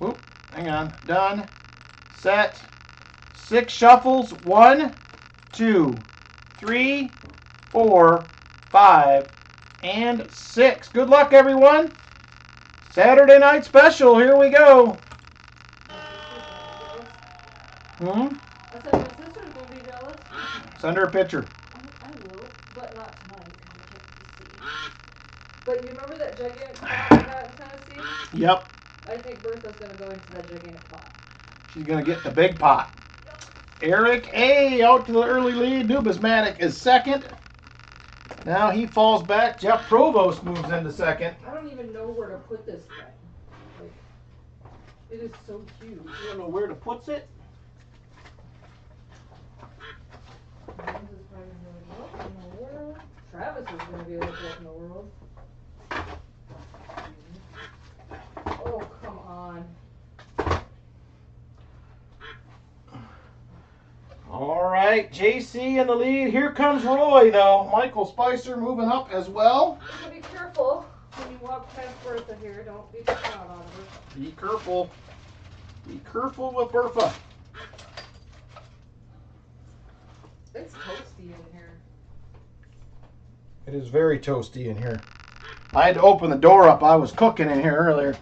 [SPEAKER 1] Oop, hang on. Done. Set. 6 shuffles. 1, 2, 3, 4, 5, and 6. Good luck, everyone. Saturday night special. Here we go.
[SPEAKER 2] I said my sister's going to be jealous.
[SPEAKER 1] Send her a picture.
[SPEAKER 2] I will, but not tonight because I can't see. But you remember that gigantic pot I got in Tennessee?
[SPEAKER 1] Yep.
[SPEAKER 2] I think Bertha's going to go into that gigantic pot.
[SPEAKER 1] She's going to get the big pot. Eric A. out to the early lead. Numismatic is second. Now he falls back. Jeff Provost moves into second.
[SPEAKER 2] I don't even know where to put this thing. Like, it is so huge.
[SPEAKER 1] You don't know where to put it?
[SPEAKER 2] James is probably going to be like, what in the world? Travis is going to be like, what in the world? Oh, come on.
[SPEAKER 1] All right, JC in the lead. Here comes Roy, though. Michael Spicer moving up as well.
[SPEAKER 2] So be careful when you walk past Bertha here. Don't beat the crowd out of her.
[SPEAKER 1] Be careful. Be careful with Bertha.
[SPEAKER 2] It's toasty in here.
[SPEAKER 1] It is very toasty in here. I had to open the door up. I was cooking in here earlier.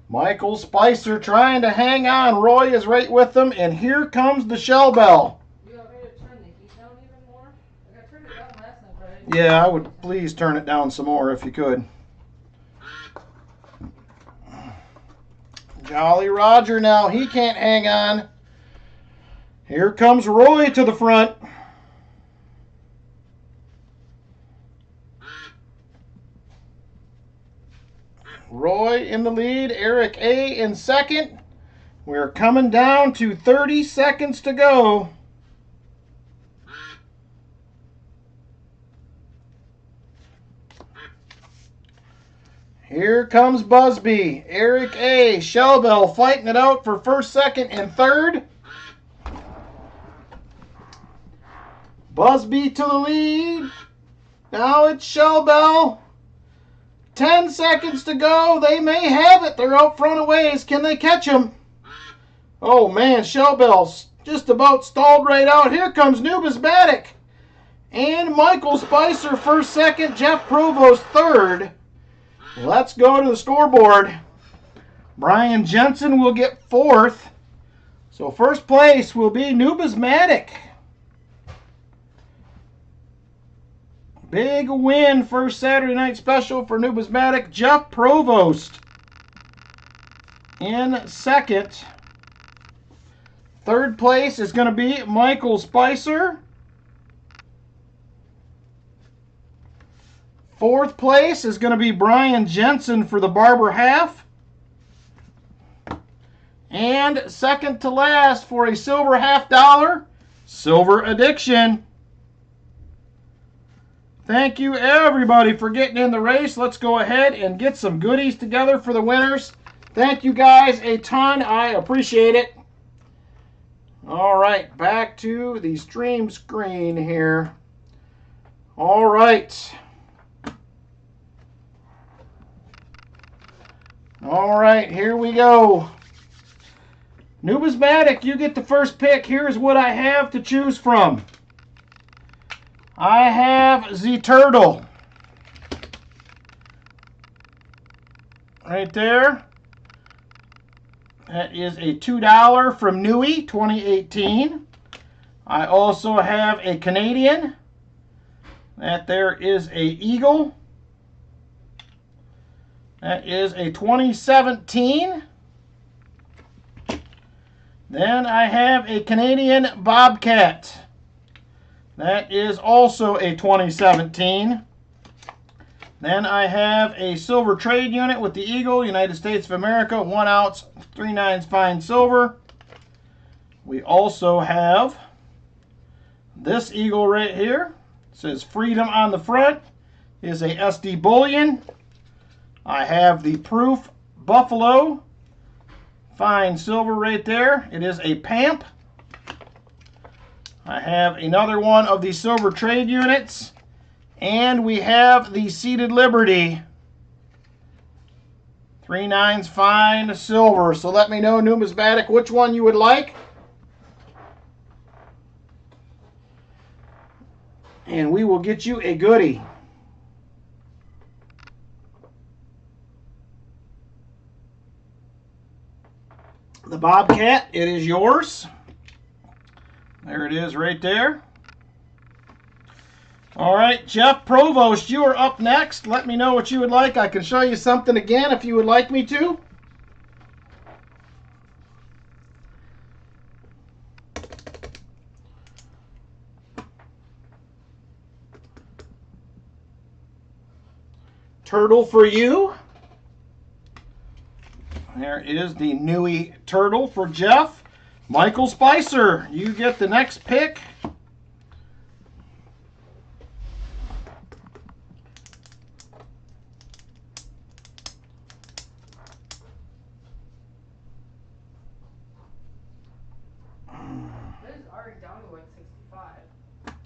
[SPEAKER 1] Michael Spicer trying to hang on. Roy is right with them, and here comes the shell bell.
[SPEAKER 2] You want me to turn the heat down even more? Like I turned it down last night, but I didn't.
[SPEAKER 1] Yeah, I would please turn it down some more if you could. Jolly Roger now. He can't hang on. Here comes Roy to the front. Roy in the lead, Eric A in second. We're coming down to 30 seconds to go. Here comes Busby, Eric A, Shellbell fighting it out for first, second, and third. Busby to the lead. Now it's Shellbell. 10 seconds to go. They may have it. They're out front a ways. Can they catch him? Oh, man. Shellbell's just about stalled right out. Here comes Numismatic. And Michael Spicer first, second. Jeff Provost third. Let's go to the scoreboard. Brian Jensen will get fourth. So first place will be Numismatic. Big win first Saturday night special for Numismatic. Jeff Provost in second. Third place is going to be Michael Spicer. Fourth place is going to be Brian Jensen for the Barber half. And second to last for a silver $50, Silver Addiction. Thank you, everybody, for getting in the race. Let's go ahead and get some goodies together for the winners. Thank you guys a ton. I appreciate it. All right, back to the stream screen here. All right. All right, here we go. Numismatic, you get the first pick. Here's what I have to choose from. I have the turtle. Right there. That is a $2 from Nui 2018. I also have a Canadian. That there is a Eagle. That is a 2017. Then I have a Canadian Bobcat. That is also a 2017. Then I have a silver trade unit with the Eagle, United States of America, 1 ounce, 3/9 fine silver. We also have this Eagle right here. It says Freedom on the front. It is a SD bullion. I have the Proof Buffalo, fine silver right there. It is a PAMP. I have another one of the silver trade units. And we have the Seated Liberty, 3/9 fine silver. So let me know, numismatic, which one you would like. And we will get you a goodie. The Bobcat, it is yours. There it is right there. All right, Jeff Provost, you are up next. Let me know what you would like. I can show you something again if you would like me to. Turtle for you. There is the Nui Turtle for Jeff. Michael Spicer, you get the next pick.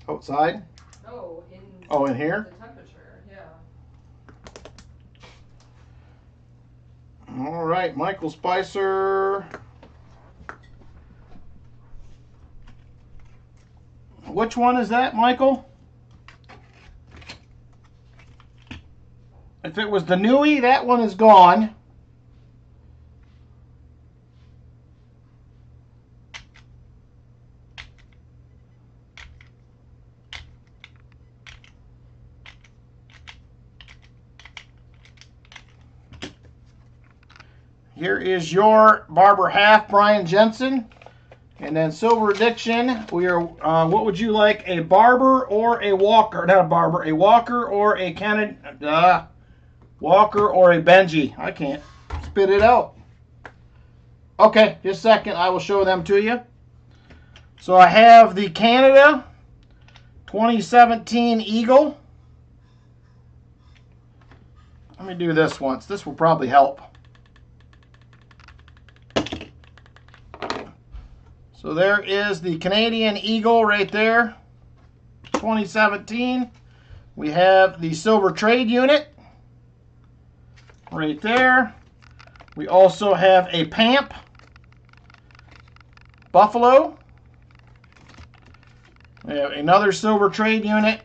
[SPEAKER 1] Outside?
[SPEAKER 2] No,
[SPEAKER 1] in here?
[SPEAKER 2] The temperature, yeah.
[SPEAKER 1] All right, Michael Spicer. Which one is that, Michael? If it was the Nui, that one is gone. Here is your Barber Half, Brian Jensen. And then Silver Addiction, we are, what would you like, a Barber or a Walker? Not a Barber, a Walker or a Walker or a Benji. I can't spit it out. Okay, just a second, I will show them to you. So I have the Canada 2017 Eagle. Let me do this once. This will probably help. So there is the Canadian Eagle right there, 2017. We have the silver trade unit right there. We also have a PAMP Buffalo. We have another silver trade unit.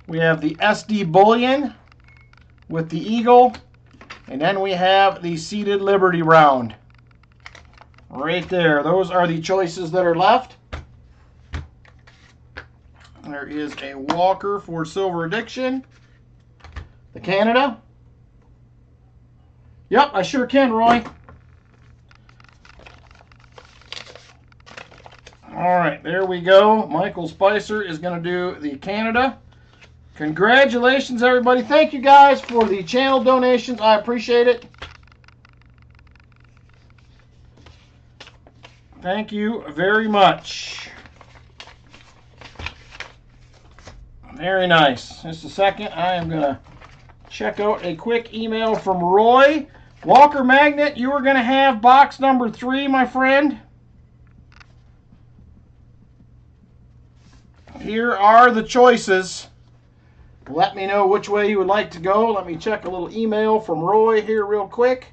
[SPEAKER 1] We have the SD Bullion with the Eagle. And then we have the Seated Liberty round. Right there. Those are the choices that are left. There is a Walker for Silver Addiction. The Canada. Yep, I sure can, Roy. All right, there we go. Michael Spicer is going to do the Canada. Congratulations, everybody. Thank you guys for the channel donations. I appreciate it. Thank you very much. Very nice. Just a second. I am going to check out a quick email from Roy. Walker Magnet, you are going to have box number 3, my friend. Here are the choices. Let me know which way you would like to go. Let me check a little email from Roy here real quick.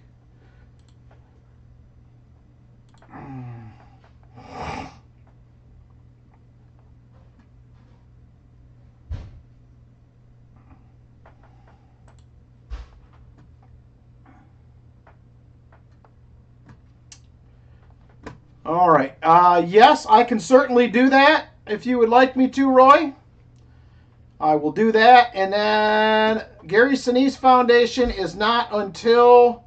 [SPEAKER 1] All right. Yes, I can certainly do that if you would like me to, Roy. I will do that. And then Gary Sinise Foundation is not until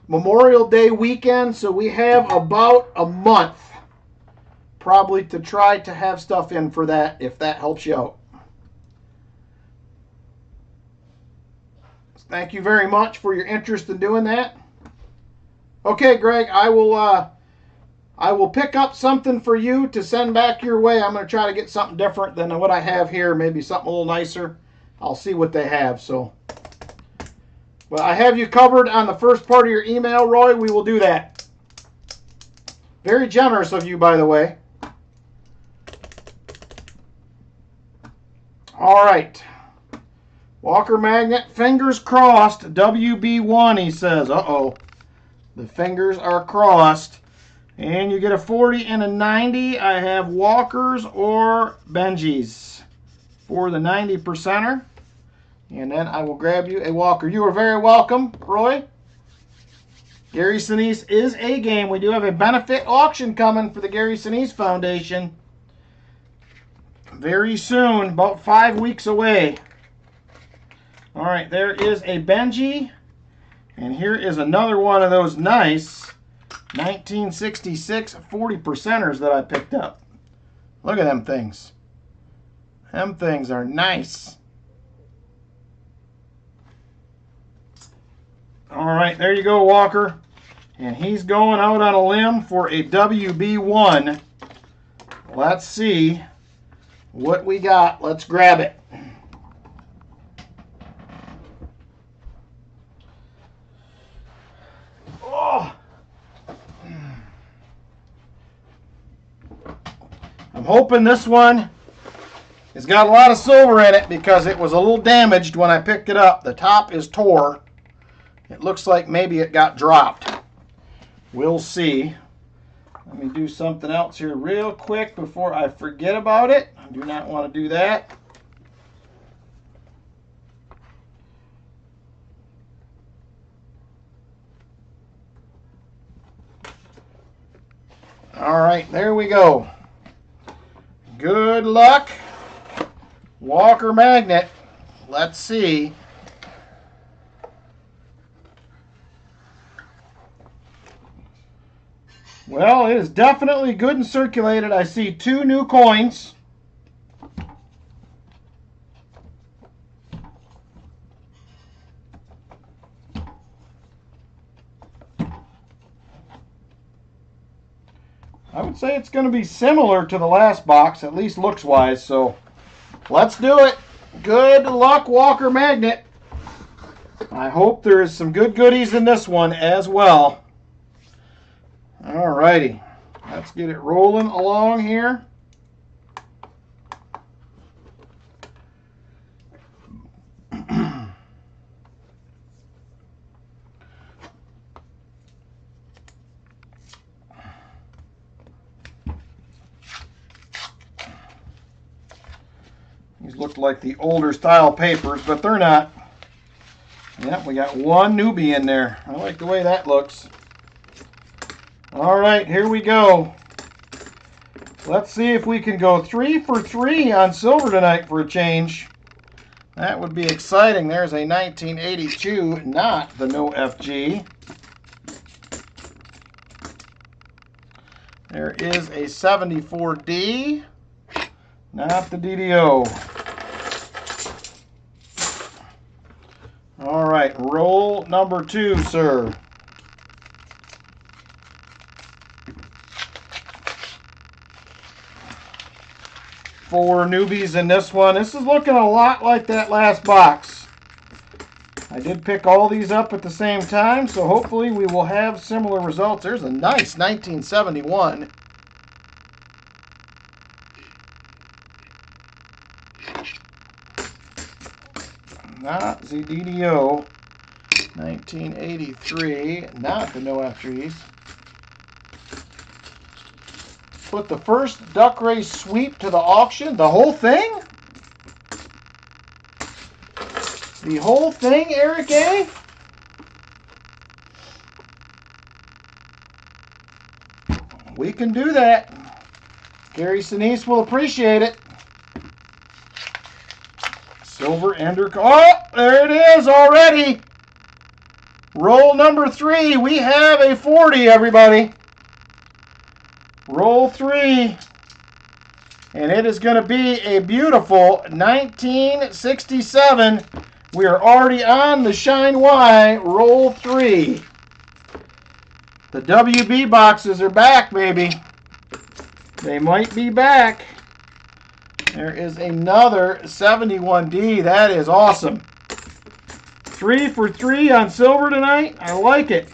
[SPEAKER 1] Memorial Day weekend, so we have about a month probably to try to have stuff in for that, if that helps you out. Thank you very much for your interest in doing that. Okay, Greg, I will pick up something for you to send back your way. I'm going to try to get something different than what I have here, maybe something a little nicer. I'll see what they have. So, well, I have you covered on the first part of your email, Roy. We will do that. Very generous of you, by the way. All right. Walker Magnet, fingers crossed. WB1, he says. Uh-oh. The fingers are crossed. And you get a 40 and a 90. I have Walkers or Benjis for the 90%er. And then I will grab you a Walker. You are very welcome, Roy. Gary Sinise is a game. We do have a benefit auction coming for the Gary Sinise Foundation. Very soon, about 5 weeks away. All right, there is a Benji. And here is another one of those nice 1966 40%ers that I picked up. Look at them things. Them things are nice. All right, there you go, Walker. And he's going out on a limb for a WB1. Let's see what we got. Let's grab it. I'm hoping this one has got a lot of silver in it because it was a little damaged when I picked it up. The top is tore. It looks like maybe it got dropped. We'll see. Let me do something else here real quick before I forget about it. I do not want to do that. All right, there we go. Good luck, Walker Magnet. Let's see. Well, it is definitely good and circulated. I see 2 new coins. I would say it's going to be similar to the last box, at least looks-wise, so let's do it. Good luck, Walker Magnet. I hope there is some good goodies in this one as well. All righty, let's get it rolling along here. These look like the older style papers, but they're not. Yep, we got 1 newbie in there. I like the way that looks. All right, here we go. Let's see if we can go 3 for 3 on silver tonight for a change. That would be exciting. There's a 1982, not the no FG. There is a 74D, not the DDO. All right, roll number 2, sir. Four newbies in this one. This is looking a lot like that last box. I did pick all these up at the same time, so hopefully we will have similar results. There's a nice 1971. Not the DDO. 1983. Not the no F3s. Put the first duck race sweep to the auction. The whole thing? The whole thing, Eric A? We can do that. Gary Sinise will appreciate it. Silver Ender. Oh, there it is already. Roll number 3. We have a 40, everybody. Roll 3. And it is going to be a beautiful 1967. We are already on the Shine Y roll 3. The WB boxes are back, baby. They might be back. There is another 71D. That is awesome. 3 for 3 on silver tonight. I like it.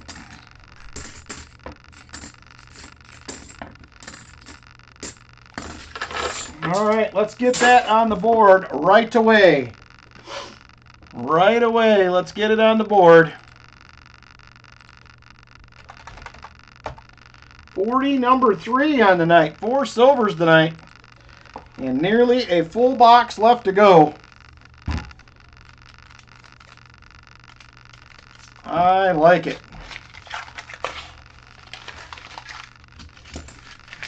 [SPEAKER 1] All right, let's get that on the board right away. Right away, let's get it on the board. 40 number 3 on the night. 4 silvers tonight. And nearly a full box left to go. I like it.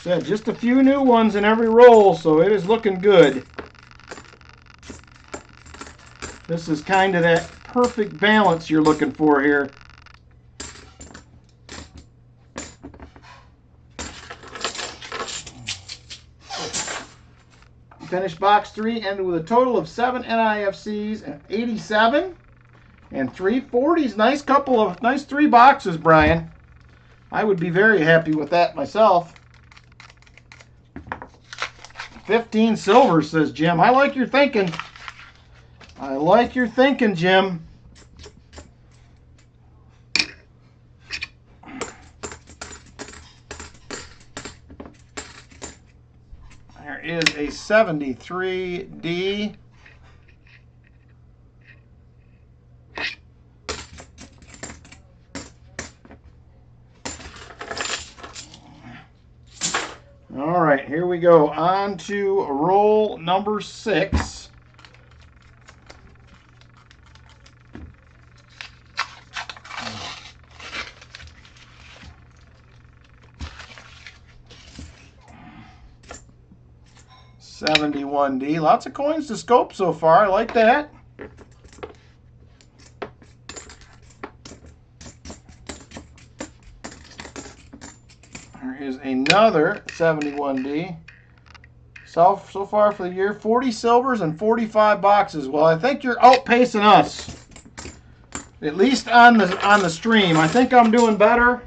[SPEAKER 1] Said just a few new ones in every roll, so it is looking good. This is kind of that perfect balance you're looking for here. Finished box 3 ended with a total of 7 NIFCs and 87 and 3 40s. Nice 3 boxes, Brian. I would be very happy with that myself. 15 silvers, says Jim. I like your thinking. I like your thinking, Jim. There is a 73D. All right, here we go. On to roll number 6. $71D. Lots of coins to scope so far. I like that. There is another 71D. So far for the year, 40 silvers and 45 boxes. Well, I think you're outpacing us. At least on the stream. I think I'm doing better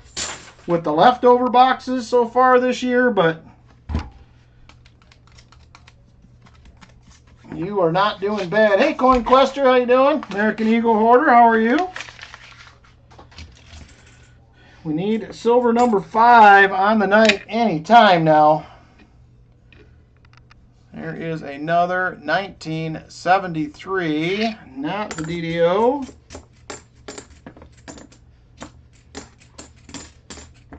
[SPEAKER 1] with the leftover boxes so far this year, but you are not doing bad. Hey, Coin Quester, how you doing? American Eagle Hoarder, how are you? We need silver number 5 on the night anytime now. There is another 1973, not the DDO.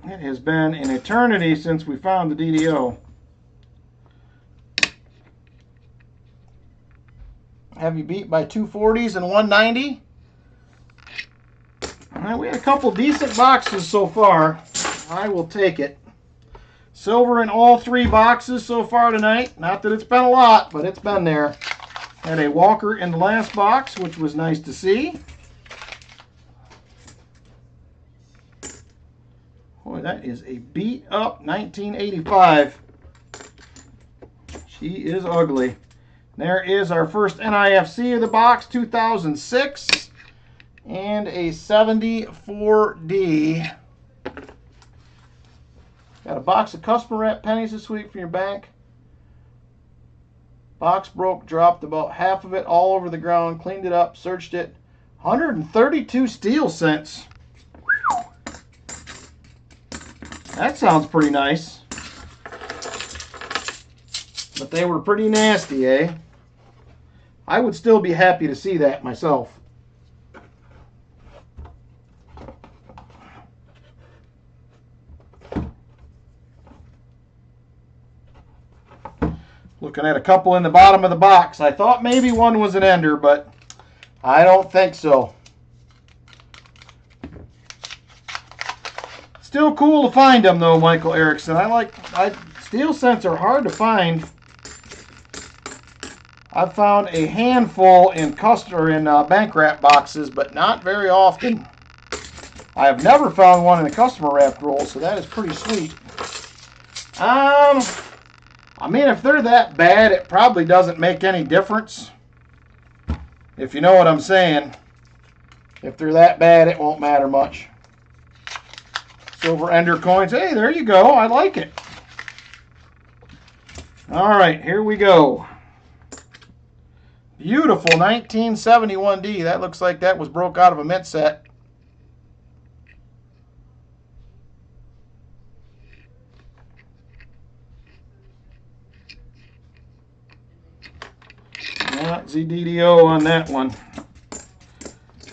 [SPEAKER 1] It has been an eternity since we found the DDO. Have you beat by 240s and 190? We had a couple decent boxes so far. I will take it. Silver in all 3 boxes so far tonight. Not that it's been a lot, but it's been there. Had a Walker in the last box, which was nice to see. Boy, that is a beat up 1985. She is ugly. There is our first NIFC of the box, 2006, and a 74D. Got a box of customer wrap pennies this week from your bank. Box broke, dropped about half of it all over the ground, cleaned it up, searched it. 132 steel cents. That sounds pretty nice. But they were pretty nasty, eh? I would still be happy to see that myself. Looking at a couple in the bottom of the box. I thought maybe one was an ender, but I don't think so. Still cool to find them though, Michael Ericson. Steel cents are hard to find. I've found a handful in bank wrap boxes, but not very often. I have never found one in a customer wrapped roll, so that is pretty sweet. I mean, if they're that bad, it probably doesn't make any difference. If you know what I'm saying. If they're that bad, it won't matter much. Silver Ender coins. Hey, there you go. I like it. All right, here we go. Beautiful 1971D. That looks like that was broke out of a mint set. Not ZDDO on that one.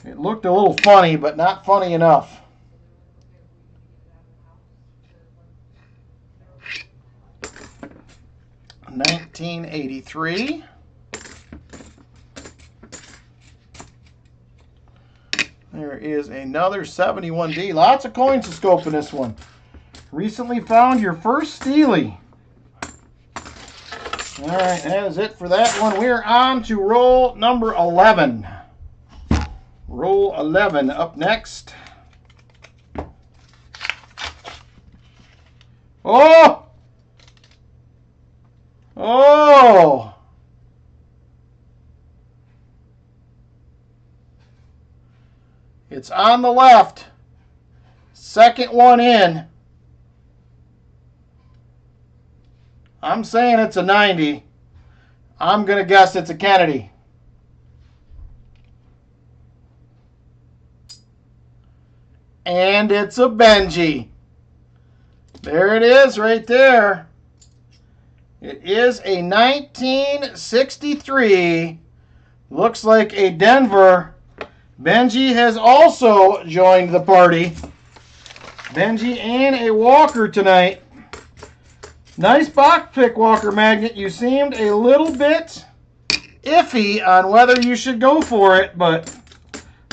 [SPEAKER 1] It looked a little funny, but not funny enough. $19.83. There is another 71D. Lots of coins to scope in this one. Recently found your first Steely. All right, that is it for that one. We're on to roll number 11. Roll 11 up next. Oh! Oh! It's on the left. Second one in. I'm saying it's a 90. I'm going to guess it's a Kennedy. And it's a Benji. There it is right there. It is a 1963. Looks like a Denver. Benji has also joined the party. Benji and a Walker tonight. Nice box pick, Walker Magnet. You seemed a little bit iffy on whether you should go for it, but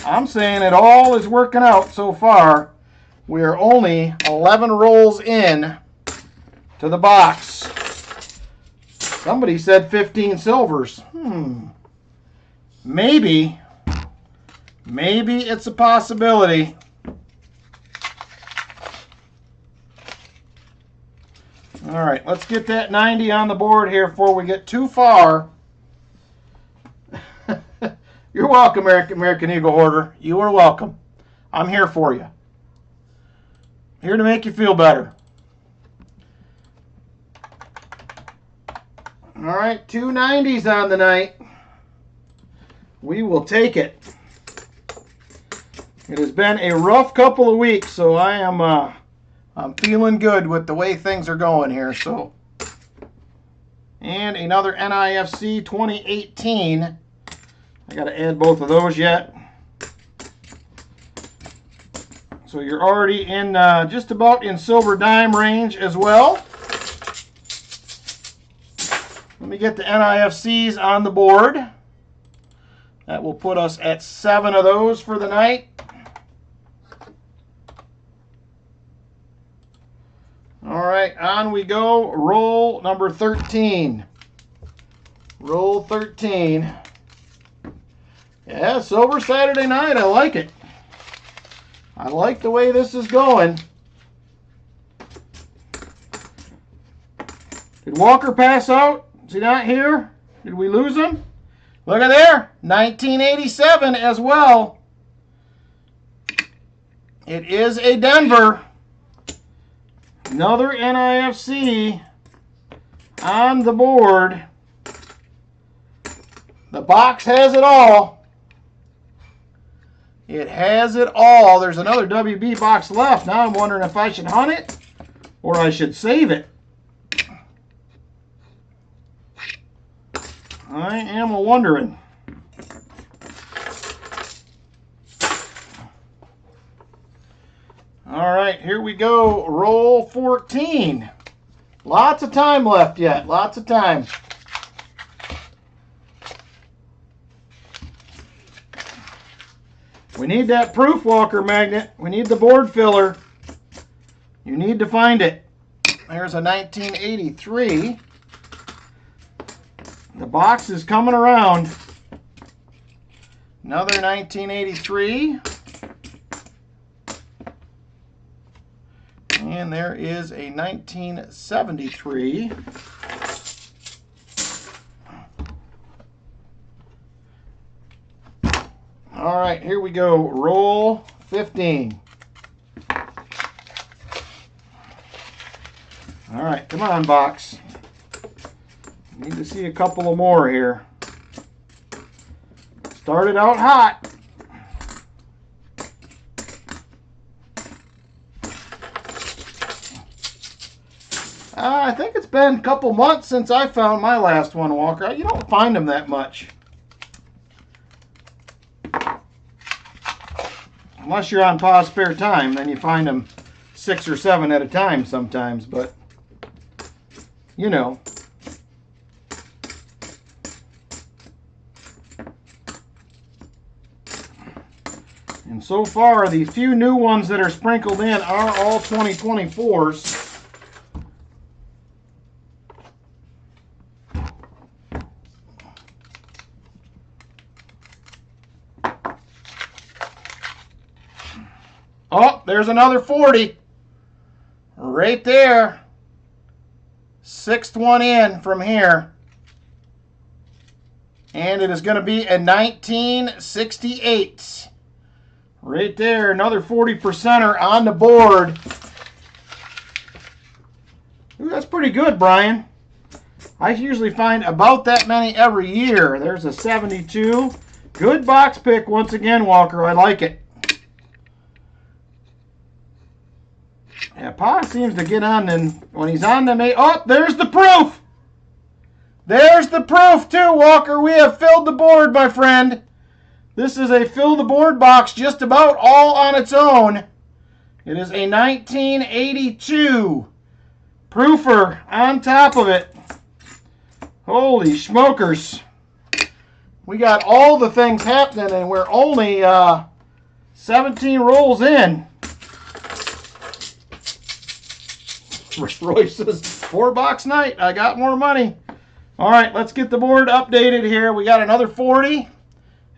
[SPEAKER 1] I'm saying it all is working out so far. We are only 11 rolls in to the box. Somebody said 15 silvers. Maybe it's a possibility. All right, let's get that 90 on the board here before we get too far. You're welcome, American Eagle Hoarder. You are welcome. I'm here for you. Here to make you feel better. All right, 2 90s on the night. We will take it. It has been a rough couple of weeks, so I'm feeling good with the way things are going here. So, and another NIFC 2018. I got to add both of those yet. So you're already in just about in silver dime range as well. Let me get the NIFCs on the board. That will put us at 7 of those for the night. All right, on we go. Roll number 13. Roll 13. Yeah, Silver Saturday night. I like it. I like the way this is going. Did Walker pass out? Is he not here? Did we lose him? Look at there. 1987 as well. It is a Denver. Another NIFC on the board. The box has it all. It has it all. There's another WB box left. Now I'm wondering if I should hunt it or I should save it. I am wondering. All right, here we go. Roll 14. Lots of time left yet. Lots of time. We need that proof, Walker Magnet. We need the board filler. You need to find it. There's a 1983. The box is coming around. Another 1983. And there is a 1973. All right, here we go. Roll 15. All right, come on, box. Need to see a couple of more here. Started out hot. I think it's been a couple months since I found my last one, Walker. You don't find them that much. Unless you're on Pa's spare time, then you find them 6 or 7 at a time sometimes, but you know. And so far, the few new ones that are sprinkled in are all 2024s. Oh, there's another 40. Right there. 6th one in from here. And it is going to be a 1968. Right there, another 40%er on the board. Ooh, that's pretty good, Brian. I usually find about that many every year. There's a 72. Good box pick once again, Walker. I like it. Yeah, Pa seems to get on them when he's on them. Oh, there's the proof. There's the proof too, Walker. We have filled the board, my friend. This is a fill the board box just about all on its own. It is a 1982 proofer on top of it. Holy smokers. We got all the things happening and we're only 17 rolls in. Roy says, 4-box night. I got more money. All right, let's get the board updated here. We got another 40.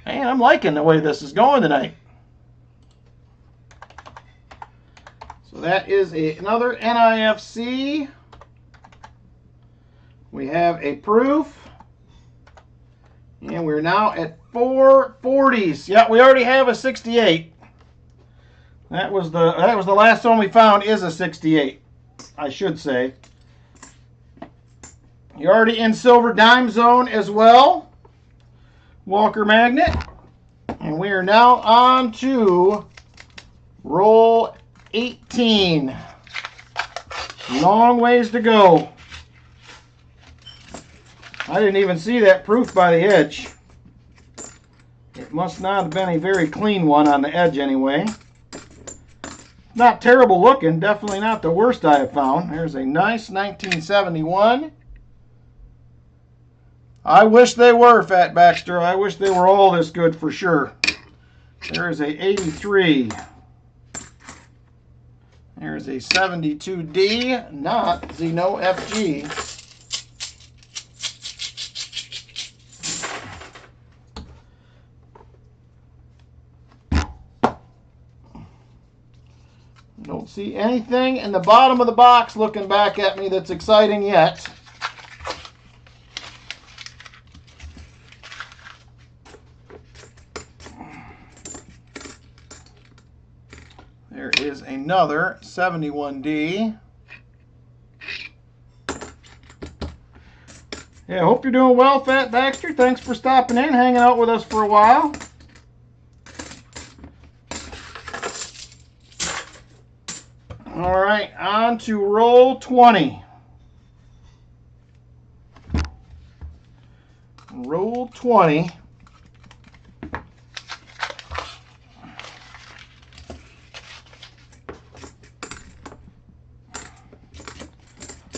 [SPEAKER 1] Man, I'm liking the way this is going tonight. So that is another NIFC. We have a proof. And we're now at 4 40s. Yeah, we already have a 68. That was the last one we found is a 68. I should say. You're already in silver dime zone as well. Walker Magnet. And we are now on to roll 18. Long ways to go. I didn't even see that proof by the edge. It must not have been a very clean one on the edge anyway. Not terrible looking, definitely not the worst I have found. There's a nice 1971. I wish they were, Fat Baxter. I wish they were all this good for sure. There's a 83. There's a 72D, not Zeno FG. Don't see anything in the bottom of the box looking back at me that's exciting yet. There is another 71D. Yeah, hope you're doing well, Fat Baxter. Thanks for stopping in, hanging out with us for a while. All right, on to roll 20. Roll 20.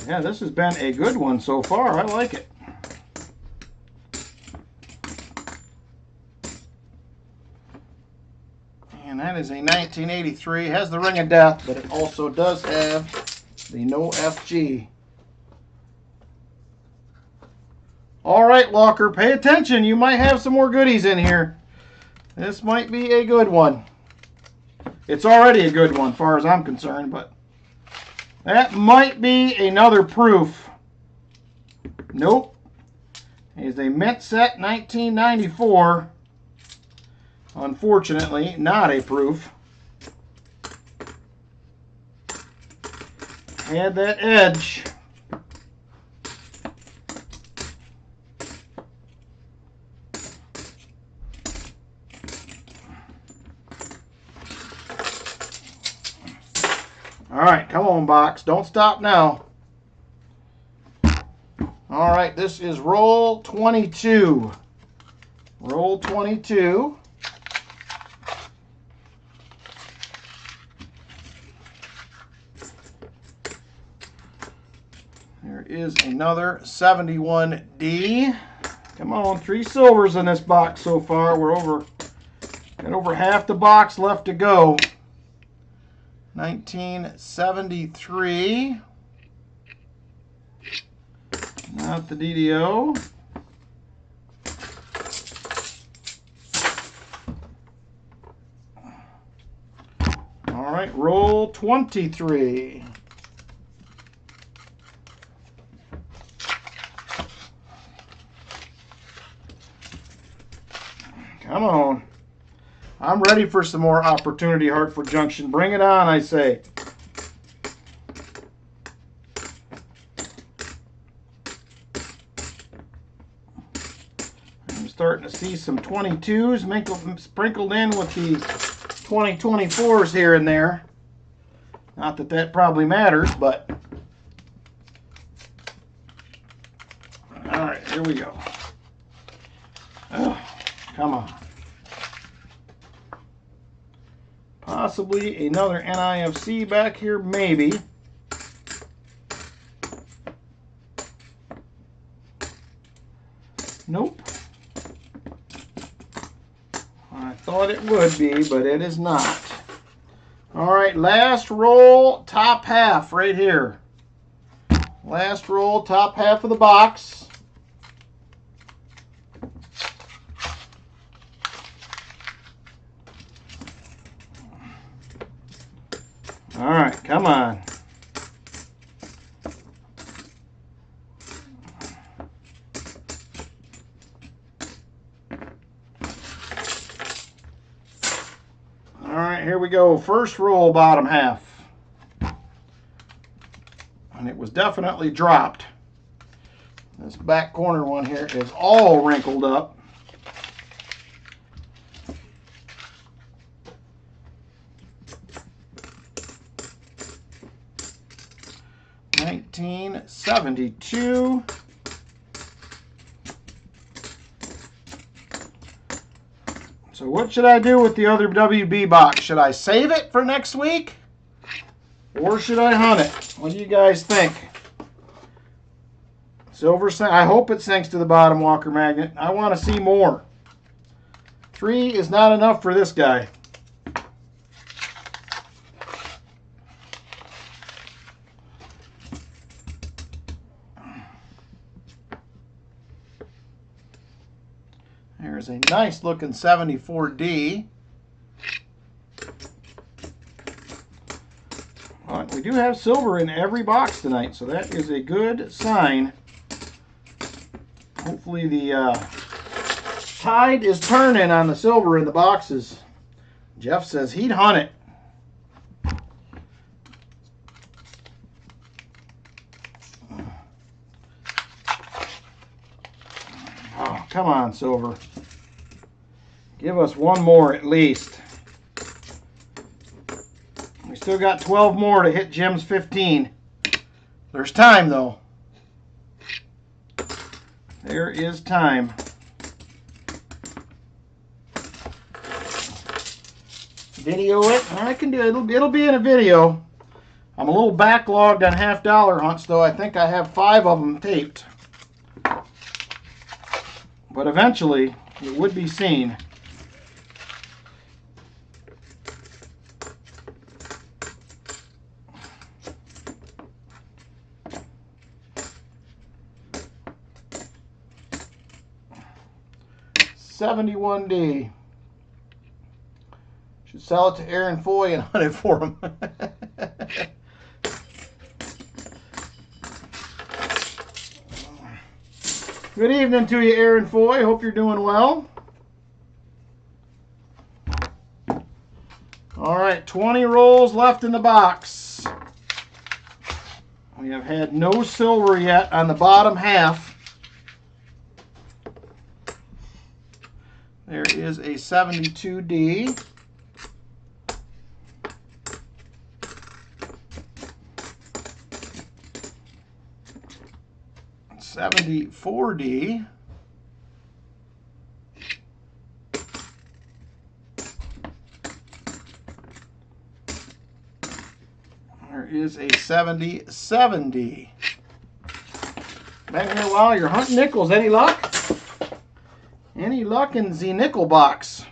[SPEAKER 1] Yeah, this has been a good one so far. I like it. And that is a 1983. It has the Ring of Death, but it also does have the no FG. All right, Walker, pay attention. You might have some more goodies in here. This might be a good one. It's already a good one, as far as I'm concerned, but that might be another proof. Nope. It's a mint set 1994. Unfortunately, not a proof. Had that edge. All right, come on, box. Don't stop now. All right, this is roll 22. Roll 22. There is another 71D. Come on, 3 silvers in this box so far. Got over half the box left to go. 1973. Not the DDO. All right, roll 23. Come on. I'm ready for some more opportunity, Hartford Junction. Bring it on, I say. I'm starting to see some 22s sprinkled in with these 2024s here and there. Not that that probably matters, but... All right, here we go. Oh, come on. Possibly another NIFC back here, maybe. Nope. I thought it would be, but it is not. All right, last roll, top half right here. Last roll, top half of the box. All right, come on. All right, here we go. First roll, bottom half. And it was definitely dropped. This back corner one here is all wrinkled up. $19.72. So what should I do with the other WB box? Should I save it for next week? Or should I hunt it? What do you guys think? Silver, I hope it sinks to the bottom, Walker Magnet. I want to see more. 3 is not enough for this guy. There's a nice looking 74D. But we do have silver in every box tonight, so that is a good sign. Hopefully the tide is turning on the silver in the boxes. Jeff says he'd hunt it. Oh, come on, silver. Give us one more at least. We still got 12 more to hit Jim's 15. There's time, though. There is time. Video it. I can do it. It'll be in a video. I'm a little backlogged on half-dollar hunts, though. I think I have 5 of them taped. But eventually, it would be seen. $71D. Should sell it to Aaron Foy and hunt it for him. Good evening to you, Aaron Foy. Hope you're doing well. All right, 20 rolls left in the box. We have had no silver yet on the bottom half. There is a 72D. $74D. There is a 77D. Been here a while, you're hunting nickels. Any luck? Any luck in the nickel box?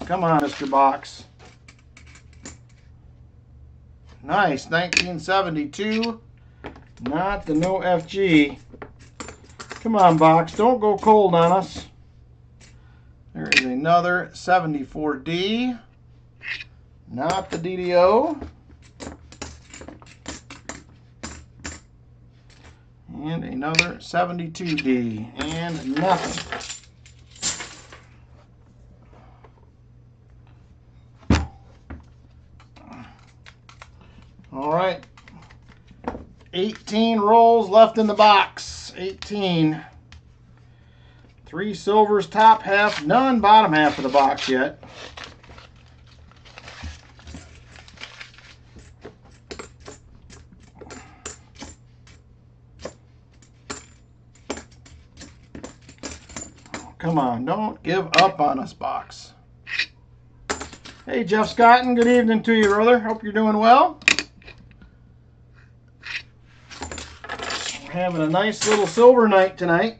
[SPEAKER 1] Come on, Mr. Box. Nice, 1972. Not the no FG. Come on, Box, don't go cold on us. There is another 74D. Not the DDO. And another 72D. And nothing. All right, 18 rolls left in the box. 18. 3 silvers top half, none bottom half of the box yet. Oh, come on, don't give up on us, Box. Hey, Jeff Scotton, good evening to you, brother. Hope you're doing well. Having a nice little silver night tonight.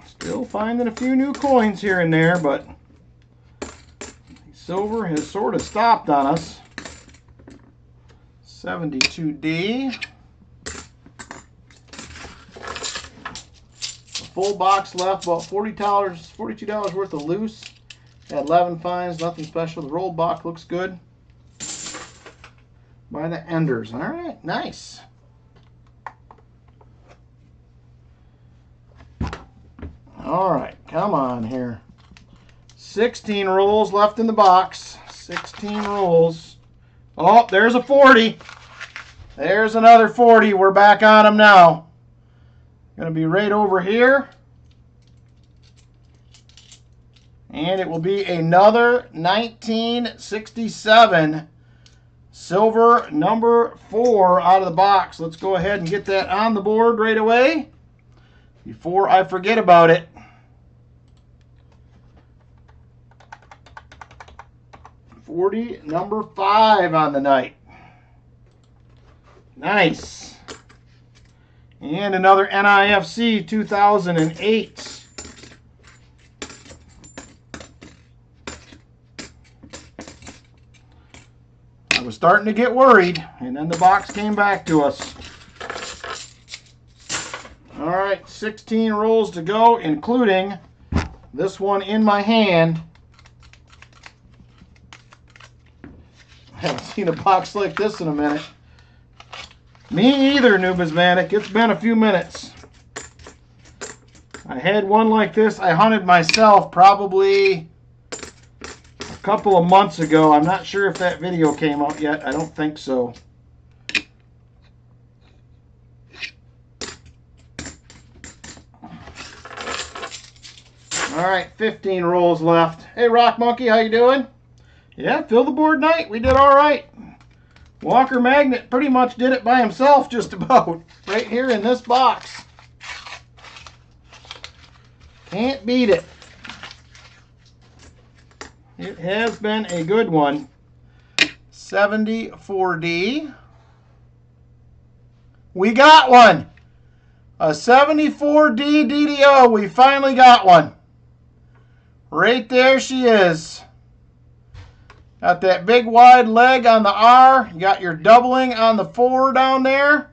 [SPEAKER 1] Still finding a few new coins here and there, but silver has sort of stopped on us. 72D. Full box left, about $40, $42 worth of loose. Had 11 finds, nothing special. The rolled box looks good. By the Enders. All right, nice. All right, come on here. 16 rolls left in the box. 16 rolls. Oh, there's a 40. There's another 40. We're back on them now. Going to be right over here. And it will be another 1967 silver number 4 out of the box. Let's go ahead and get that on the board right away before I forget about it. $40 number 5 on the night. Nice. And another NIFC 2008. I was starting to get worried, and then the box came back to us. All right, 16 rolls to go, including this one in my hand. I haven't seen a box like this in a minute. Me either, Numismatic. It's been a few minutes. I had one like this I hunted myself probably a couple of months ago. I'm not sure if that video came out yet. I don't think so. All right, 15 rolls left. Hey, Rock Monkey, how you doing? Yeah, fill the board night. We did all right. Walker Magnet pretty much did it by himself, just about, right here in this box. Can't beat it. It has been a good one. 74D. We got one. A 74D DDO. We finally got one. Right there she is. Got that big wide leg on the R. You got your doubling on the 4 down there.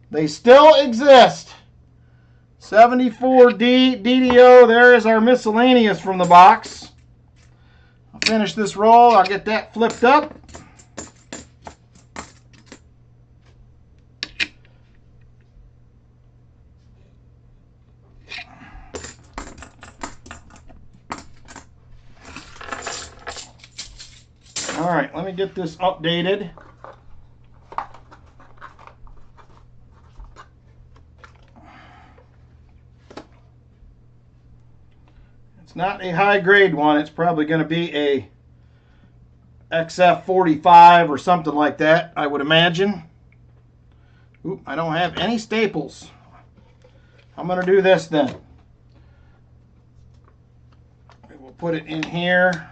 [SPEAKER 1] They still exist. 74D DDO. There is our miscellaneous from the box. I'll finish this roll. I'll get that flipped up. All right, let me get this updated. It's not a high grade one. It's probably going to be a XF45 or something like that, I would imagine. Oop, I don't have any staples. I'm going to do this then. We'll put it in here.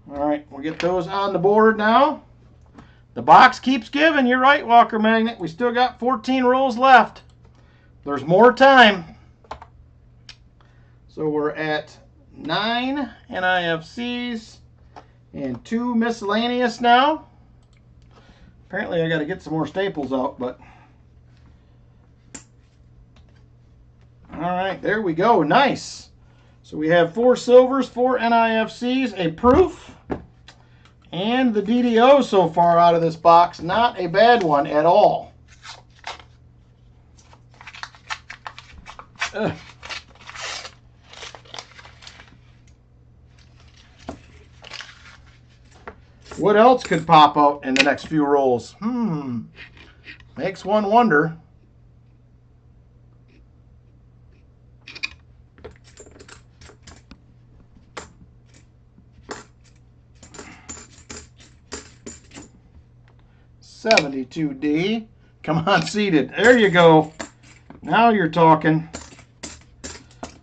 [SPEAKER 1] All right, we'll get those on the board now. The box keeps giving. You're right, Walker Magnet. We still got 14 rolls left. There's more time. So we're at 9 NIFCs and 2 miscellaneous now. Apparently I got to get some more staples out, but all right, there we go. Nice. So we have 4 silvers, 4 NIFCs, a proof, and the DDO so far out of this box. Not a bad one at all. Ugh. What else could pop out in the next few rolls? Makes one wonder. $72D. Come on, seated. There you go. Now you're talking.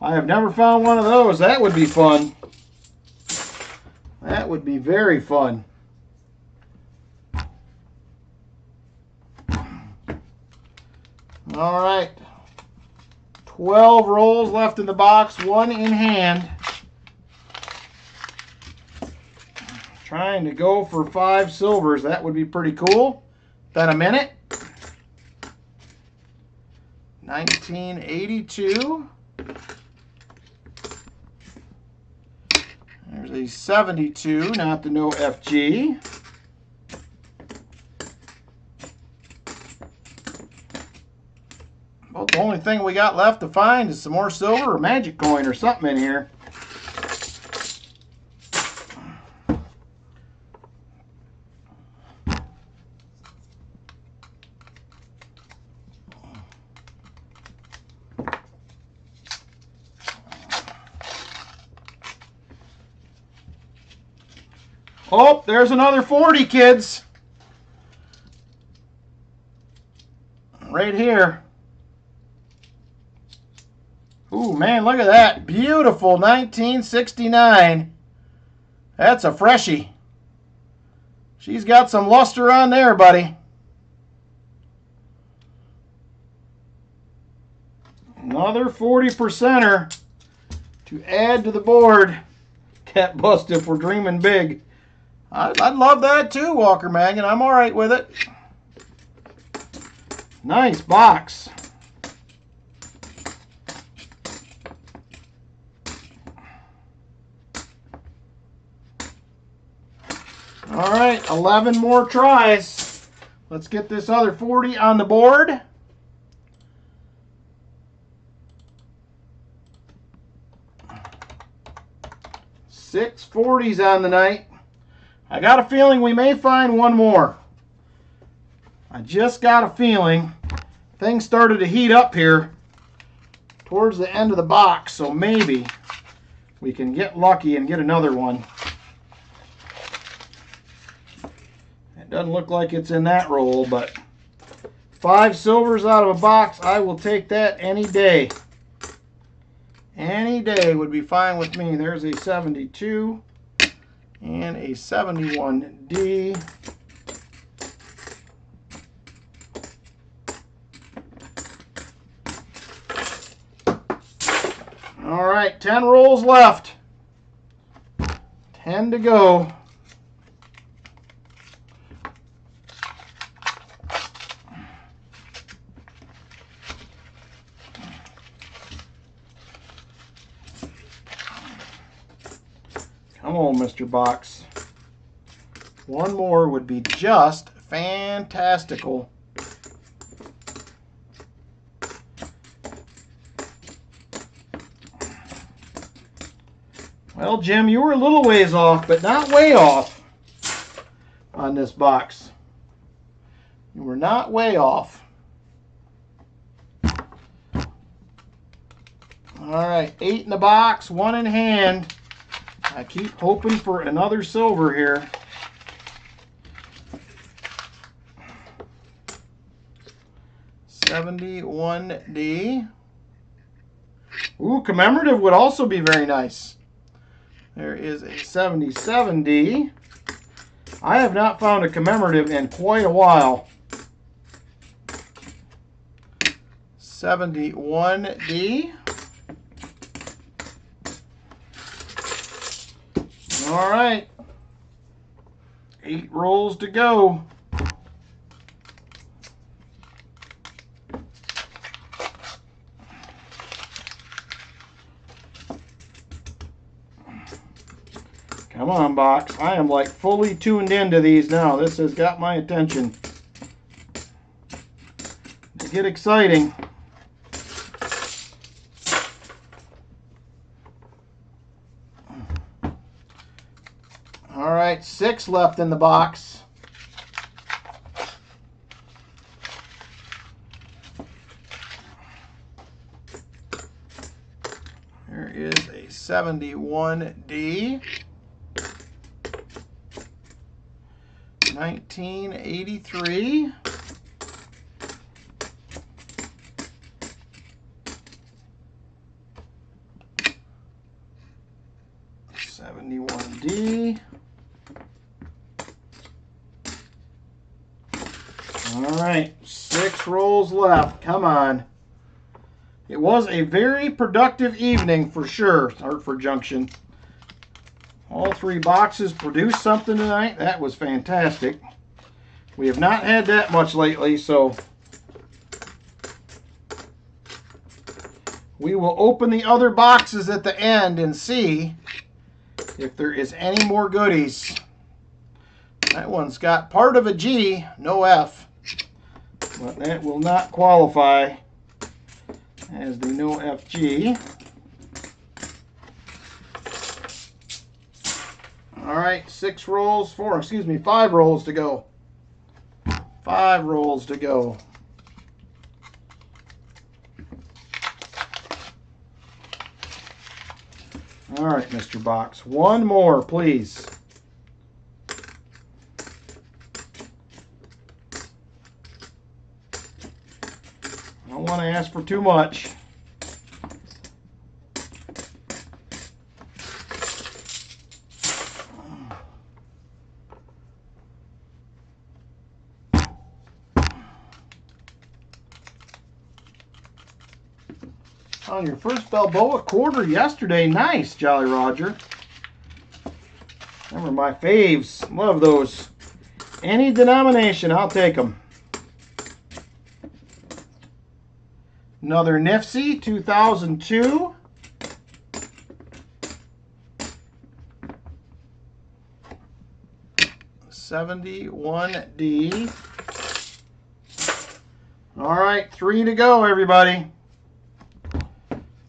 [SPEAKER 1] I have never found one of those. That would be fun. That would be very fun. All right. 12 rolls left in the box, 1 in hand. Trying to go for 5 silvers. That would be pretty cool. Been a minute. 1982. There's a 72, not the no FG. Well, the only thing we got left to find is some more silver or magic coin or something in here. Oh, there's another 40, kids. Right here. Ooh, man, look at that. Beautiful 1969. That's a freshie. She's got some luster on there, buddy. Another 40%er to add to the board. Cat bust if we're dreaming big. I'd love that too, Walker Magnet. I'm all right with it. Nice box. All right, 11 more tries. Let's get this other 40 on the board. Six 40s on the night. I got a feeling we may find one more. I just got a feeling things started to heat up here towards the end of the box, so maybe we can get lucky and get another one. It doesn't look like it's in that roll, but 5 silvers out of a box, I will take that any day. Any day would be fine with me. There's a 72 and a 71D. All right, 10 rolls left. 10 to go. Come on, Mr. Box. One more would be just fantastical. Well, Jim, you were a little ways off, but not way off on this box. You were not way off. All right, 8 in the box, 1 in hand. I keep hoping for another silver here. $71D. Ooh, commemorative would also be very nice. There is a 77D. I have not found a commemorative in quite a while. 71D. All right. 8 rolls to go. Come on, box. I am like fully tuned into these now. This has got my attention. They get exciting. All right, 6 left in the box. There is a 71D. 1983. $71D. All right, 6 rolls left. Come on. It was a very productive evening for sure, Hartford Junction. All 3 boxes produced something tonight. That was fantastic. We have not had that much lately, so we will open the other boxes at the end and see if there is any more goodies. That one's got part of a G, no F, but that will not qualify as the no FG. All right, 5 rolls to go. 5 rolls to go. All right, Mr. Box, one more, please. I don't want to ask for too much. On your first Balboa quarter yesterday. Nice, Jolly Roger. Remember my faves. Love those. Any denomination, I'll take them. Another Nifsy, 2002. $71D. All right, 3 to go, everybody.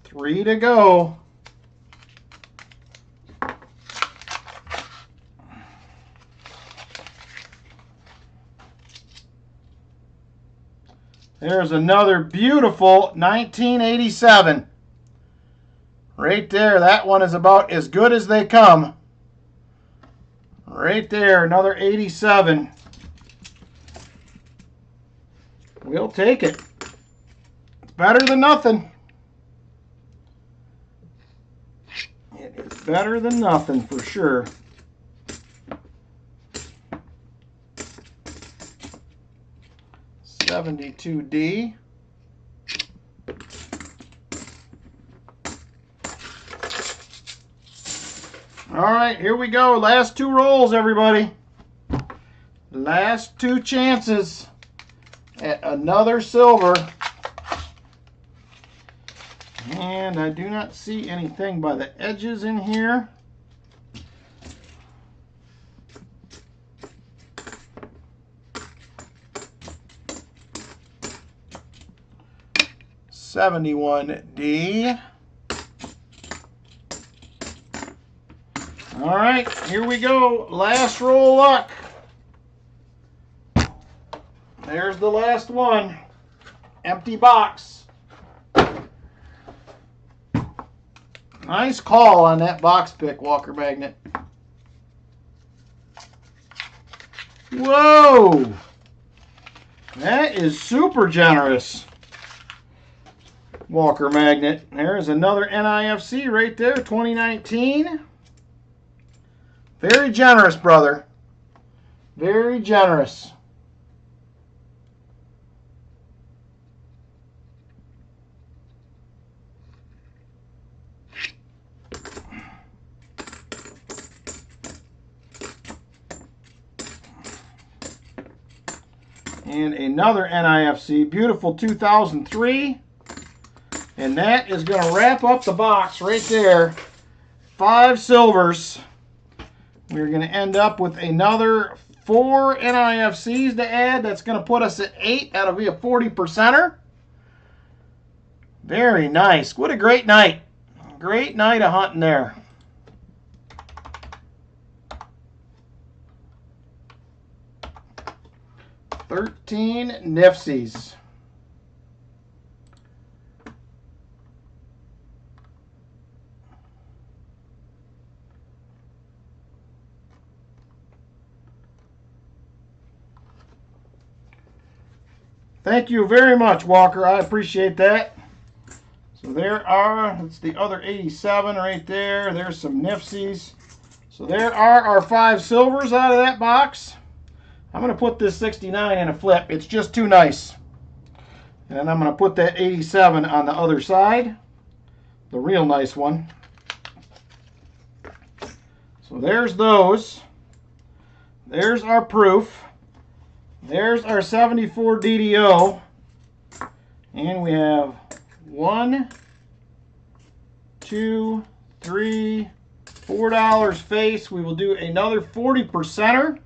[SPEAKER 1] 3 to go. There's another beautiful 1987. Right there. That one is about as good as they come. Right there. Another 87. We'll take it. It's better than nothing. better than nothing for sure. $72D. All right, here we go. Last two rolls, everybody. Last two chances at another silver. And I do not see anything by the edges in here. $71D. All right, here we go. Last roll luck. There's the last one. Empty box. Nice call on that box pick, Walker Magnet. Whoa! That is super generous, Walker Magnet. There's another NIFC right there, 2019. Very generous, brother. Very generous. And another NIFC, beautiful 2003. And that is going to wrap up the box right there. 5 silvers. We're going to end up with another 4 NIFCs to add. That's going to put us at 8. That'll be a 40%er. Very nice. What a great night. Great night of hunting there. $13 NIFCs. Thank you very much, Walker. I appreciate that. So there are, that's the other 87 right there. There's some NIFCs. So there are our 5 silvers out of that box. I'm going to put this 69 in a flip. It's just too nice. And then I'm going to put that 87 on the other side. The real nice one. So there's those. There's our proof. There's our 74 DDO. And we have 1, 2, 3, $4 face. We will do another 40%er.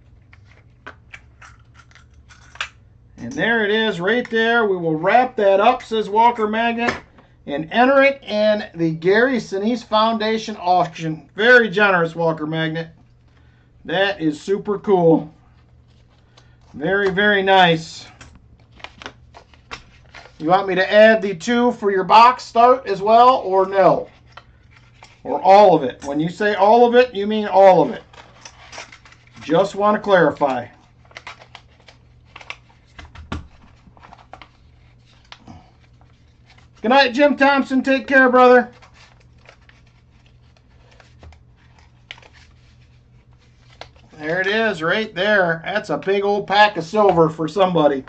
[SPEAKER 1] And there it is right there. We will wrap that up, says Walker Magnet, and enter it in the Gary Sinise Foundation auction. Very generous, Walker Magnet. That is super cool. Very, very nice. You want me to add the 2 for your box start as well, or no? Or all of it? When you say all of it, you mean all of it. Just want to clarify. Good night, Jim Thompson. Take care, brother. There it is, right there. That's a big old pack of silver for somebody.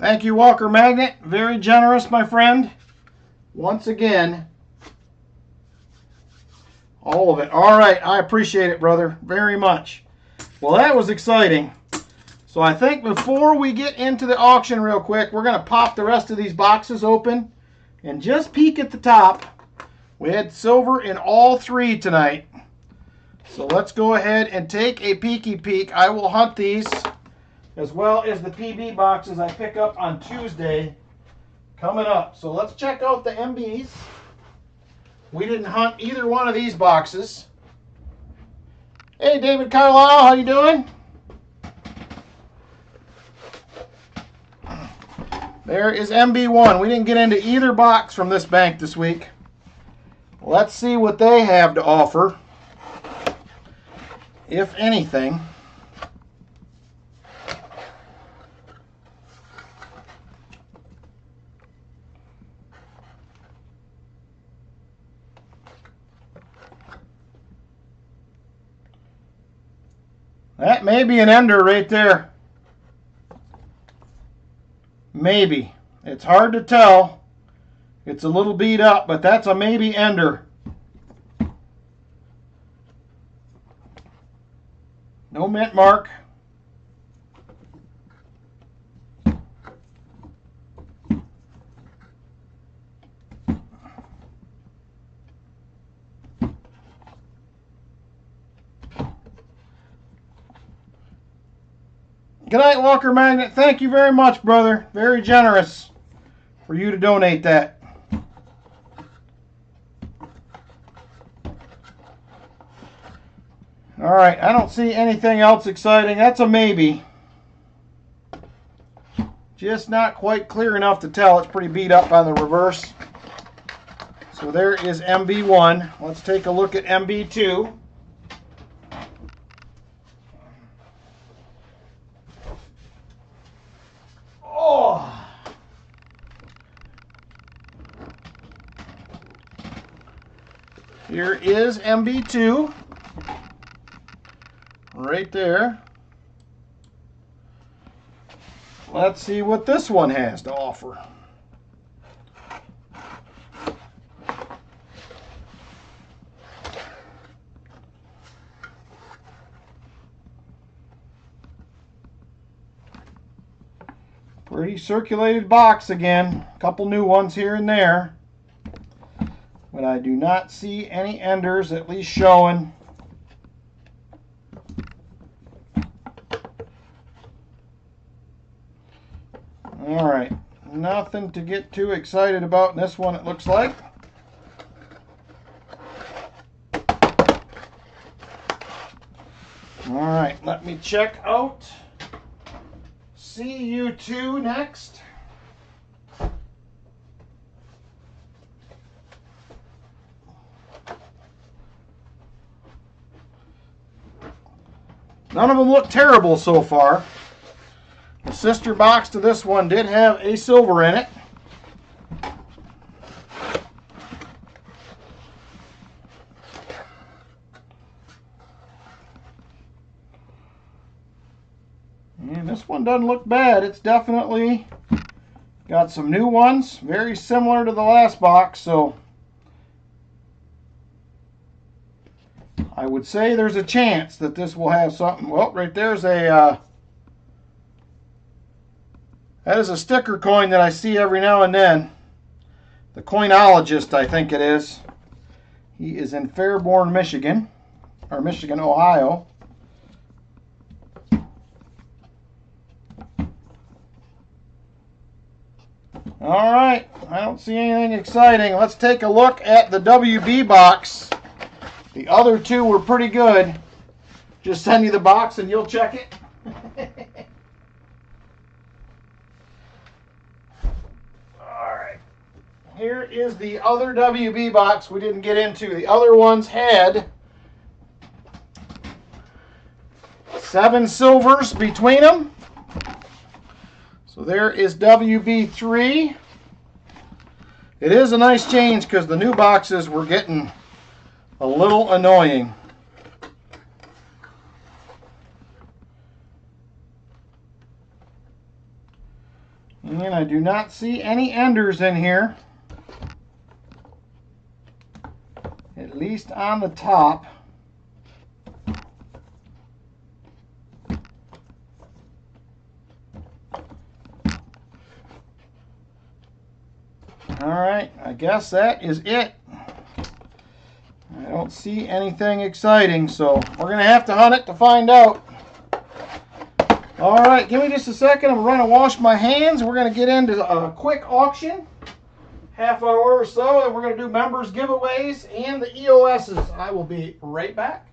[SPEAKER 1] Thank you, Walker Magnet. Very generous, my friend. Once again, all of it. All right, I appreciate it, brother, very much. Well, that was exciting. So I think before we get into the auction real quick, we're going to pop the rest of these boxes open and just peek at the top. We had silver in all 3 tonight. So let's go ahead and take a peeky peek. I will hunt these, as well as the PB boxes I pick up on Tuesday coming up. So let's check out the MBs. We didn't hunt either one of these boxes. Hey, David Carlisle, how you doing? There is MB1. We didn't get into either box from this bank this week. Let's see what they have to offer, if anything. That may be an ender right there. Maybe. It's hard to tell. It's a little beat up, but that's a maybe ender. No mint mark. Good night, Walker Magnet. Thank you very much, brother. Very generous for you to donate that. All right, I don't see anything else exciting. That's a maybe. Just not quite clear enough to tell. It's pretty beat up on the reverse. So there is MB1. Let's take a look at MB2. Oh! Here is MB2. Right there. Let's see what this one has to offer. Pretty circulated box again. A couple new ones here and there. But I do not see any enders at least showing. All right, nothing to get too excited about in this one, it looks like. All right, let me check out CU2 next. None of them look terrible so far. The sister box to this one did have a silver in it. And this one doesn't look bad. It's definitely got some new ones, very similar to the last box, so I would say there's a chance that this will have something. Well, right there's a that is a sticker coin that I see every now and then. The Coinologist, I think it is. He is in Fairborn, Michigan, or Michigan, Ohio. All right, I don't see anything exciting. Let's take a look at the WB box. The other two were pretty good. Just send me the box and you'll check it. Here is the other WB box we didn't get into. The other ones had 7 silvers between them. So there is WB3. It is a nice change because the new boxes were getting a little annoying. And I do not see any enders in here. At least on the top. All right, I guess that is it. I don't see anything exciting, so we're going to have to hunt it to find out. All right, give me just a second. I'm going to wash my hands. We're going to get into a quick auction. Half hour or so, and we're going to do members giveaways and the EOSs. I will be right back.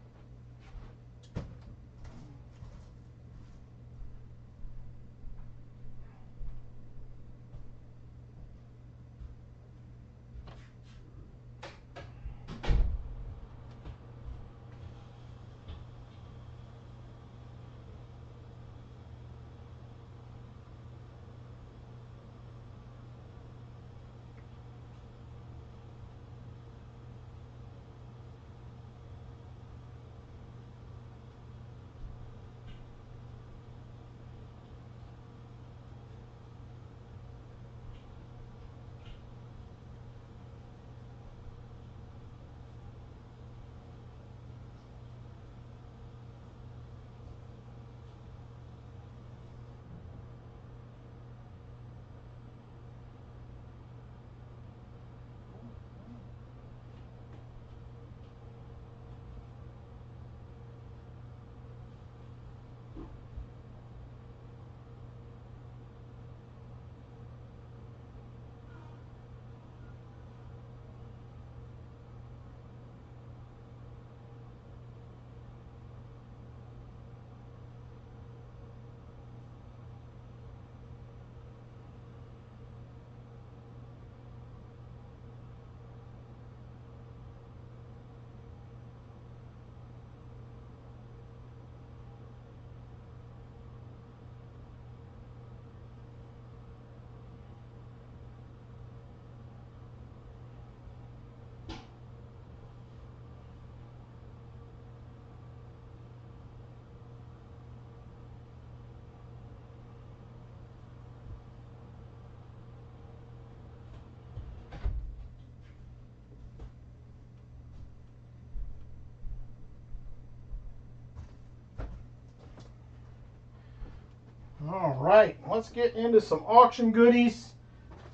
[SPEAKER 1] right, let's get into some auction goodies.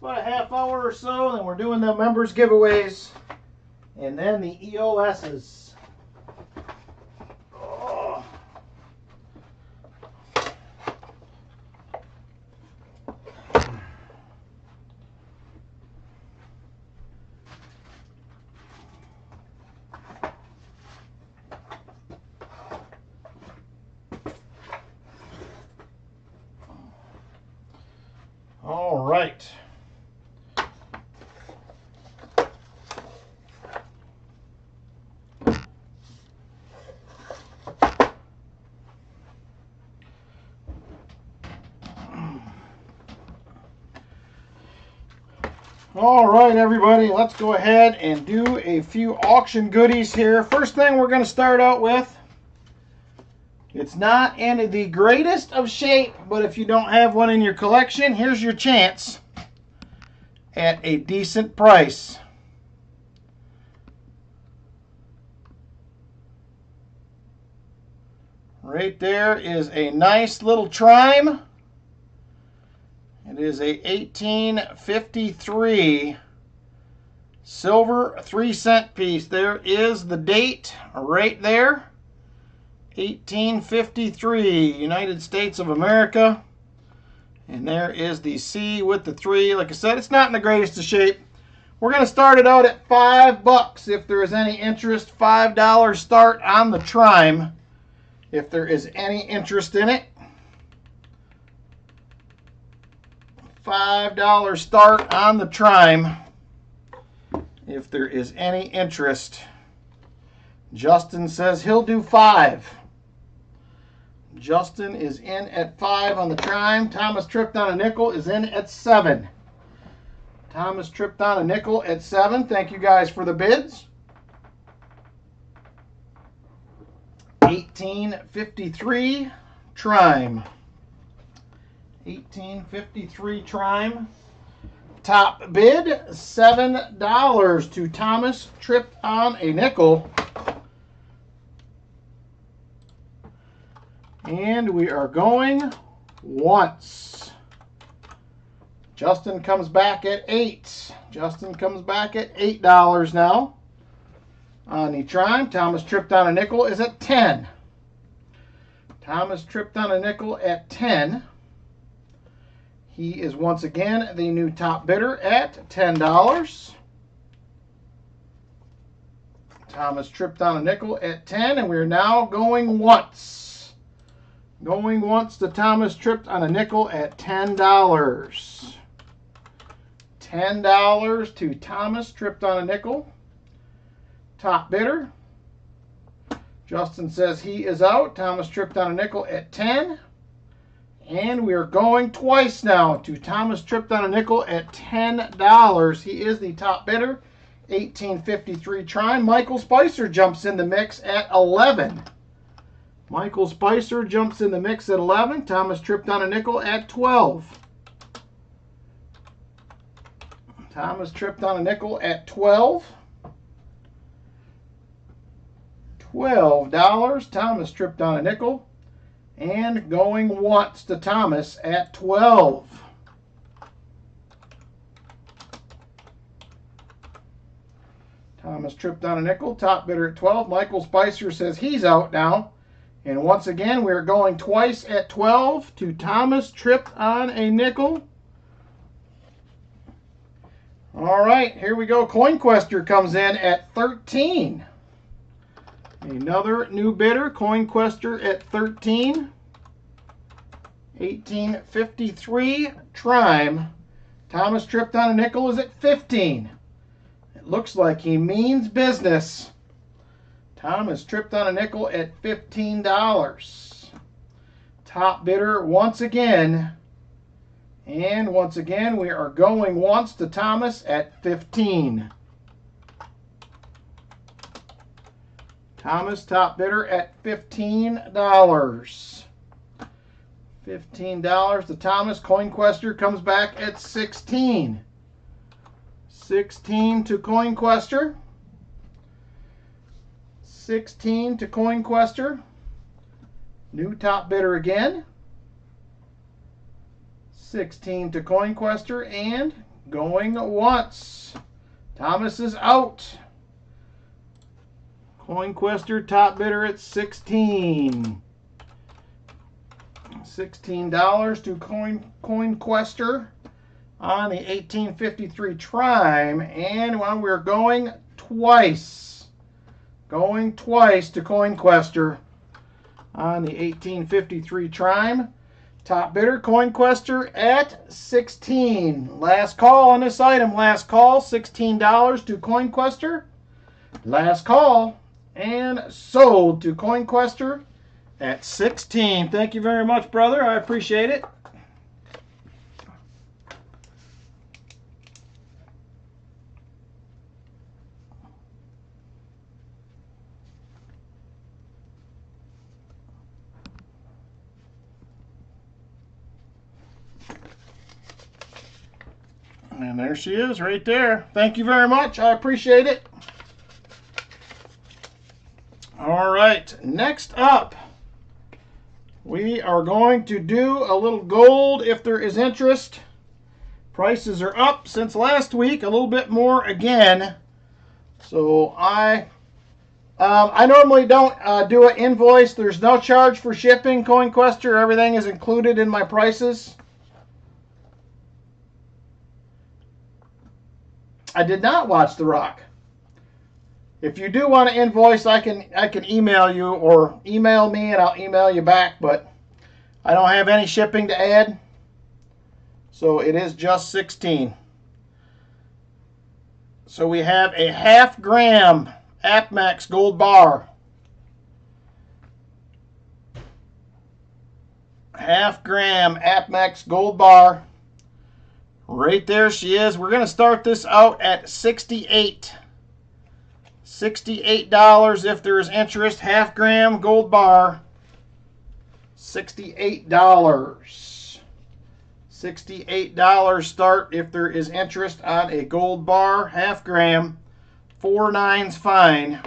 [SPEAKER 1] About a half hour or so, then we're doing the members giveaways, and then the EOSs. Oh. All right. All right, everybody, let's go ahead and do a few auction goodies here. First thing we're going to start out with, it's not in the greatest of shape, but if you don't have one in your collection, here's your chance at a decent price. Right there is a nice little Trime. It is a 1853 silver 3-cent piece. There is the date right there. 1853, United States of America. And there is the C with the 3. Like I said, it's not in the greatest of shape. We're going to start it out at $5 if there is any interest. $5 start on the Trime if there is any interest in it. $5 start on the Trime if there is any interest. Justin says he'll do 5. Justin is in at 5 on the Trime. Thomas tripped on a nickel is in at 7. Thomas tripped on a nickel at 7. Thank you guys for the bids. 1853 Trime. 1853 Trime. Top bid $7 to Thomas tripped on a nickel. And we are going once. Justin comes back at 8. Justin comes back at $8 now. On the Trime, Thomas tripped on a nickel is at 10. Thomas tripped on a nickel at 10. He is once again the new top bidder at $10. Thomas tripped on a nickel at 10, and we're now going once. Going once to Thomas tripped on a nickel at $10. $10 to Thomas tripped on a nickel. Top bidder. Justin says he is out. Thomas tripped on a nickel at 10. And we are going twice now to Thomas tripped on a nickel at $10. He is the top bidder. 1853 Trime. Michael Spicer jumps in the mix at 11. Michael Spicer jumps in the mix at 11. Thomas tripped on a nickel at 12. Thomas tripped on a nickel at 12. $12. Thomas tripped on a nickel. And going once to Thomas at 12. Thomas tripped on a nickel. Top bidder at 12. Michael Spicer says he's out now. And once again, we're going twice at 12 to Thomas tripped on a nickel. All right, here we go. CoinQuester comes in at 13. Another new bidder, CoinQuester at 13. 1853 Trime. Thomas tripped on a nickel is at 15. It looks like he means business. Thomas tripped on a nickel at $15. Top bidder once again. And once again, we are going once to Thomas at 15. Thomas, top bidder at $15. $15 to Thomas. CoinQuester comes back at 16. 16 to CoinQuester. 16 to CoinQuester. New top bidder again. 16 to CoinQuester, and going once. Thomas is out. CoinQuester top bidder at 16. $16 to CoinQuester on the 1853 Trime, and when we're going twice to CoinQuester on the 1853 Trime. Top bidder, CoinQuester at 16. Last call on this item. Last call, $16 to CoinQuester. Last call, and sold to CoinQuester at 16. Thank you very much, brother. I appreciate it. And there she is right there. Thank you very much. I appreciate it. All right, next up, we are going to do a little gold if there is interest. Prices are up since last week, a little bit more again. So I normally don't do an invoice. There's no charge for shipping. CoinQuester, everything is included in my prices. I did not watch The Rock. If you do want to invoice, I can email you, or email me and I'll email you back, but I don't have any shipping to add. So it is just 16. So we have a 1/2 gram AppMax gold bar. 1/2 gram AppMax gold bar. Right there she is. We're going to start this out at 68. $68 if there is interest. 1/2 gram gold bar. $68. $68 start if there is interest on a gold bar. 1/2 gram. 4 nines fine.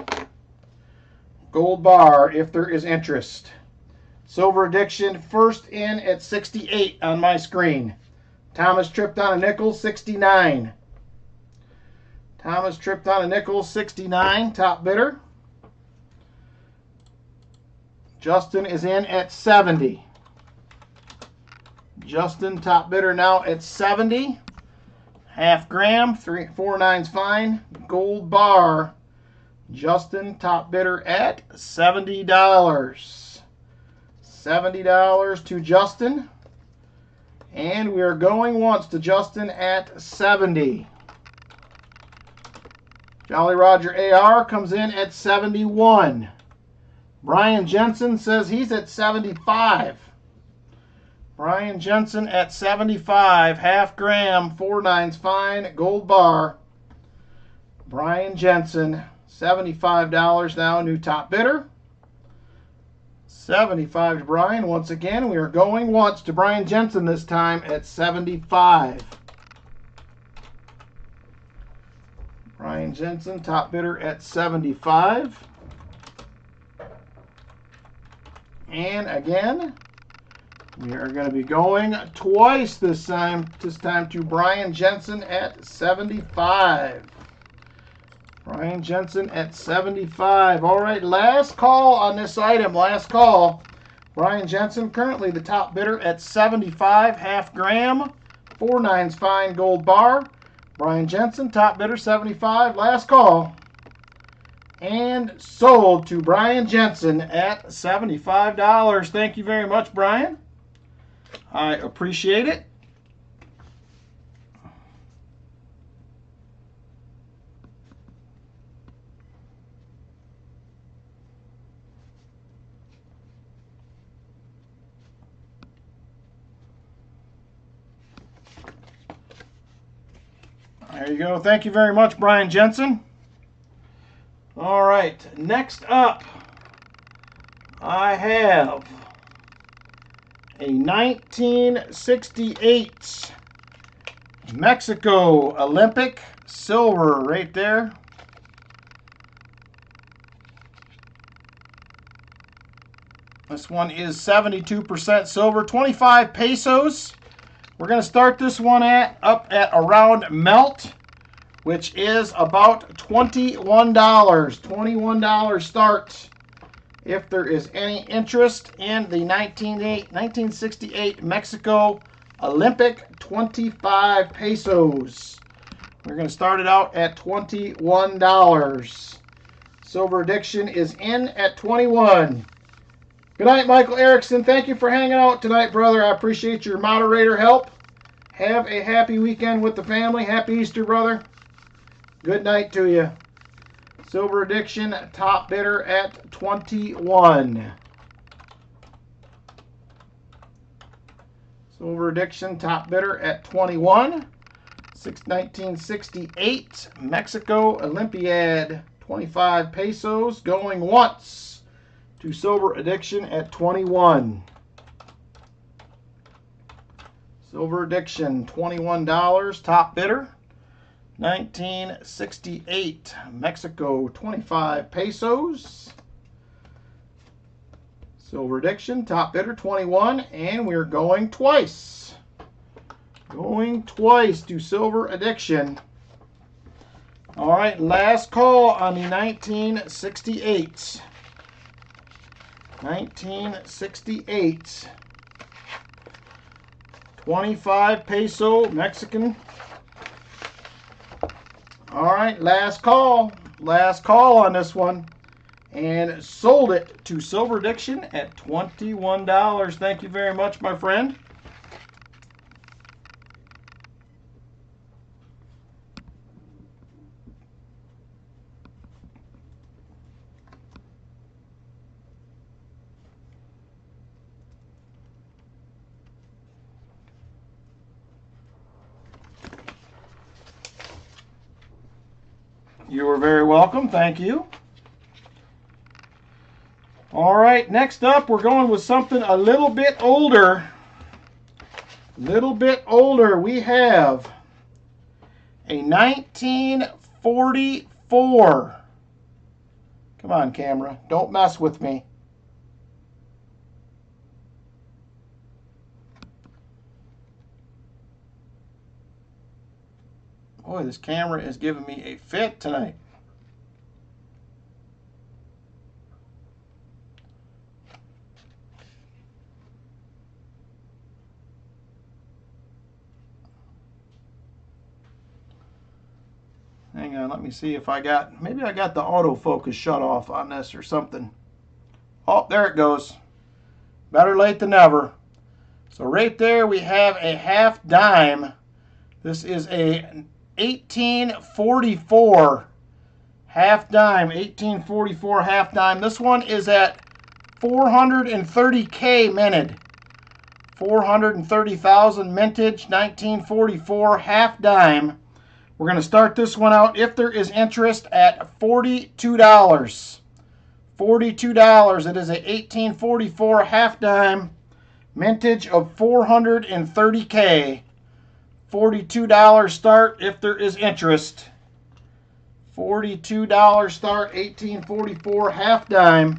[SPEAKER 1] Gold bar if there is interest. Silver Addiction first in at 68 on my screen. Thomas tripped on a nickel, 69. Thomas tripped on a nickel, 69, top bidder. Justin is in at 70. Justin, top bidder now at 70. 1/2 gram, 4 nines fine, gold bar. Justin, top bidder at $70. $70 to Justin. And we are going once to Justin at 70. Jolly Roger AR comes in at 71. Brian Jensen says he's at 75. Brian Jensen at 75. 1/2 gram, 4 nines fine, gold bar. Brian Jensen, $75 now, new top bidder. 75 to Brian. Once again, we are going once to Brian Jensen this time at 75. Brian Jensen, top bidder at 75. And again, we are going to be going twice this time to Brian Jensen at 75. Brian Jensen at 75. All right, last call on this item. Last call. Brian Jensen, currently the top bidder at 75. 1/2 gram. 4 nines fine, gold bar. Brian Jensen, top bidder, 75. Last call. And sold to Brian Jensen at $75. Thank you very much, Brian. I appreciate it. There you go. Thank you very much, Brian Jensen. All right, next up, I have a 1968 Mexico Olympic silver right there. This one is 72% silver, 25 pesos. We're going to start this one up at around melt, which is about $21. $21 start. If there is any interest in the 1968 Mexico Olympic 25 pesos. We're going to start it out at $21. Silver Addiction is in at 21. Good night, Michael Ericson. Thank you for hanging out tonight, brother. I appreciate your moderator help. Have a happy weekend with the family. Happy Easter, brother. Good night to you. Silver Addiction, top bidder at 21. Silver Addiction, top bidder at 21. 1968 Mexico Olympiad, 25 pesos, going once to Silver Addiction at 21. Silver Addiction, $21, top bidder. 1968 Mexico, 25 pesos. Silver Addiction, top bidder, 21, and we're going twice. Going twice to Silver Addiction. All right, last call on the 1968. 1968. 25 peso Mexican. All right, last call. Last call on this one. And sold it to Silver Addiction at $21. Thank you very much, my friend. You are very welcome. Thank you. All right, next up, we're going with something a little bit older. Little bit older. We have a 1944. Come on, camera. Don't mess with me. Boy, this camera is giving me a fit tonight. Hang on, let me see if I got, maybe I got the autofocus shut off on this or something. Oh, there it goes. Better late than never. So right there we have a half dime. This is a 1844 half dime. 1844 half dime. This one is at 430K minted. 430,000 mintage, 1944 half dime. We're going to start this one out, if there is interest, at $42. $42. It is a 1844 half dime, mintage of 430K. $42 start if there is interest. $42 start, 1844 half dime,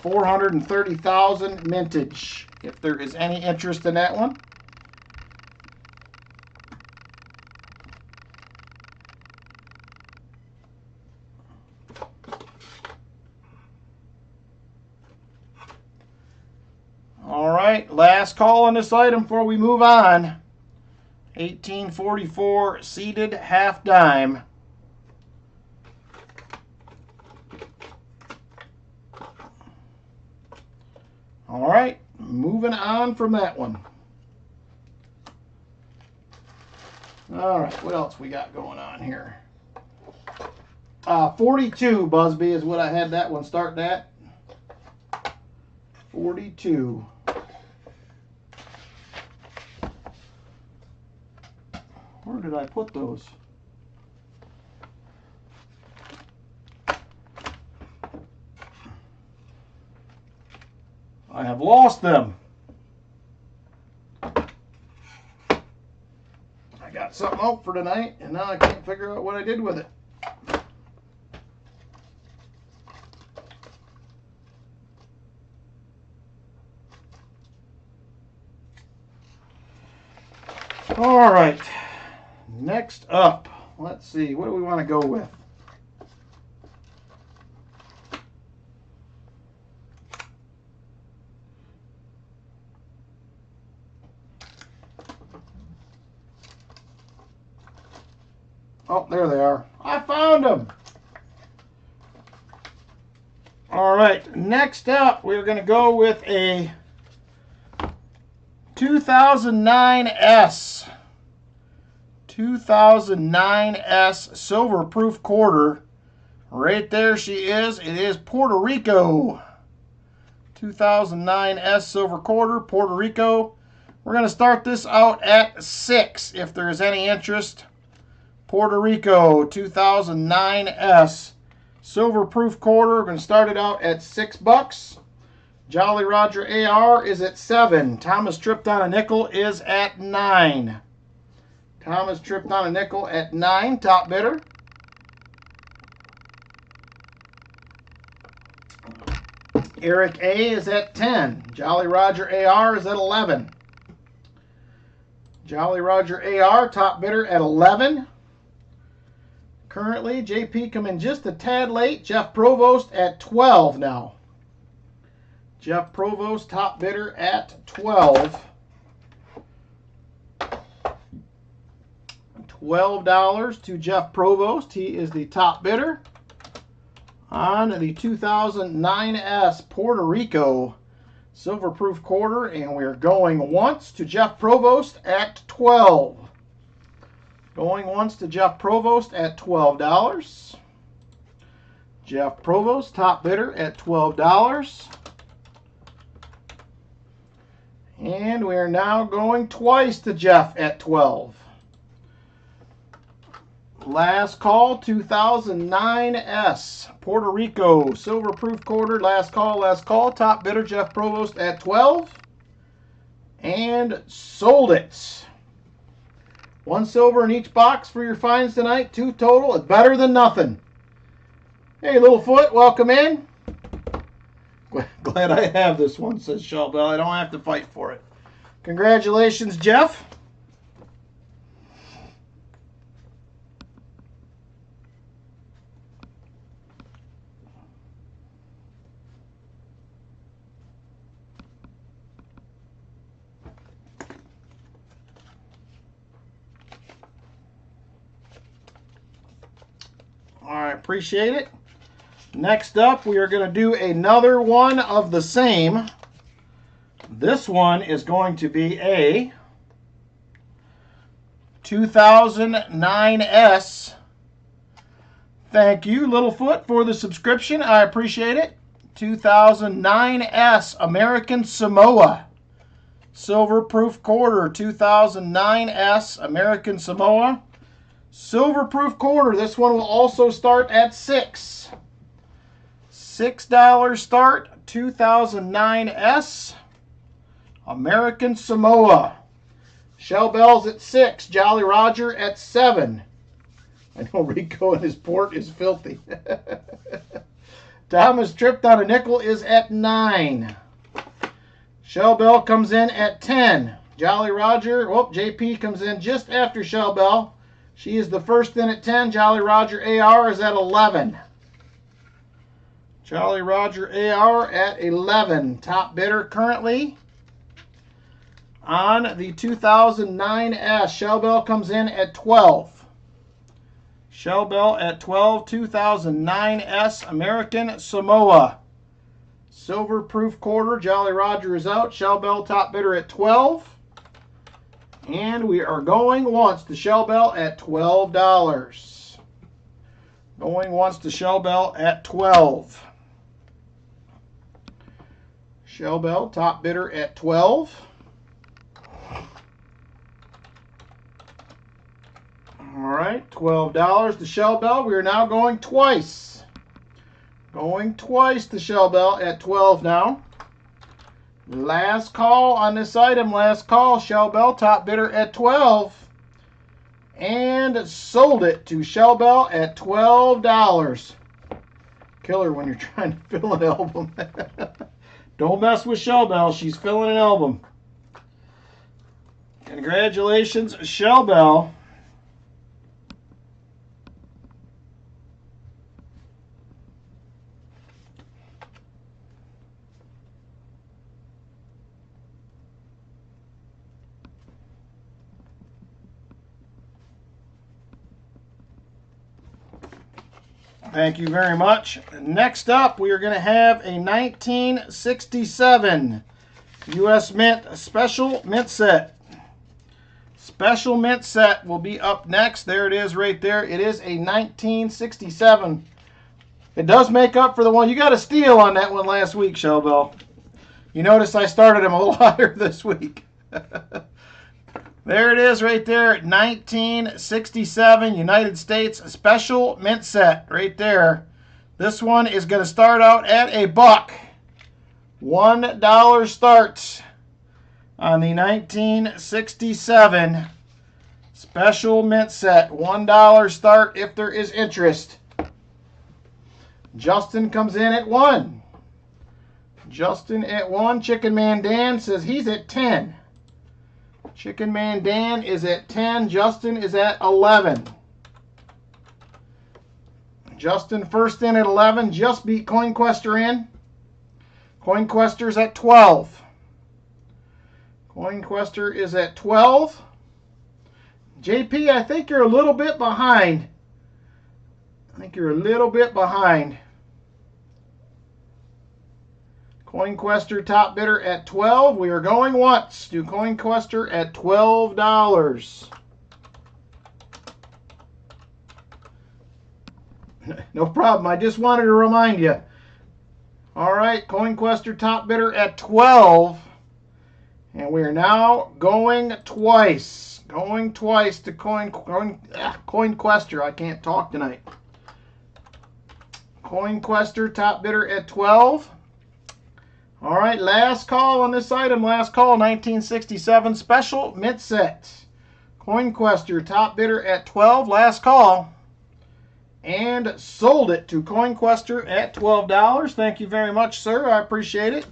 [SPEAKER 1] 430,000 mintage. If there is any interest in that one. All right, last call on this item before we move on. 1844 seeded half dime. All right, moving on from that one. All right, what else we got going on here? 42 Busby is what I had that one starting at. 42. Where did I put those? I have lost them. I got something out for tonight, and now I can't figure out what I did with it. All right. Next up, let's see. What do we want to go with? Oh, there they are. I found them. All right. Next up, we're going to go with a 2009S. 2009S silver proof quarter. Right there she is. It is Puerto Rico. 2009S silver quarter, Puerto Rico. We're going to start this out at 6 if there is any interest. Puerto Rico 2009S silver proof quarter. We're going to start it out at $6. Jolly Roger AR is at 7. Thomas tripped on a nickel is at 9. Thomas tripped on a nickel at 9. Top bidder. Eric A is at 10. Jolly Roger AR is at 11. Jolly Roger AR, top bidder at 11. Currently, JP coming just a tad late. Jeff Provost at 12 now. Jeff Provost, top bidder at 12. $12 to Jeff Provost. He is the top bidder on the 2009S Puerto Rico silver proof quarter, and we're going once to Jeff Provost at 12. Going once to Jeff Provost at $12. Jeff Provost, top bidder at $12. And we are now going twice to Jeff at 12. Last call, 2009S Puerto Rico silver proof quarter. Last call. Top bidder Jeff Provost at 12. And sold it. 1 silver in each box for your finds tonight. 2 total. It's better than nothing. Hey, Littlefoot, welcome in. Glad I have this one, says Shellbell. I don't have to fight for it. Congratulations, Jeff. All right, appreciate it. Next up, we are going to do another one of the same. This one is going to be a 2009S. Thank you, Littlefoot, for the subscription. I appreciate it. 2009S American Samoa silver proof quarter. 2009S American Samoa silver proof quarter. This one will also start at 6. $6 start. 2009S American Samoa. Shell Bells at 6. Jolly Roger at 7. I know Rico and his port is filthy. Thomas tripped on a nickel is at 9. Shell Bell comes in at 10. Jolly Roger, JP comes in just after Shell Bell. She is the first in at 10. Jolly Roger AR is at 11. Jolly Roger AR at 11. Top bidder currently on the 2009S. Shell Bell comes in at 12. Shell Bell at 12. 2009S American Samoa silver proof quarter. Jolly Roger is out. Shell Bell top bidder at 12. And we are going once to Shell Bell at $12. Going once to Shell Bell at 12. Shell Bell, top bidder at 12. All right, $12 to Shell Bell. We are now going twice. Going twice to Shell Bell at 12 now. Last call on this item. Last call. Shell Bell, top bidder at 12. And sold it to Shell Bell at $12. Killer when you're trying to fill an album. Don't mess with Shell Bell. She's filling an album. Congratulations, Shell Bell. Thank you very much. Next up, we are going to have a 1967 U.S. Mint Special Mint Set. Special Mint Set will be up next. There it is right there. It is a 1967. It does make up for the one. You got a steal on that one last week, Shellbell. You notice I started him a little higher this week. There it is right there, 1967 United States Special Mint Set right there. This one is going to start out at $1. $1 starts on the 1967 Special Mint Set. $1 start if there is interest. Justin comes in at 1. Justin at 1. Chicken Man Dan says he's at 10. Chicken Man Dan is at 10. Justin is at 11. Justin first in at 11. Just beat CoinQuester in. CoinQuester's at 12. CoinQuester is at 12. JP, I think you're a little bit behind. CoinQuester top bidder at 12. We are going once to CoinQuester at $12. No problem. I just wanted to remind you. All right, CoinQuester top bidder at 12. And we are now going twice. Going twice to CoinQuester. I can't talk tonight. CoinQuester top bidder at 12. All right, last call on this item. Last call, 1967 Special Mint Set. CoinQuester top bidder at 12. Last call. And sold it to CoinQuester at $12. Thank you very much, sir. I appreciate it.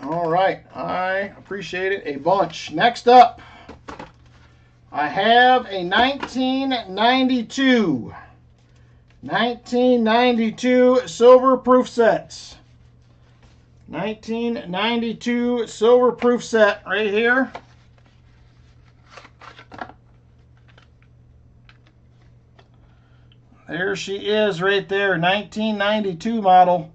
[SPEAKER 1] All right, I appreciate it a bunch. Next up, I have a 1992 silver proof sets. 1992 silver proof set right here. There she is right there, 1992 model.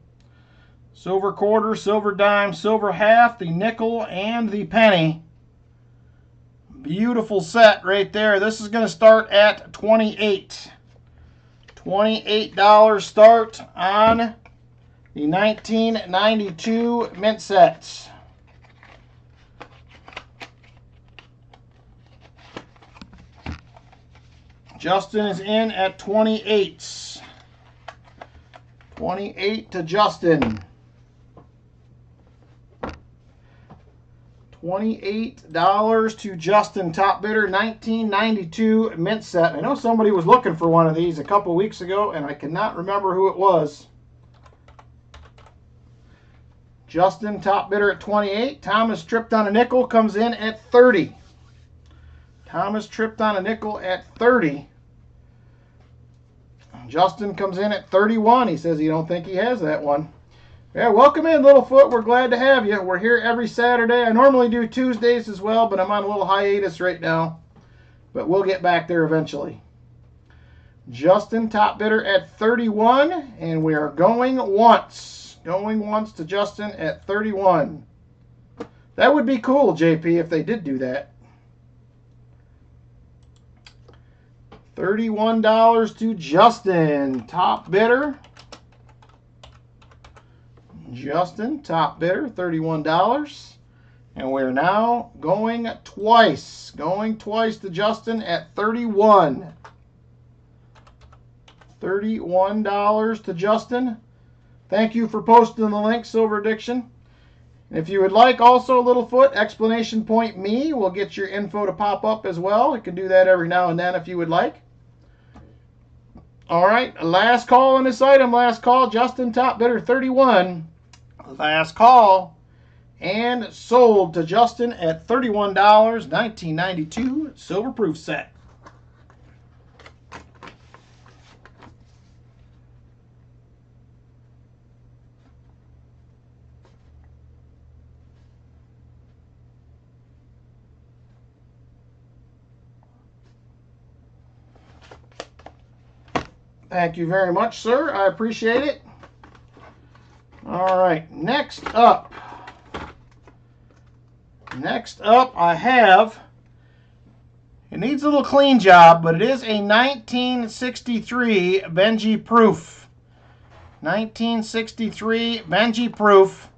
[SPEAKER 1] Silver quarter, silver dime, silver half, the nickel, and the penny. Beautiful set right there. This is going to start at $28. $28 start on the 1992 mint sets. Justin is in at 28. 28 to Justin. $28 to Justin, top bidder, 1992 mint set. I know somebody was looking for one of these a couple weeks ago, and I cannot remember who it was. Justin, top bidder at 28. Thomas tripped on a nickel, comes in at 30. Thomas tripped on a nickel at 30. Justin comes in at 31. He says he don't think he has that one. Yeah, welcome in, Littlefoot. We're glad to have you. We're here every Saturday. I normally do Tuesdays as well, but I'm on a little hiatus right now. But we'll get back there eventually. Justin, top bidder at 31, and we are going once. Going once to Justin at 31. That would be cool, JP, if they did do that. $31 to Justin, top bidder. Justin, top bidder, $31. And we're now going twice. Going twice to Justin at 31. $31 to Justin. Thank you for posting the link, Silver Addiction. If you would like also, Littlefoot, exclamation point me will get your info to pop up as well. You can do that every now and then if you would like. All right, last call on this item. Last call, Justin, top bidder 31. Last call, and sold to Justin at $31, 1992 silver proof set. Thank you very much, sir. I appreciate it. All right, next up I have, it needs a little clean job, but it is a 1963 Benji proof. 1963 Benji proof.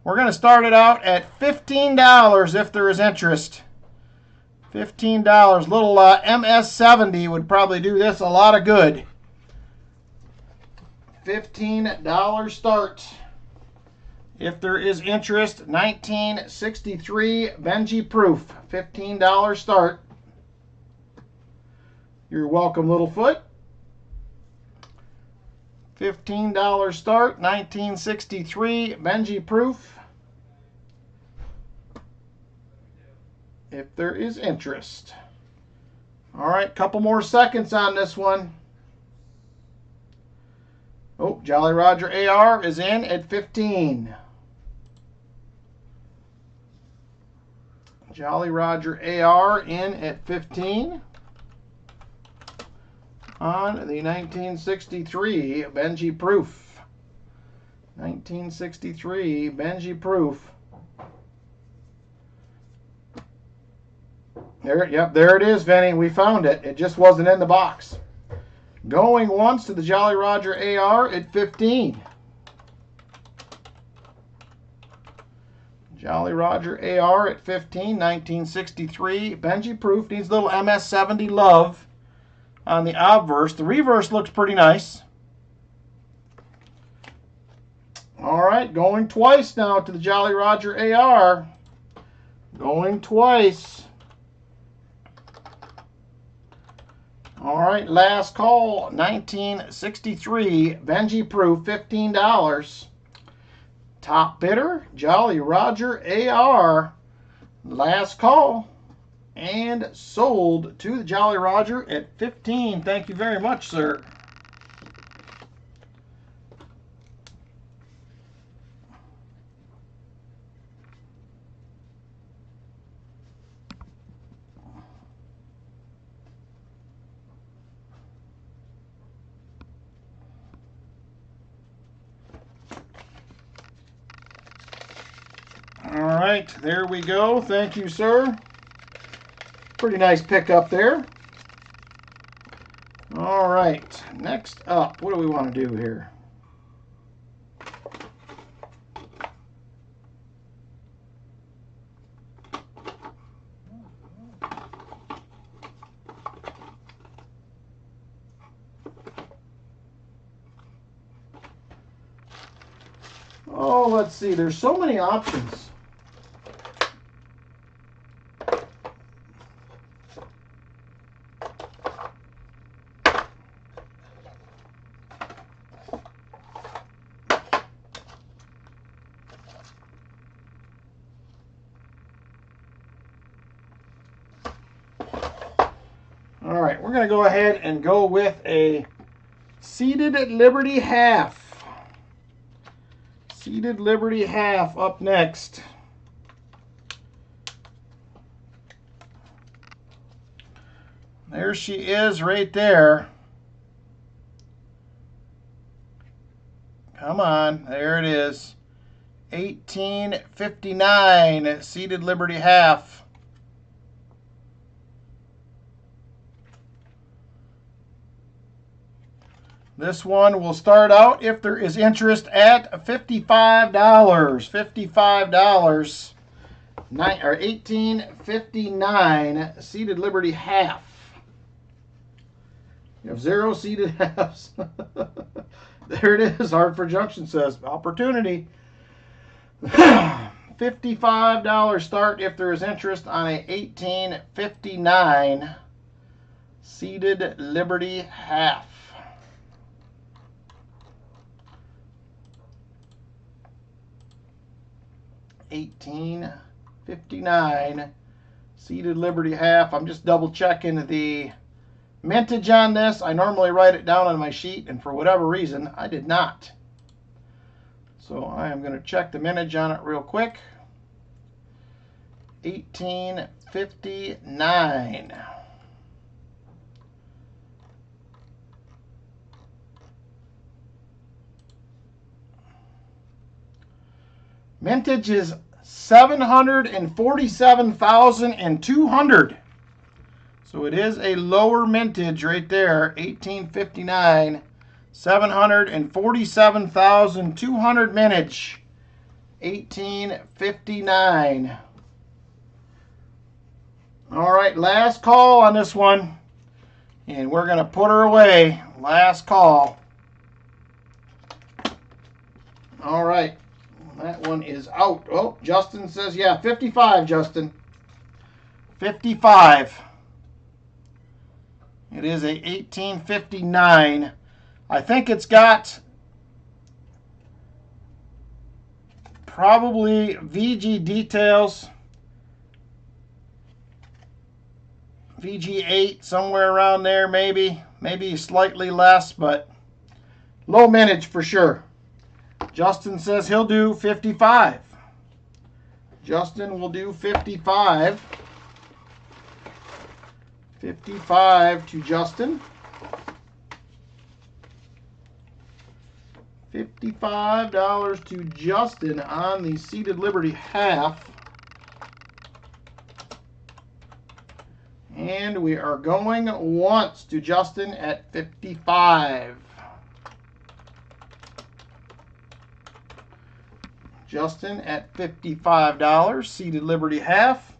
[SPEAKER 1] We're going to start it out at $15 if there is interest. $15. Little MS-70 would probably do this a lot of good. $15 start. If there is interest, 1963 Benji proof. $15 start. You're welcome, Littlefoot. $15 start, 1963 Benji proof. If there is interest. All right, couple more seconds on this one. Oh, Jolly Roger AR is in at 15. Jolly Roger AR in at 15 on the 1963 Benji proof. 1963 Benji proof. There, yep, there it is, Vinny. We found it. It just wasn't in the box. Going once to the Jolly Roger AR at 15. Jolly Roger AR at 15, 1963. Benji proof. Needs a little MS-70 love on the obverse. The reverse looks pretty nice. All right, going twice now to the Jolly Roger AR. Going twice. All right, last call, 1963 Benji proof, $15. Top bidder, Jolly Roger AR. Last call, and sold to the Jolly Roger at 15. Thank you very much, sir. All right, there we go. Thank you, sir. Pretty nice pickup there. All right, next up, what do we want to do here? Oh, let's see. There's so many options. All right, we're going to go ahead and go with a Seated Liberty half. Seated Liberty half up next. There she is right there. Come on, there it is. 1859 Seated Liberty half. This one will start out, if there is interest, at $55. $55. 1859 Seated Liberty half. You have 0 seated halves. There it is. Hartford Junction says opportunity. $55 start if there is interest on a 1859 seated Liberty half. $18.59 seated Liberty half. I'm just double checking the mintage on this. I normally write it down on my sheet, and for whatever reason, I did not. So I am going to check the mintage on it real quick. 1859. Mintage is 747,200. So it is a lower mintage right there. 1859. 747,200 mintage. 1859. All right, last call on this one. And we're going to put her away. Last call. All right. That one is out. Oh, Justin says, yeah, 55, Justin. 55. It is a 1859. I think it's got probably VG details. VG8, somewhere around there, maybe slightly less, but low mintage for sure. Justin says he'll do 55. Justin will do 55. 55 to Justin. $55 to Justin on the seated Liberty half. And we are going once to Justin at 55. Justin at $55, seated Liberty half.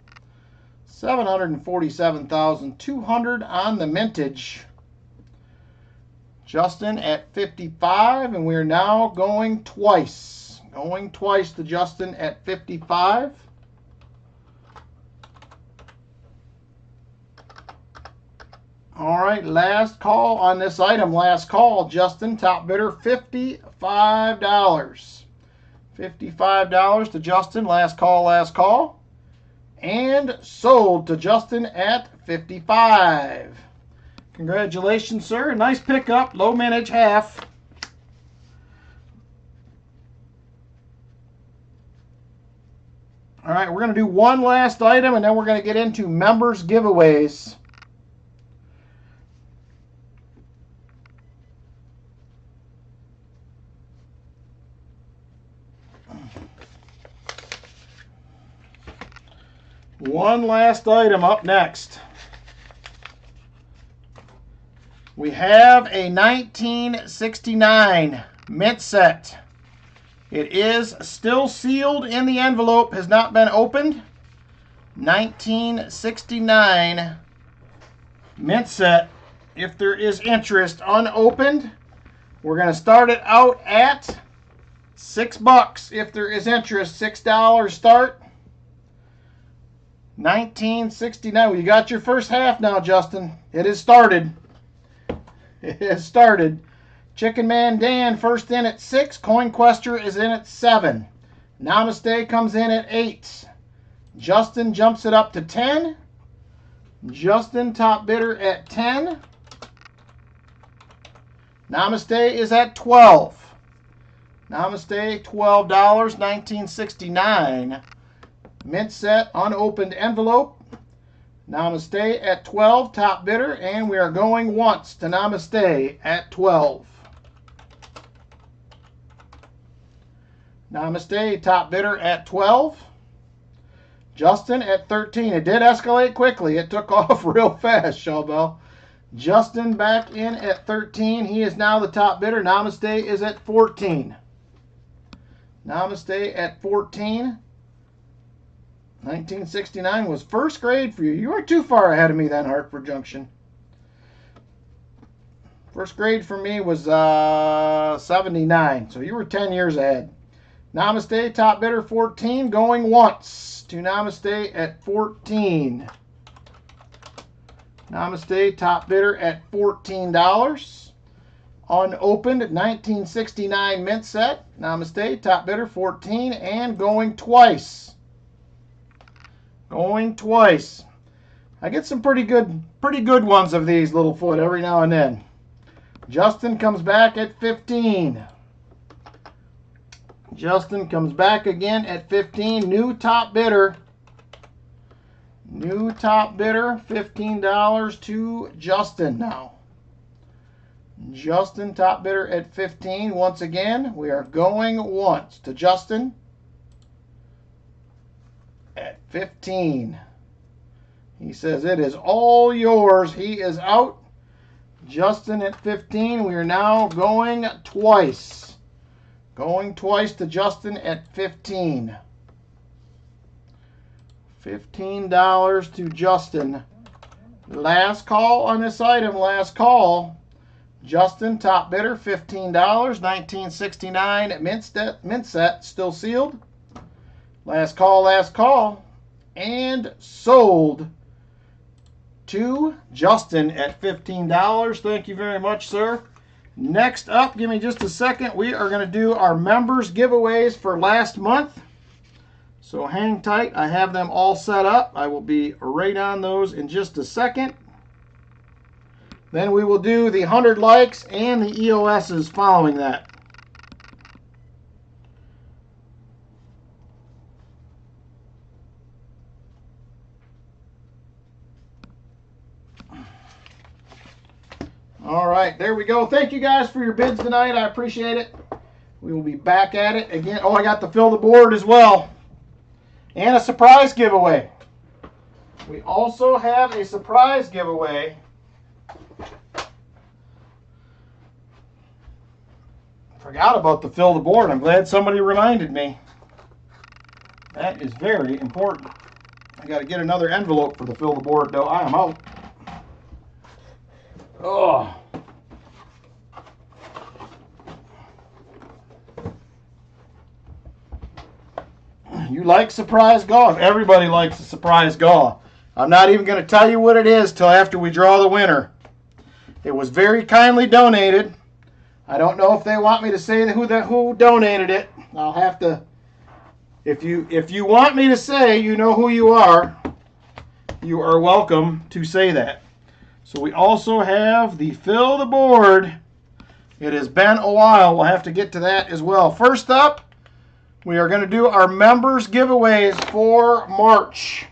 [SPEAKER 1] 747,200 on the mintage. Justin at 55, and we're now going twice. Going twice to Justin at 55. All right, last call on this item. Last call, Justin, top bidder, $55. $55 to Justin. Last call, last call. And sold to Justin at 55. Congratulations, sir. Nice pickup. Low mintage half. All right, we're going to do one last item, and then we're going to get into members giveaways. One last item up next. We have a 1969 mint set. It is still sealed in the envelope, has not been opened. 1969 mint set. If there is interest, unopened, we're going to start it out at $6. If there is interest, $6 start. 1969. Well, you got your first half now, Justin. It has started. It has started. Chicken Man Dan first in at 6. Coin Quester is in at 7. Namaste comes in at 8. Justin jumps it up to 10. Justin top bidder at 10. Namaste is at 12. Namaste, $12, 1969. Mint set, unopened envelope. Namaste at 12, top bidder, and we are going once to Namaste at 12. Namaste, top bidder at 12. Justin at 13. It did escalate quickly. It took off real fast, Shawbell. Justin back in at 13. He is now the top bidder. Namaste is at 14. Namaste at 14. 1969 was first grade for you. You weren't too far ahead of me then, Hartford Junction. First grade for me was 79, so you were 10 years ahead. Namaste, top bidder 14, going once to Namaste at 14. Namaste, top bidder at $14. Unopened 1969 mint set. Namaste, top bidder 14 and going twice. Going twice. I get some pretty good ones of these little foot every now and then. Justin comes back at 15. Justin comes back again at 15. New top bidder. New top bidder, $15 to Justin now. Justin, top bidder at 15. Once again, we are going once to Justin at 15. He says it is all yours. He is out. Justin at 15. We are now going twice. Going twice to Justin at 15. $15 to Justin. Last call on this item. Last call. Justin, top bidder, $15. 1969 mint set, still sealed. Last call, last call. And sold to Justin at $15. Thank you very much, sir. Next up, give me just a second. We are going to do our members giveaways for last month. So hang tight. I have them all set up. I will be right on those in just a second. Then we will do the 100 likes and the EOSs following that. All right, there we go. Thank you guys for your bids tonight. I appreciate it. We will be back at it again. Oh, I got to fill the board as well. And a surprise giveaway. We also have a surprise giveaway. Forgot about the fill the board. I'm glad somebody reminded me. That is very important. I got to get another envelope for the fill the board, though. I am out. Oh. You like surprise golf? Everybody likes a surprise golf. I'm not even going to tell you what it is till after we draw the winner. It was very kindly donated. I don't know if they want me to say who donated it. I'll have to. If you want me to say, you know who you are welcome to say that. So we also have the fill the board. It has been a while. We'll have to get to that as well. First up, we are going to do our members giveaways for March.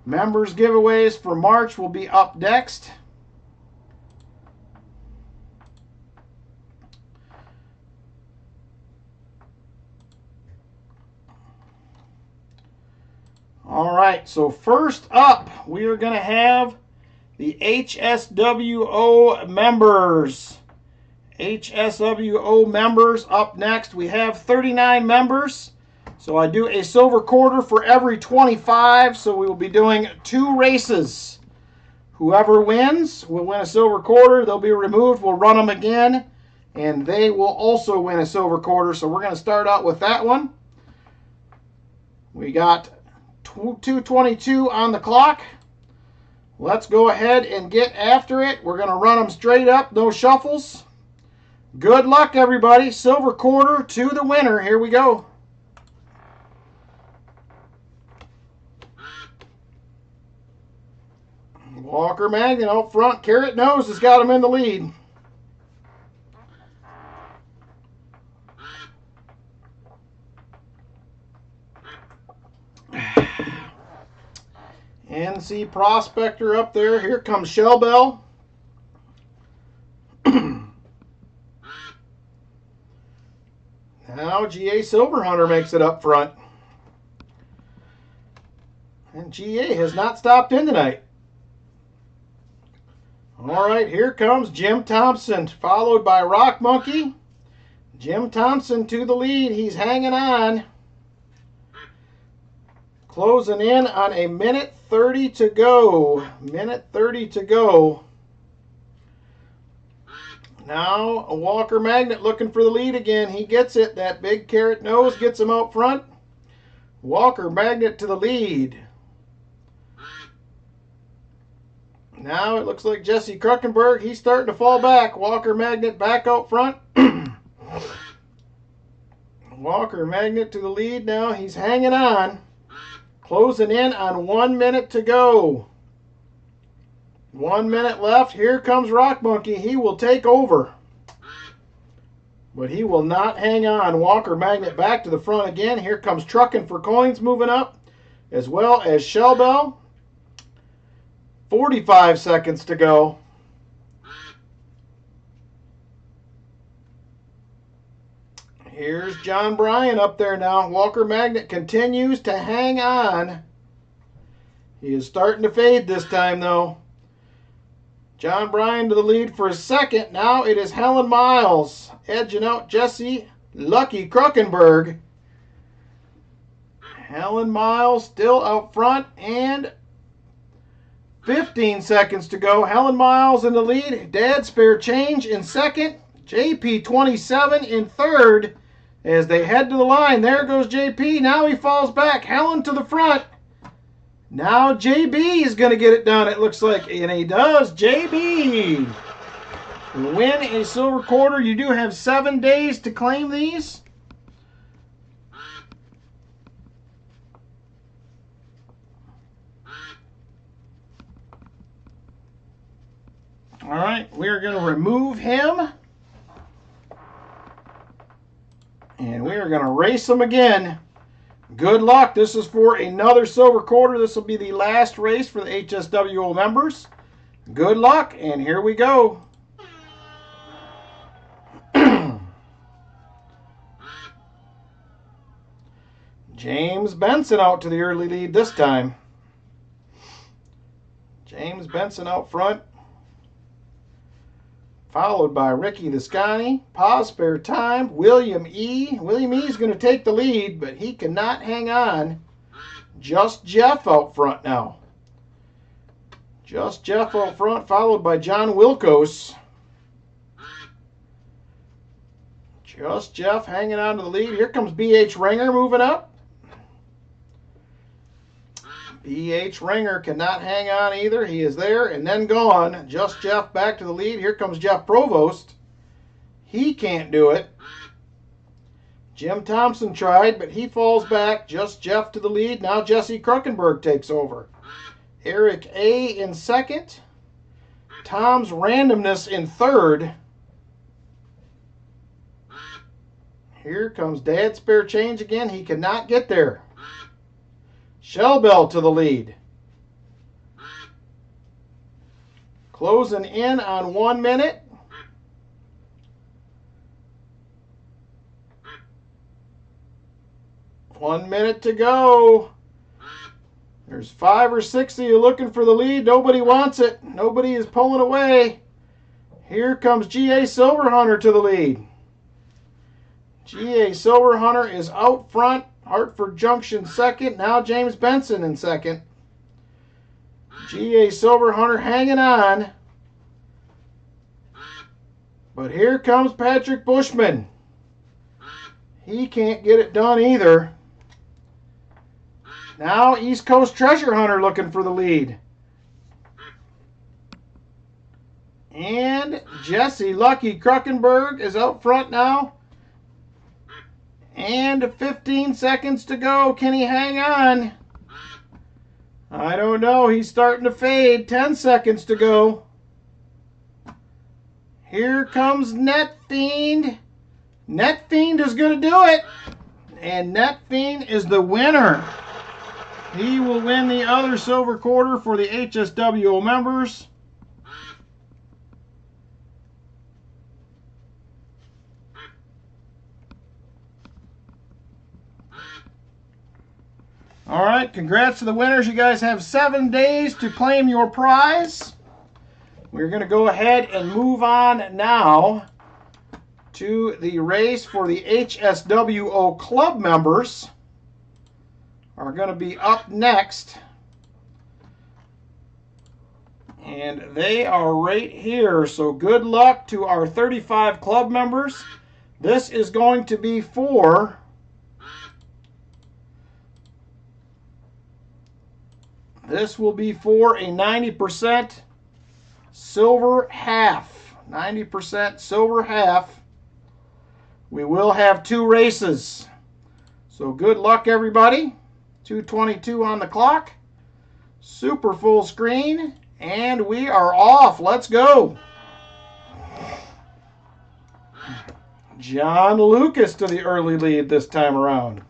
[SPEAKER 1] Members giveaways for March will be up next. All right, so first up, we are going to have the HSWO members. HSWO members up next. We have 39 members. So I do a silver quarter for every 25. So we will be doing 2 races. Whoever wins will win a silver quarter. They'll be removed. We'll run them again. And they will also win a silver quarter. So we're going to start out with that one. We got 2:22 on the clock. Let's go ahead and get after it. We're going to run them straight up. No shuffles. Good luck, everybody. Silver quarter to the winner. Here we go. Walker Magnet out front. Carrot Nose has got him in the lead. NC Prospector up there. Here comes Shell Bell. Now GA Silver Hunter makes it up front. And GA has not stopped in tonight. All right, here comes Jim Thompson, followed by Rock Monkey. Jim Thompson to the lead. He's hanging on. Closing in on a minute 30 to go. Minute 30 to go. Now a Walker Magnet looking for the lead again. He gets it. That big carrot nose gets him out front. Walker Magnet to the lead. Now it looks like Jesse Kruckenberg. He's starting to fall back. Walker Magnet back out front. Walker Magnet to the lead now. He's hanging on. Closing in on 1 minute to go. 1 minute left. Here comes Rock Monkey. He will take over. But he will not hang on. Walker Magnet back to the front again. Here comes Truckin' for Coins moving up, as well as Shellbell. 45 seconds to go. Here's John Bryan up there now. Walker Magnet continues to hang on. He is starting to fade this time, though. John Bryan to the lead for a second. Now it is Helen Miles edging out Jesse Lucky Kruckenberg. Helen Miles still out front, and 15 seconds to go. Helen Miles in the lead. Dad Spare Change in second. JP27 in third as they head to the line. There goes JP. Now he falls back. Helen to the front. Now JB is going to get it done, it looks like. And he does. JB will win a silver quarter. You do have 7 days to claim these. All right, we are going to remove him. And we are going to race him again. Good luck. This is for another silver quarter. This will be the last race for the HSWO members. Good luck, and here we go. James Benson out to the early lead this time. James Benson out front. Followed by Ricky Viscani. Pause Spare Time. William E. William E is going to take the lead, but he cannot hang on. Just Jeff out front now. Just Jeff out front, followed by John Wilkos. Just Jeff hanging on to the lead. Here comes B.H. Ringer moving up. B.H. Ringer cannot hang on either. He is there and then gone. Just Jeff back to the lead. Here comes Jeff Provost. He can't do it. Jim Thompson tried, but he falls back. Just Jeff to the lead. Now Jesse Kruckenberg takes over. Eric A. in second. Tom's Randomness in third. Here comes Dad Spare Change again. He cannot get there. Shellbell to the lead. Closing in on 1 minute. One minute to go. There's 5 or 6 of you looking for the lead. Nobody wants it. Nobody is pulling away. Here comes G.A. Silverhunter to the lead. G.A. Silverhunter is out front. Hartford Junction second. Now James Benson in second. G.A. Silverhunter hanging on. But here comes Patrick Bushman. He can't get it done either. Now East Coast Treasure Hunter looking for the lead. And Jesse Lucky Kruckenberg is out front now. And 15 seconds to go. Can he hang on? I don't know. He's starting to fade. 10 seconds to go. Here comes Net Fiend. Net Fiend is going to do it. And Net Fiend is the winner. He will win the other silver quarter for the HSWO members. All right, congrats to the winners. You guys have 7 days to claim your prize. We're going to go ahead and move on now to the race for the HSWO club members. Are going to be up next. And they are right here. So good luck to our 35 club members. This is going to be for a 90% silver half. 90% silver half. We will have 2 races. So good luck, everybody. 2:22 on the clock. Super full screen. And we are off. Let's go. John Lucas to the early lead this time around.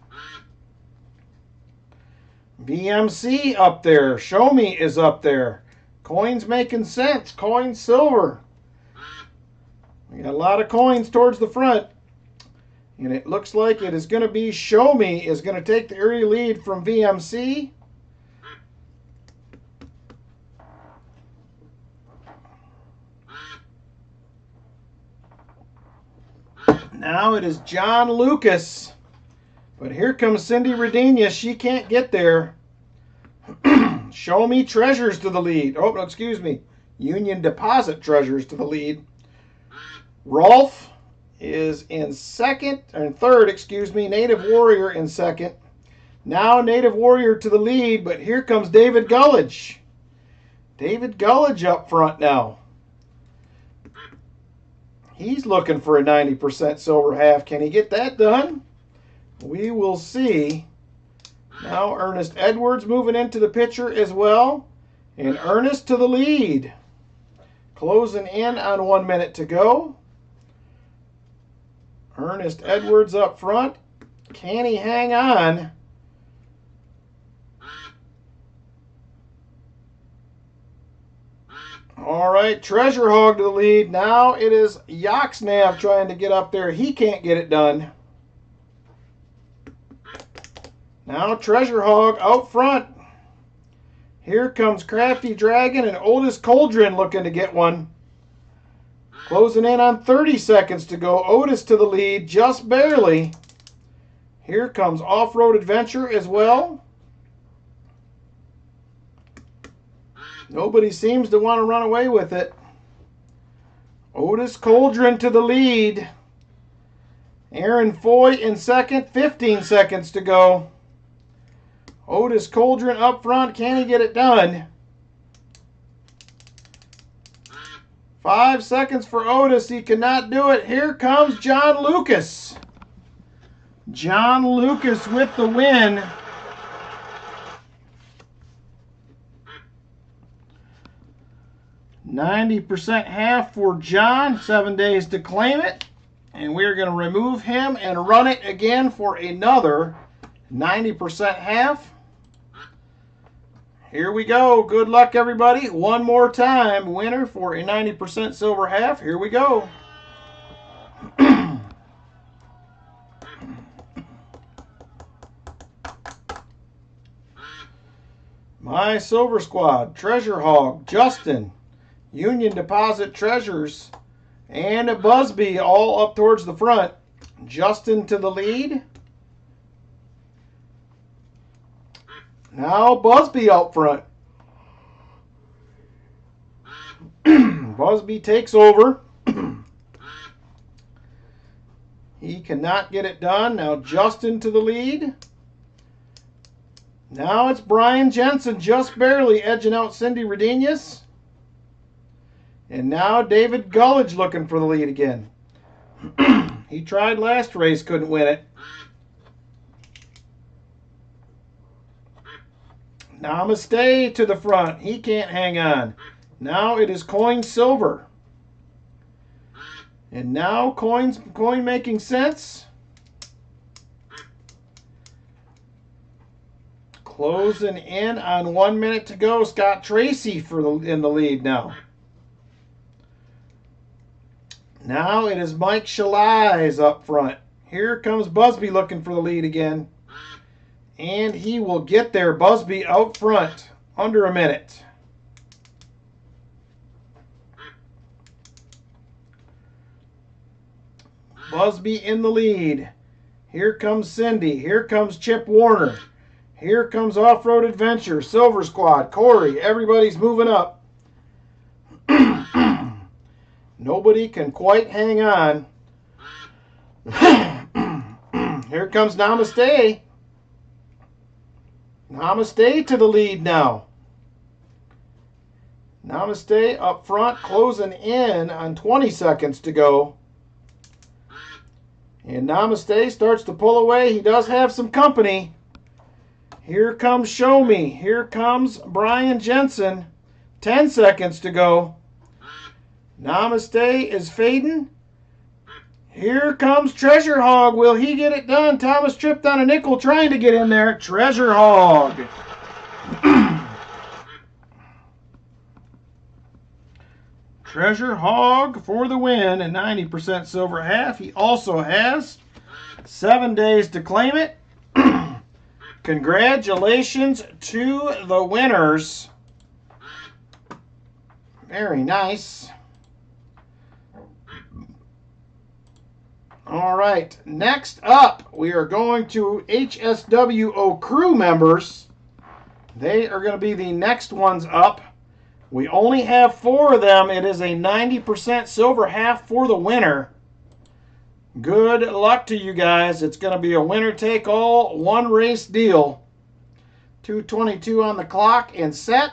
[SPEAKER 1] VMC up there. Show Me is up there. Coins making sense. Coins silver. We got a lot of coins towards the front. And it looks like it is going to be Show Me is going to take the early lead from VMC. Now it is John Lucas. But here comes Cindy Redenia. She can't get there. Show Me Treasures to the lead. Oh, no, excuse me. Union Deposit Treasures to the lead. Rolf is in second, or in third, excuse me. Native Warrior in second. Now Native Warrior to the lead, but here comes David Gullidge. David Gullidge up front now. He's looking for a 90% silver half. Can he get that done? We will see. Now Ernest Edwards moving into the picture as well. And Ernest to the lead. Closing in on 1 minute to go. Ernest Edwards up front. Can he hang on? All right, Treasure Hog to the lead. Now it is Yoxnav trying to get up there. He can't get it done. Now Treasure Hog out front. Here comes Crafty Dragon and Otis Coldren looking to get one. Closing in on 30 seconds to go. Otis to the lead, just barely. Here comes Off-Road Adventure as well. Nobody seems to want to run away with it. Otis Coldren to the lead. Aaron Foy in second, 15 seconds to go. Otis Coldren up front. Can he get it done? 5 seconds for Otis. He cannot do it. Here comes John Lucas. John Lucas with the win. %90 half for John. 7 days to claim it. And we're going to remove him and run it again for another 90% half. Here we go. Good luck, everybody. One more time. Winner for a 90% silver half. Here we go. My Silver Squad, Treasure Hog, Justin, Union Deposit Treasures, and Busby all up towards the front. Justin to the lead. Now Busby out front. Busby takes over. He cannot get it done. Now Justin to the lead. Now it's Brian Jensen just barely edging out Cindy Redenius. And now David Gullidge looking for the lead again. He tried last race, couldn't win it. Namaste to the front. He can't hang on. Now it is Coin Silver. And now coin making sense. Closing in on 1 minute to go. Scott Tracy in the lead now. Now it is Mike Shalais up front. Here comes Busby looking for the lead again. And he will get there. Busby out front. Under a minute. Busby in the lead. Here comes Cindy. Here comes Chip Warner. Here comes Off-Road Adventure. Silver Squad. Corey. Everybody's moving up. Nobody can quite hang on. Here comes Namaste. Namaste to the lead now. Namaste up front, closing in on 20 seconds to go. And Namaste starts to pull away. He does have some company. Here comes Show Me. Here comes Brian Jensen. 10 seconds to go. Namaste is fading. Here comes Treasure Hog. Will he get it done? Thomas tripped on a nickel trying to get in there. Treasure Hog. Treasure Hog for the win and 90% silver half. He also has 7 days to claim it. Congratulations to the winners. Very nice. All right, next up, we are going to HSWO crew members. They are going to be the next ones up. We only have 4 of them. It is a 90% silver half for the winner. Good luck to you guys. It's going to be a winner-take-all, one-race deal. 2:22 on the clock and set.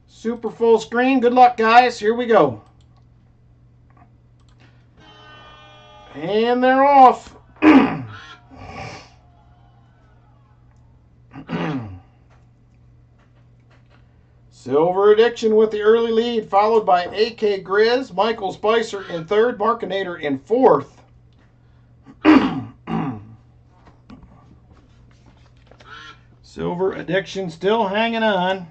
[SPEAKER 1] Super full screen. Good luck, guys. Here we go. And they're off. Silver Addiction with the early lead, followed by AK Grizz, Michael Spicer in third, Markinator in fourth. Silver Addiction still hanging on.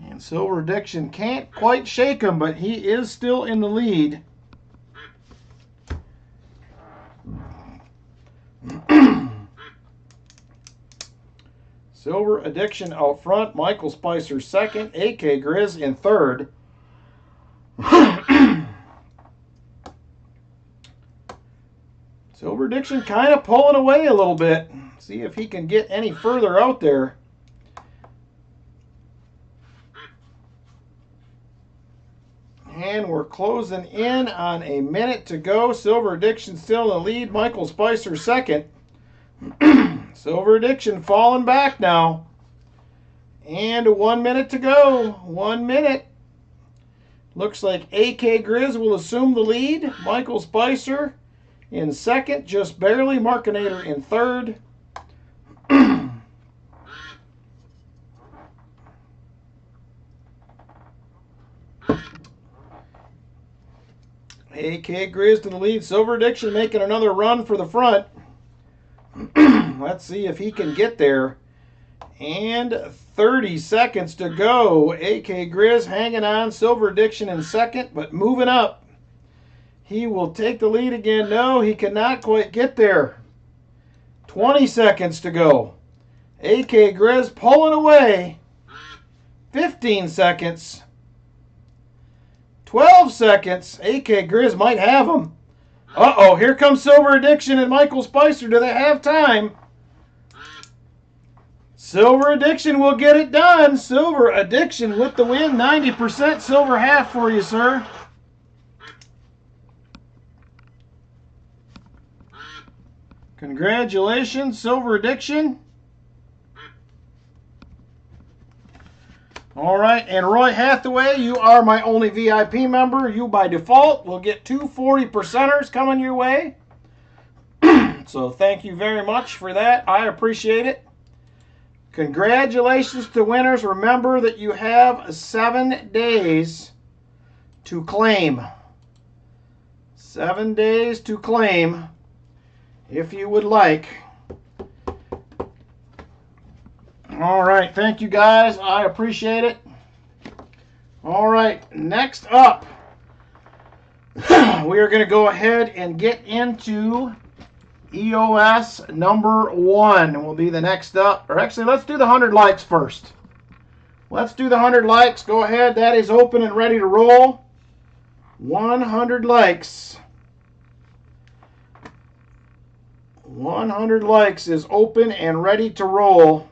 [SPEAKER 1] And Silver Addiction can't quite shake him, but he is still in the lead. Silver Addiction out front, Michael Spicer second, AK Grizz in third. Silver Addiction kind of pulling away a little bit. See if he can get any further out there. And we're closing in on a minute to go. Silver Addiction still in the lead. Michael Spicer second. Silver Addiction falling back now. And 1 minute to go. 1 minute. Looks like AK Grizz will assume the lead. Michael Spicer in second, just barely. Markinator in third. AK Grizz to the lead. Silver Addiction making another run for the front. Let's see if he can get there. And 30 seconds to go. AK Grizz hanging on. Silver Addiction in second, but moving up. He will take the lead again. No, he cannot quite get there. 20 seconds to go. AK Grizz pulling away. 15 seconds. 12 seconds. AK Grizz might have him. Uh-oh, here comes Silver Addiction and Michael Spicer. Do they have time? Silver Addiction will get it done. Silver Addiction with the win. 90% silver half for you, sir. Congratulations, Silver Addiction. All right, and Roy Hathaway, you are my only VIP member. You, by default, will get 2 40%ers coming your way. So thank you very much for that. I appreciate it. Congratulations to winners. Remember that you have 7 days to claim. 7 days to claim if you would like. All right, thank you guys. I appreciate it. All right, next up, we are going to go ahead and get into EOS number 1 will be the next up. Or actually, let's do the 100 likes first. Let's do the 100 likes. Go ahead. That is open and ready to roll. 100 likes. 100 likes is open and ready to roll.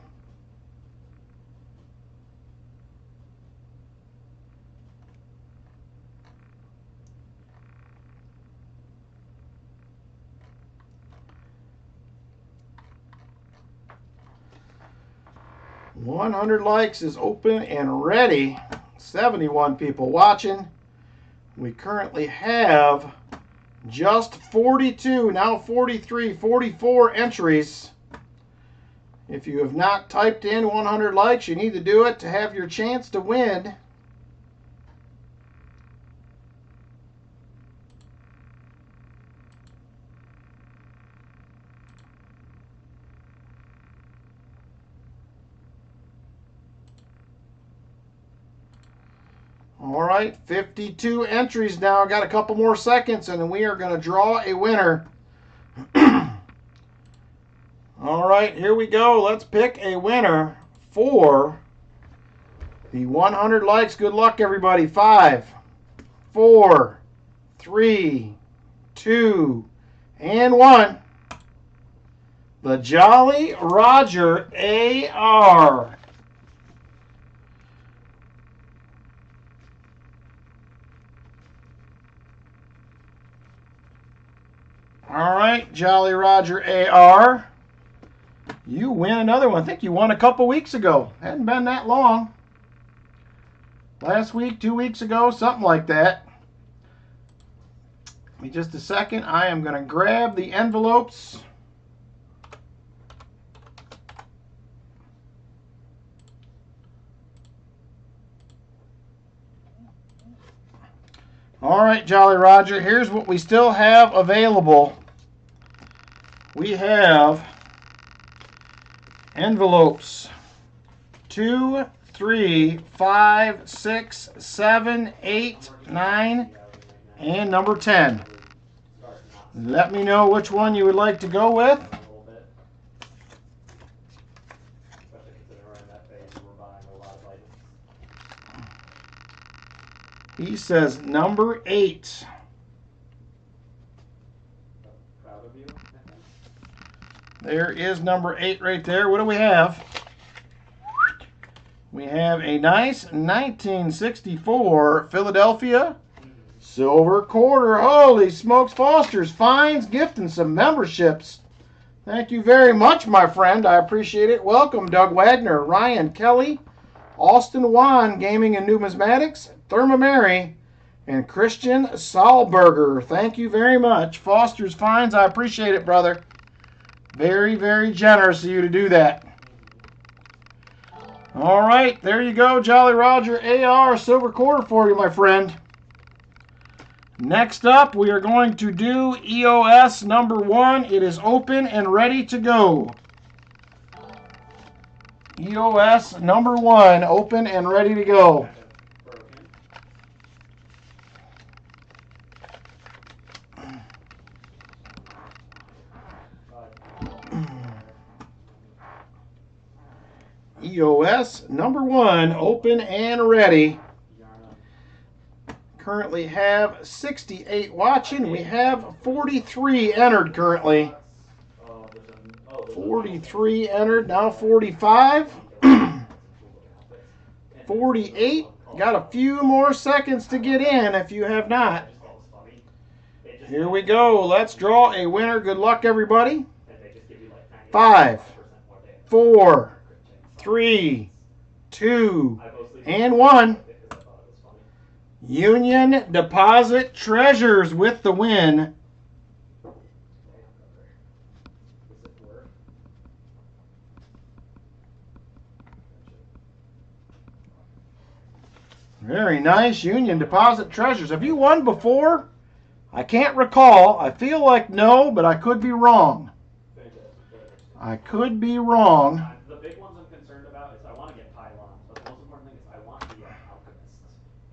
[SPEAKER 1] $100 likes is open and ready. 71 people watching. We currently have just 42, now 43, 44 entries. If you have not typed in 100 likes, you need to do it to have your chance to win. All right, 52 entries now. Got a couple more seconds, and we are going to draw a winner. All right, here we go. Let's pick a winner for the 100 likes. Good luck, everybody. 5, 4, 3, 2, and 1. The Jolly Roger AR. All right, Jolly Roger AR. You win another one. I think you won a couple weeks ago. Hadn't been that long. Last week, 2 weeks ago, something like that. Give me just a second. I am going to grab the envelopes. All right, Jolly Roger, here's what we still have available. We have envelopes 2, 3, 5, 6, 7, 8, 9, and number 10. Let me know which one you would like to go with. He says number 8. There is number 8 right there. What do we have? We have a nice 1964 Philadelphia silver quarter. Holy smokes, Foster's Finds gifting some memberships. Thank you very much, my friend. I appreciate it. Welcome, Doug Wagner, Ryan Kelly, Austin Wan, Gaming and Numismatics, Therma Mary, and Christian Sahlberger. Thank you very much. Foster's Finds, I appreciate it, brother. Very, very generous of you to do that. All right, there you go. Jolly Roger AR silver quarter for you, my friend. Next up, we are going to do EOS number 1. It is open and ready to go. EOS number 1, open and ready to go. EOS number 1, open and ready. Currently have 68 watching. We have 43 entered currently. 43 entered, now 45. 48. Got a few more seconds to get in if you have not. Here we go. Let's draw a winner. Good luck, everybody. 5, 4, 3, 2, and 1. Union Deposit Treasures with the win. Very nice. Union Deposit Treasures. Have you won before? I can't recall. I feel like no, but I could be wrong. I could be wrong.
[SPEAKER 3] The big ones I'm concerned about is I want to get pylons, but the most important thing is I want the alchemists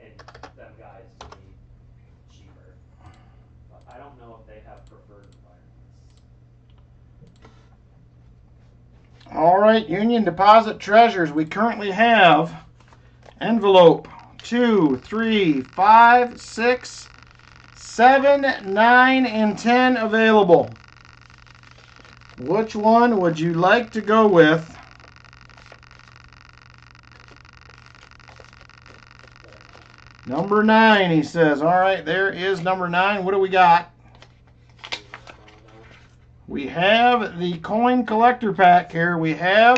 [SPEAKER 3] and them guys to be cheaper. But I don't know if they have preferred environments.
[SPEAKER 1] All right, Union Deposit Treasures. We currently have envelope 2, 3, 5, 6, 7, 9, and 10 available. Which one would you like to go with? Number 9, he says. All right, there is number 9. What do we got? We have the coin collector pack here. We have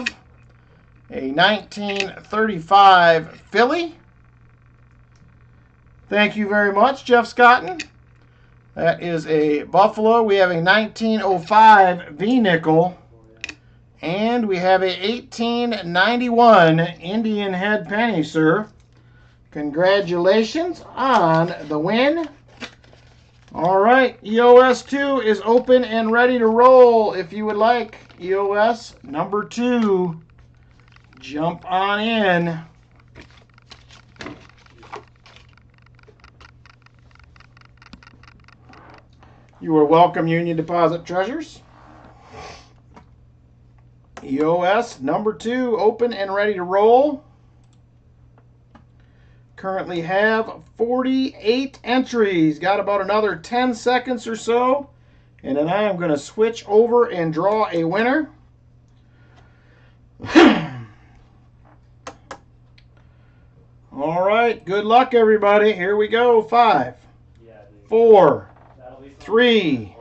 [SPEAKER 1] a 1935 Philly. Thank you very much, Jeff Scotton. That is a Buffalo. We have a 1905 V-nickel. And we have a 1891 Indian head penny, sir. Congratulations on the win. All right, EOS 2 is open and ready to roll. If you would like EOS number 2, jump on in. You are welcome, Union Deposit Treasures. EOS number 2, open and ready to roll. Currently have 48 entries. Got about another 10 seconds or so. And then I am going to switch over and draw a winner. All right. Good luck, everybody. Here we go. 5, 4, 3,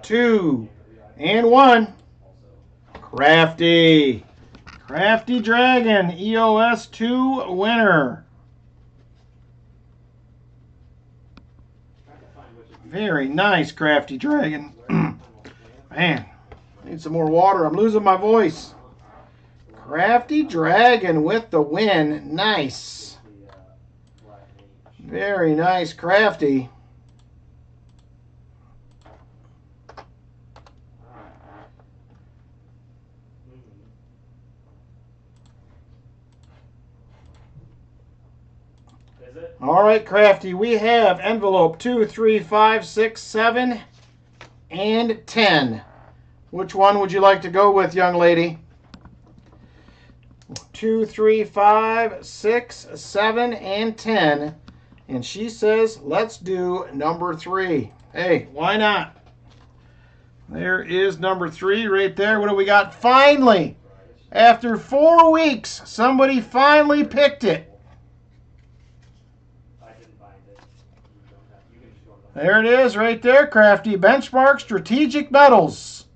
[SPEAKER 1] 2, and 1. Crafty. Crafty Dragon, EOS 2 winner. Very nice, Crafty Dragon. Man, need some more water. I'm losing my voice. Crafty Dragon with the win. Nice. Very nice, Crafty. All right, Crafty, we have envelope 2, 3, 5, 6, 7, and 10. Which one would you like to go with, young lady? 2, 3, 5, 6, 7, and 10. And she says, let's do number 3. Hey, why not? There is number 3 right there. What do we got? Finally, after 4 weeks, somebody finally picked it. There it is right there, Crafty. Benchmark Strategic Metals.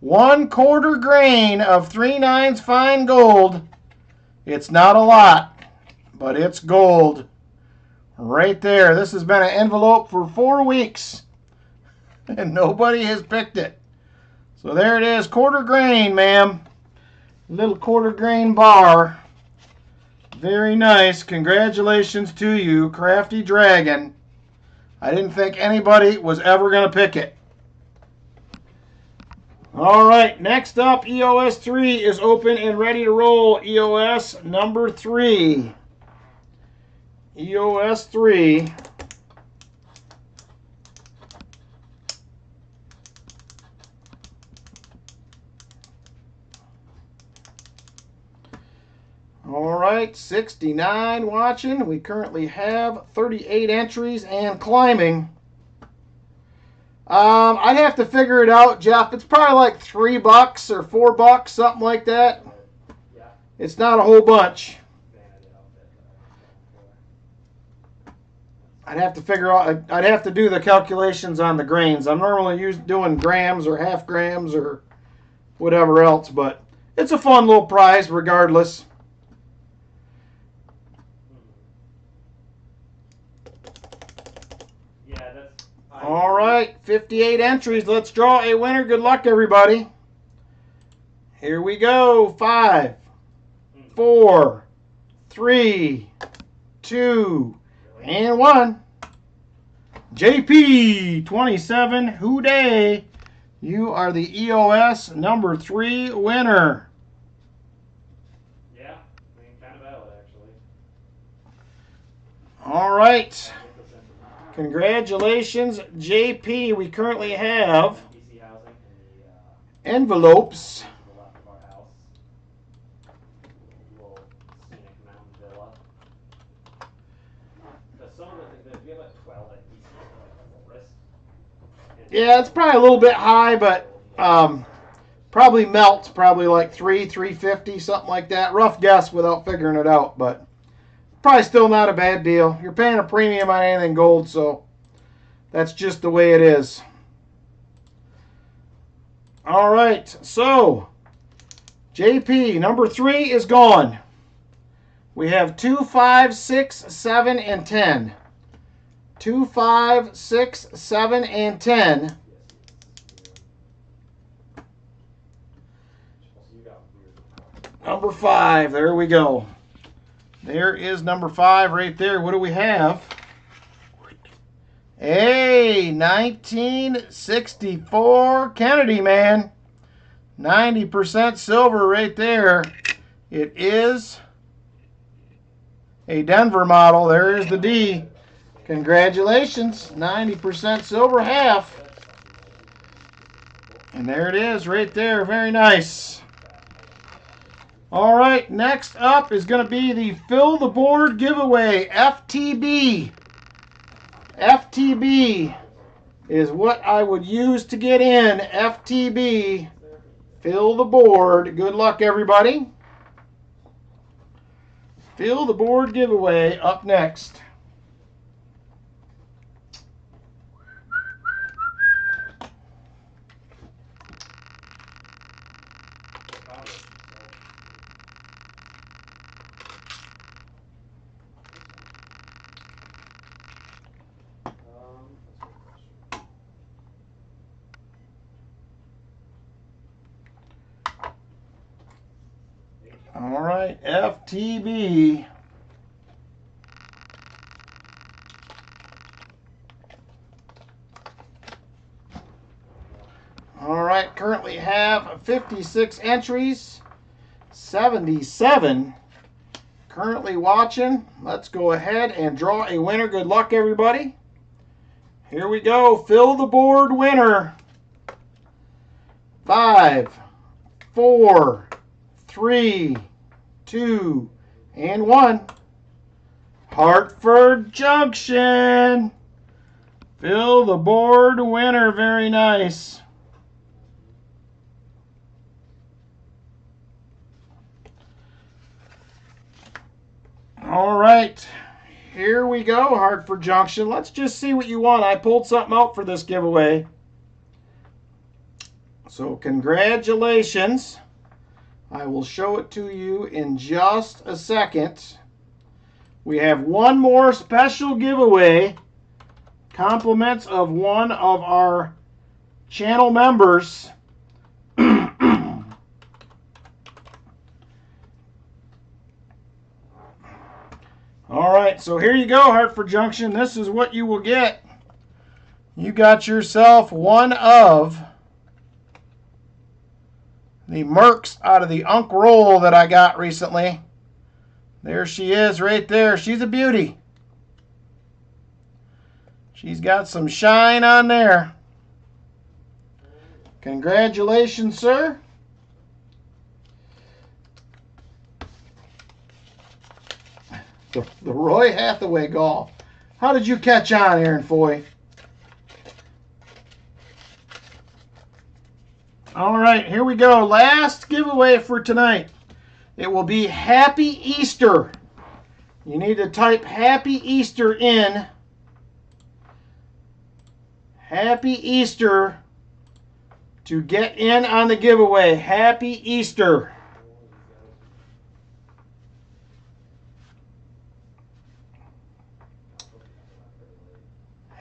[SPEAKER 1] 1/4 grain of 3/9 fine gold. It's not a lot, but it's gold. Right there. This has been an envelope for 4 weeks, and nobody has picked it. So there it is, 1/4 grain, ma'am. Little 1/4 grain bar. Very nice. Congratulations to you, Crafty Dragon. I didn't think anybody was ever going to pick it. All right, next up, EOS 3 is open and ready to roll. EOS number 3. EOS 3. All right, 69 watching. We currently have 38 entries and climbing. I'd have to figure it out, Jeff. It's probably like $3 or $4, something like that. It's not a whole bunch. I'd have to figure out. I'd have to do the calculations on the grains. I'm normally doing grams or half grams or whatever else, but it's a fun little prize regardless. All right, 58 entries. Let's draw a winner. Good luck, everybody. Here we go. 5, 4, 3, 2, and 1. JP 27 Houday. You are the EOS number 3 winner.
[SPEAKER 3] Yeah, I mean, kind of valid, actually.
[SPEAKER 1] All right. Congratulations, JP. We currently have envelopes. Yeah, it's probably a little bit high, but Probably melts, probably like 350, something like that. Rough guess without figuring it out, but probably still not a bad deal. You're paying a premium on anything gold, so that's just the way it is. All right, so JP, number 3 is gone. We have 2, 5, 6, 7, and 10. 2, 5, 6, 7, and 10. Number 5, there we go. There is number 5 right there. What do we have? Hey, 1964 Kennedy, man. 90% silver right there. It is a Denver model. There is the D. Congratulations. 90% silver half. And there it is right there. Very nice. All right, next up is going to be the Fill the Board giveaway, FTB. FTB is what I would use to get in. FTB, fill the board. Good luck, everybody. Fill the board giveaway up next. All right, FTB. All right, currently have 56 entries, 77 currently watching. Let's go ahead and draw a winner. Good luck, everybody. Here we go. Fill the board winner. 5, 4, 3, 2, and 1. Hartford Junction. Fill the board winner. Very nice. All right. Here we go, Hartford Junction. Let's just see what you want. I pulled something out for this giveaway. So congratulations. I will show it to you in just a second. We have one more special giveaway. Compliments of one of our channel members. All right, so here you go, Hartford Junction. This is what you will get. You got yourself one of the Mercs out of the Unk Roll that I got recently. There she is right there. She's a beauty. She's got some shine on there. Congratulations, sir. The Roy Hathaway golf. How did you catch on, Aaron Foy? All right, here we go. Last giveaway for tonight. It will be Happy Easter. You need to type Happy Easter in. Happy Easter to get in on the giveaway. Happy Easter.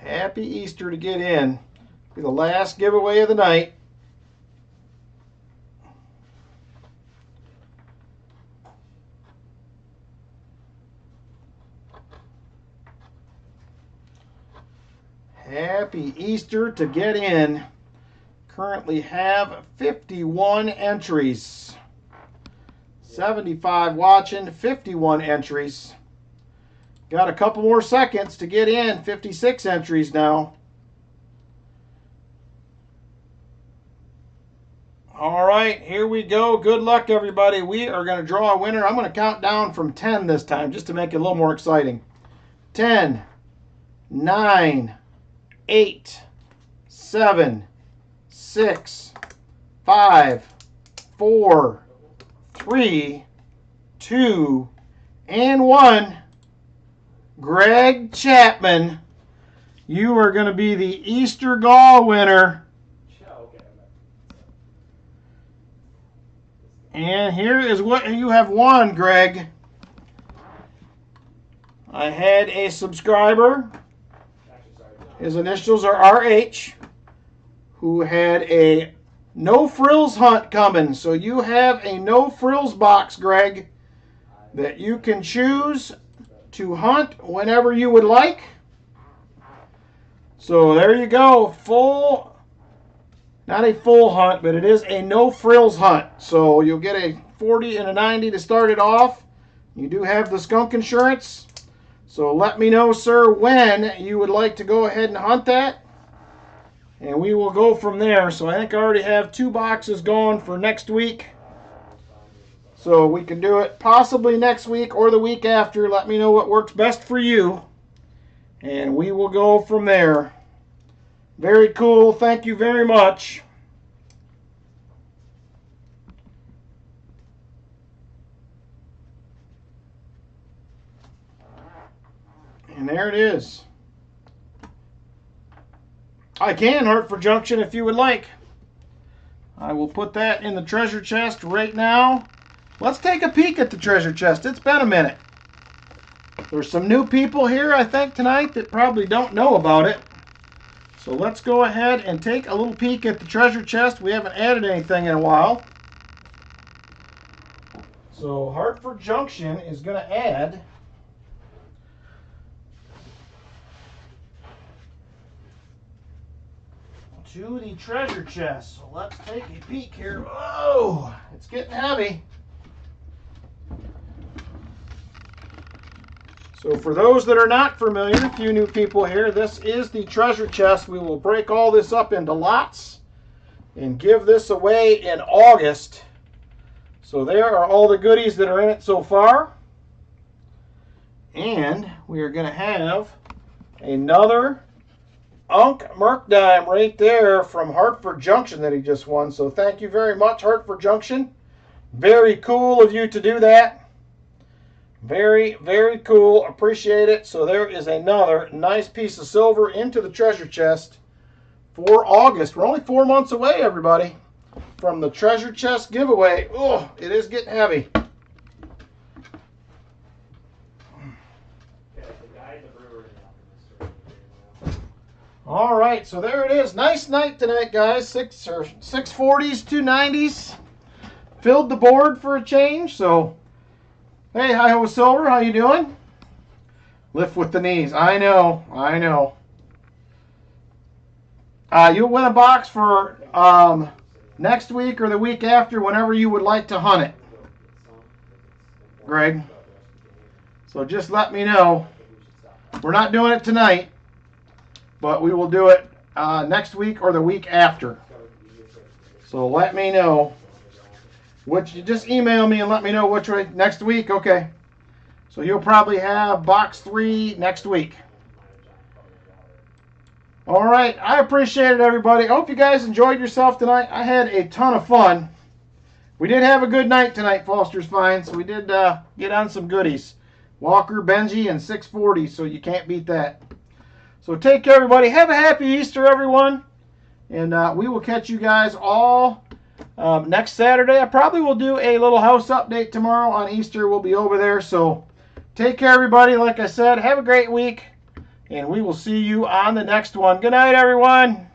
[SPEAKER 1] Happy Easter to get in. Be the last giveaway of the night. Happy Easter to get in. Currently have 51 entries. 75 watching, 51 entries. Got a couple more seconds to get in. 56 entries now. All right, here we go. Good luck, everybody. We are going to draw a winner. I'm going to count down from 10 this time just to make it a little more exciting. 10, 9, 8, 7, 6, 5, 4, 3, 2, and 1. Greg Chapman, you are going to be the Easter Gall winner. And here is what you have won, Greg. I had a subscriber, his initials are RH, who had a no frills hunt coming. So you have a no frills box, Greg, that you can choose to hunt whenever you would like. So there you go. Full, not a full hunt, but it is a no frills hunt. So you'll get a 40 and a 90 to start it off. You do have the skunk insurance. So let me know, sir, when you would like to go ahead and hunt that. And we will go from there. So I think I already have 2 boxes going for next week. So we can do it possibly next week or the week after. Let me know what works best for you. And we will go from there. Very cool. Thank you very much. And there it is. I can Hartford Junction if you would like. I will put that in the treasure chest right now. Let's take a peek at the treasure chest. It's been a minute. There's some new people here, I think, tonight that probably don't know about it. So let's go ahead and take a little peek at the treasure chest. We haven't added anything in a while. So Hartford Junction is going to add to the treasure chest. So let's take a peek here. Whoa, it's getting heavy. So for those that are not familiar, a few new people here, this is the treasure chest. We will break all this up into lots and give this away in August. So there are all the goodies that are in it so far. And we are going to have another Unk Merkdime right there from Hartford Junction that he just won. So thank you very much, Hartford Junction. Very cool of you to do that. Very, very cool. Appreciate it. So there is another nice piece of silver into the treasure chest for August. We're only 4 months away, everybody, from the treasure chest giveaway. Oh, it is getting heavy. All right, so there it is. Nice night tonight, guys. 640s, 290s. Filled the board for a change. So, hey, hi-ho Silver, how you doing? Lift with the knees. I know, I know. You'll win a box for next week or the week after, whenever you would like to hunt it, Greg. So just let me know. We're not doing it tonight, but we will do it next week or the week after. So let me know. You just email me and let me know which way next week. Okay. So you'll probably have box 3 next week. All right. I appreciate it, everybody. I hope you guys enjoyed yourself tonight. I had a ton of fun. We did have a good night tonight, Foster's Finds. We did get on some goodies. Walker, Benji, and 640. So you can't beat that. So take care, everybody. Have a happy Easter, everyone. And we will catch you guys all next Saturday. I probably will do a little house update tomorrow on Easter. We'll be over there. So take care, everybody. Like I said, have a great week. And we will see you on the next one. Good night, everyone.